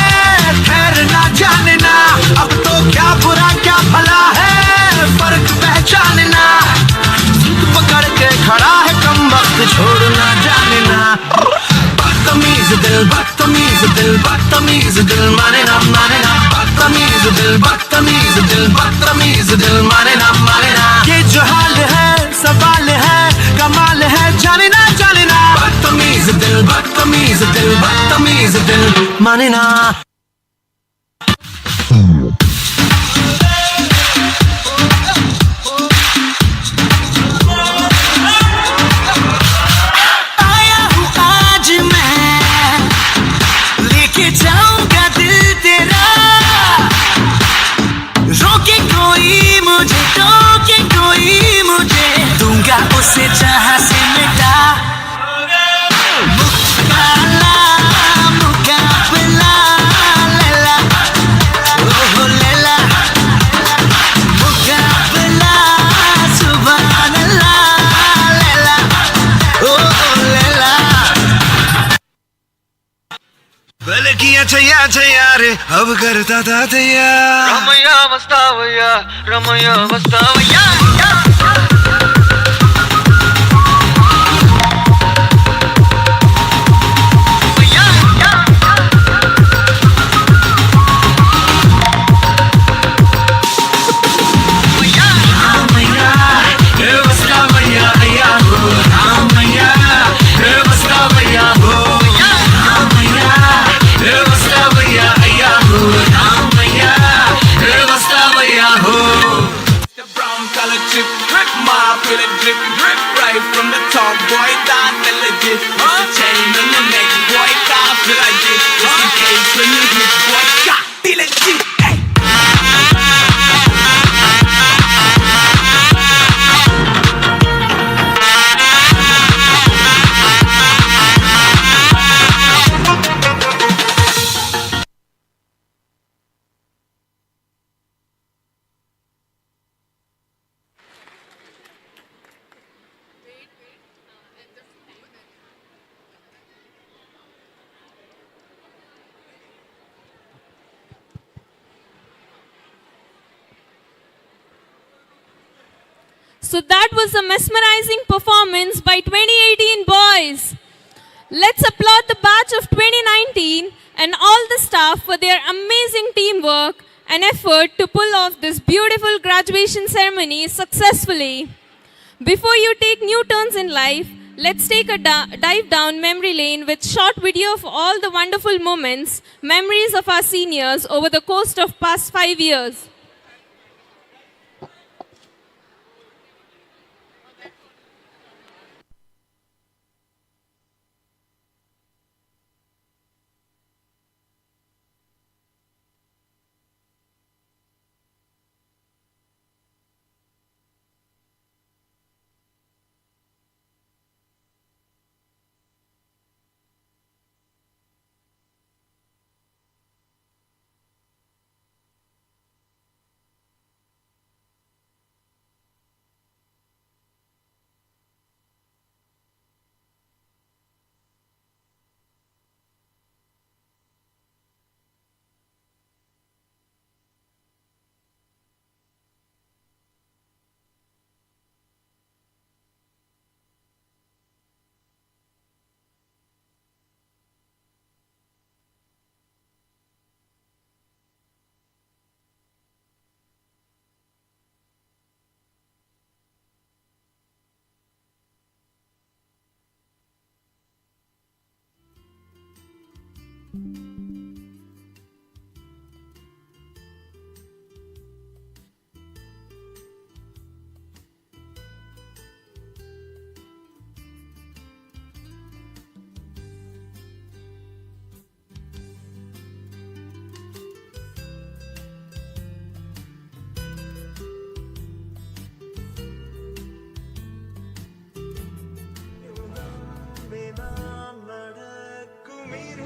ठहर ना जानना अब तो क्या बुरा क्या भला है फर्क पहचानना जिद पकड़ के खड़ा है कम वक्त छोड़ना जानना बदतमीज दिल बदतमीज दिल बदतमीज दिल माने ना बदतमीज दिल बदतमीज दिल बदतमीज दिल माने ना ये जो हाल है सवाल है कमाल है जानना जानना बदतमीज दिल बदतमीज दिल बदतमीज दिल माने ना आया हूँ आज मैं लेके जाऊंगा दिल तेरा रोके कोई मुझे टोके कोई मुझे दूंगा उसे जहां से मिटा किया छैया छैया रे अब करता था तैयार Ramaiah वस्तावैया Ramaiah वस्तावैया from the top, boy, that melody. It's a chain on the neck, boy, can't feel like it. Just in case when you hit, boy, can't feel it. Hey. So that was a mesmerizing performance by 2018 boys. Let's applaud the batch of 2019 and all the staff for their amazing teamwork and effort to pull off this beautiful graduation ceremony successfully. Before you take new turns in life, let's take a dive down memory lane with short video of all the wonderful moments, memories of our seniors over the course of past 5 years.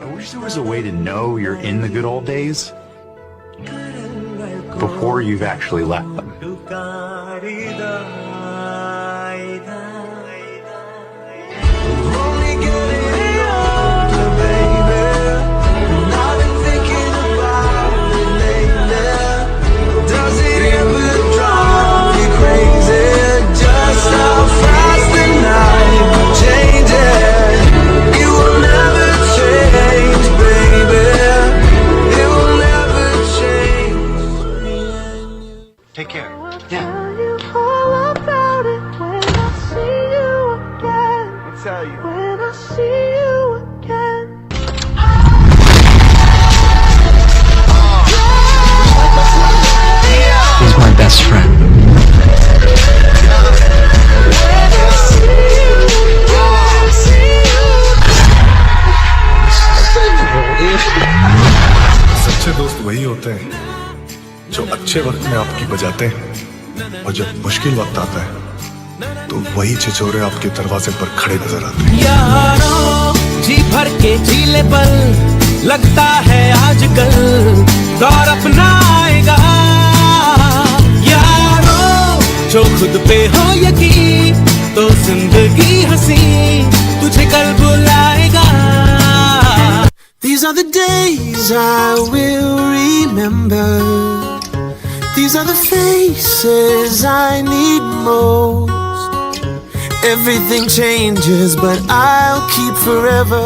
I wish there was a way to know you're in the good old days before you've actually left them. Take care. Tell you when I see you again. He's my best friend. सच्चे दोस्त वही होते हैं जो अच्छे वक्त में आपकी बजाते हैं और जब मुश्किल वक्त आता है तो वही छिछोरे आपके दरवाजे पर खड़े नजर आते हैं। यारों जी भर के झीले पर लगता है आजकल दौर अपना आएगा। यारों जो खुद पे हो यकीन तो जिंदगी हंसी तुझे कल बुलाएगा। These are the days I will remember. These are the faces I need most. Everything changes, but I'll keep forever.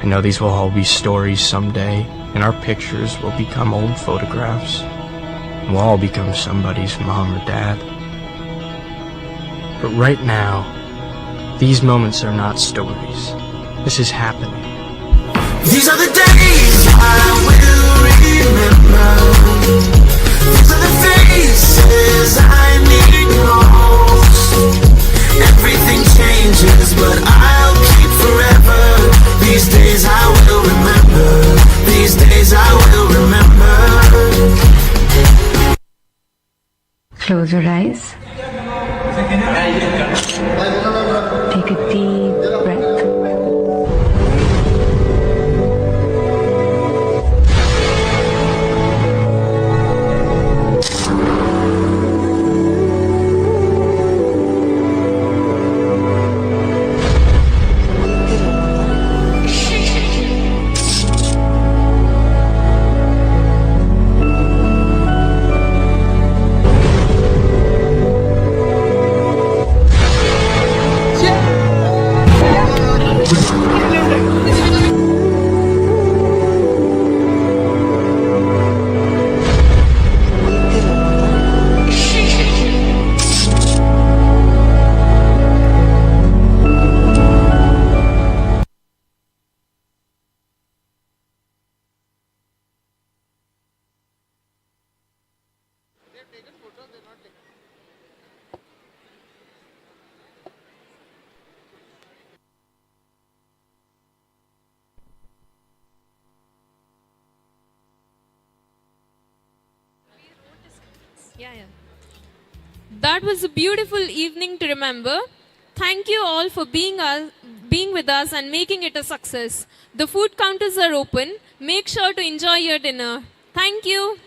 I know these will all be stories someday, and our pictures will become old photographs. And we'll all become somebody's mom or dad. But right now, these moments are not stories. This is happening. These are the days I will remember. These are the faces I need most. Everything changes, but I'll keep forever. These days I will remember. These days I will remember. Close your eyes. Take a deep breath. That was a beautiful evening to remember. Thank you all for being with us and making it a success. The food counters are open. Make sure to enjoy your dinner. Thank you.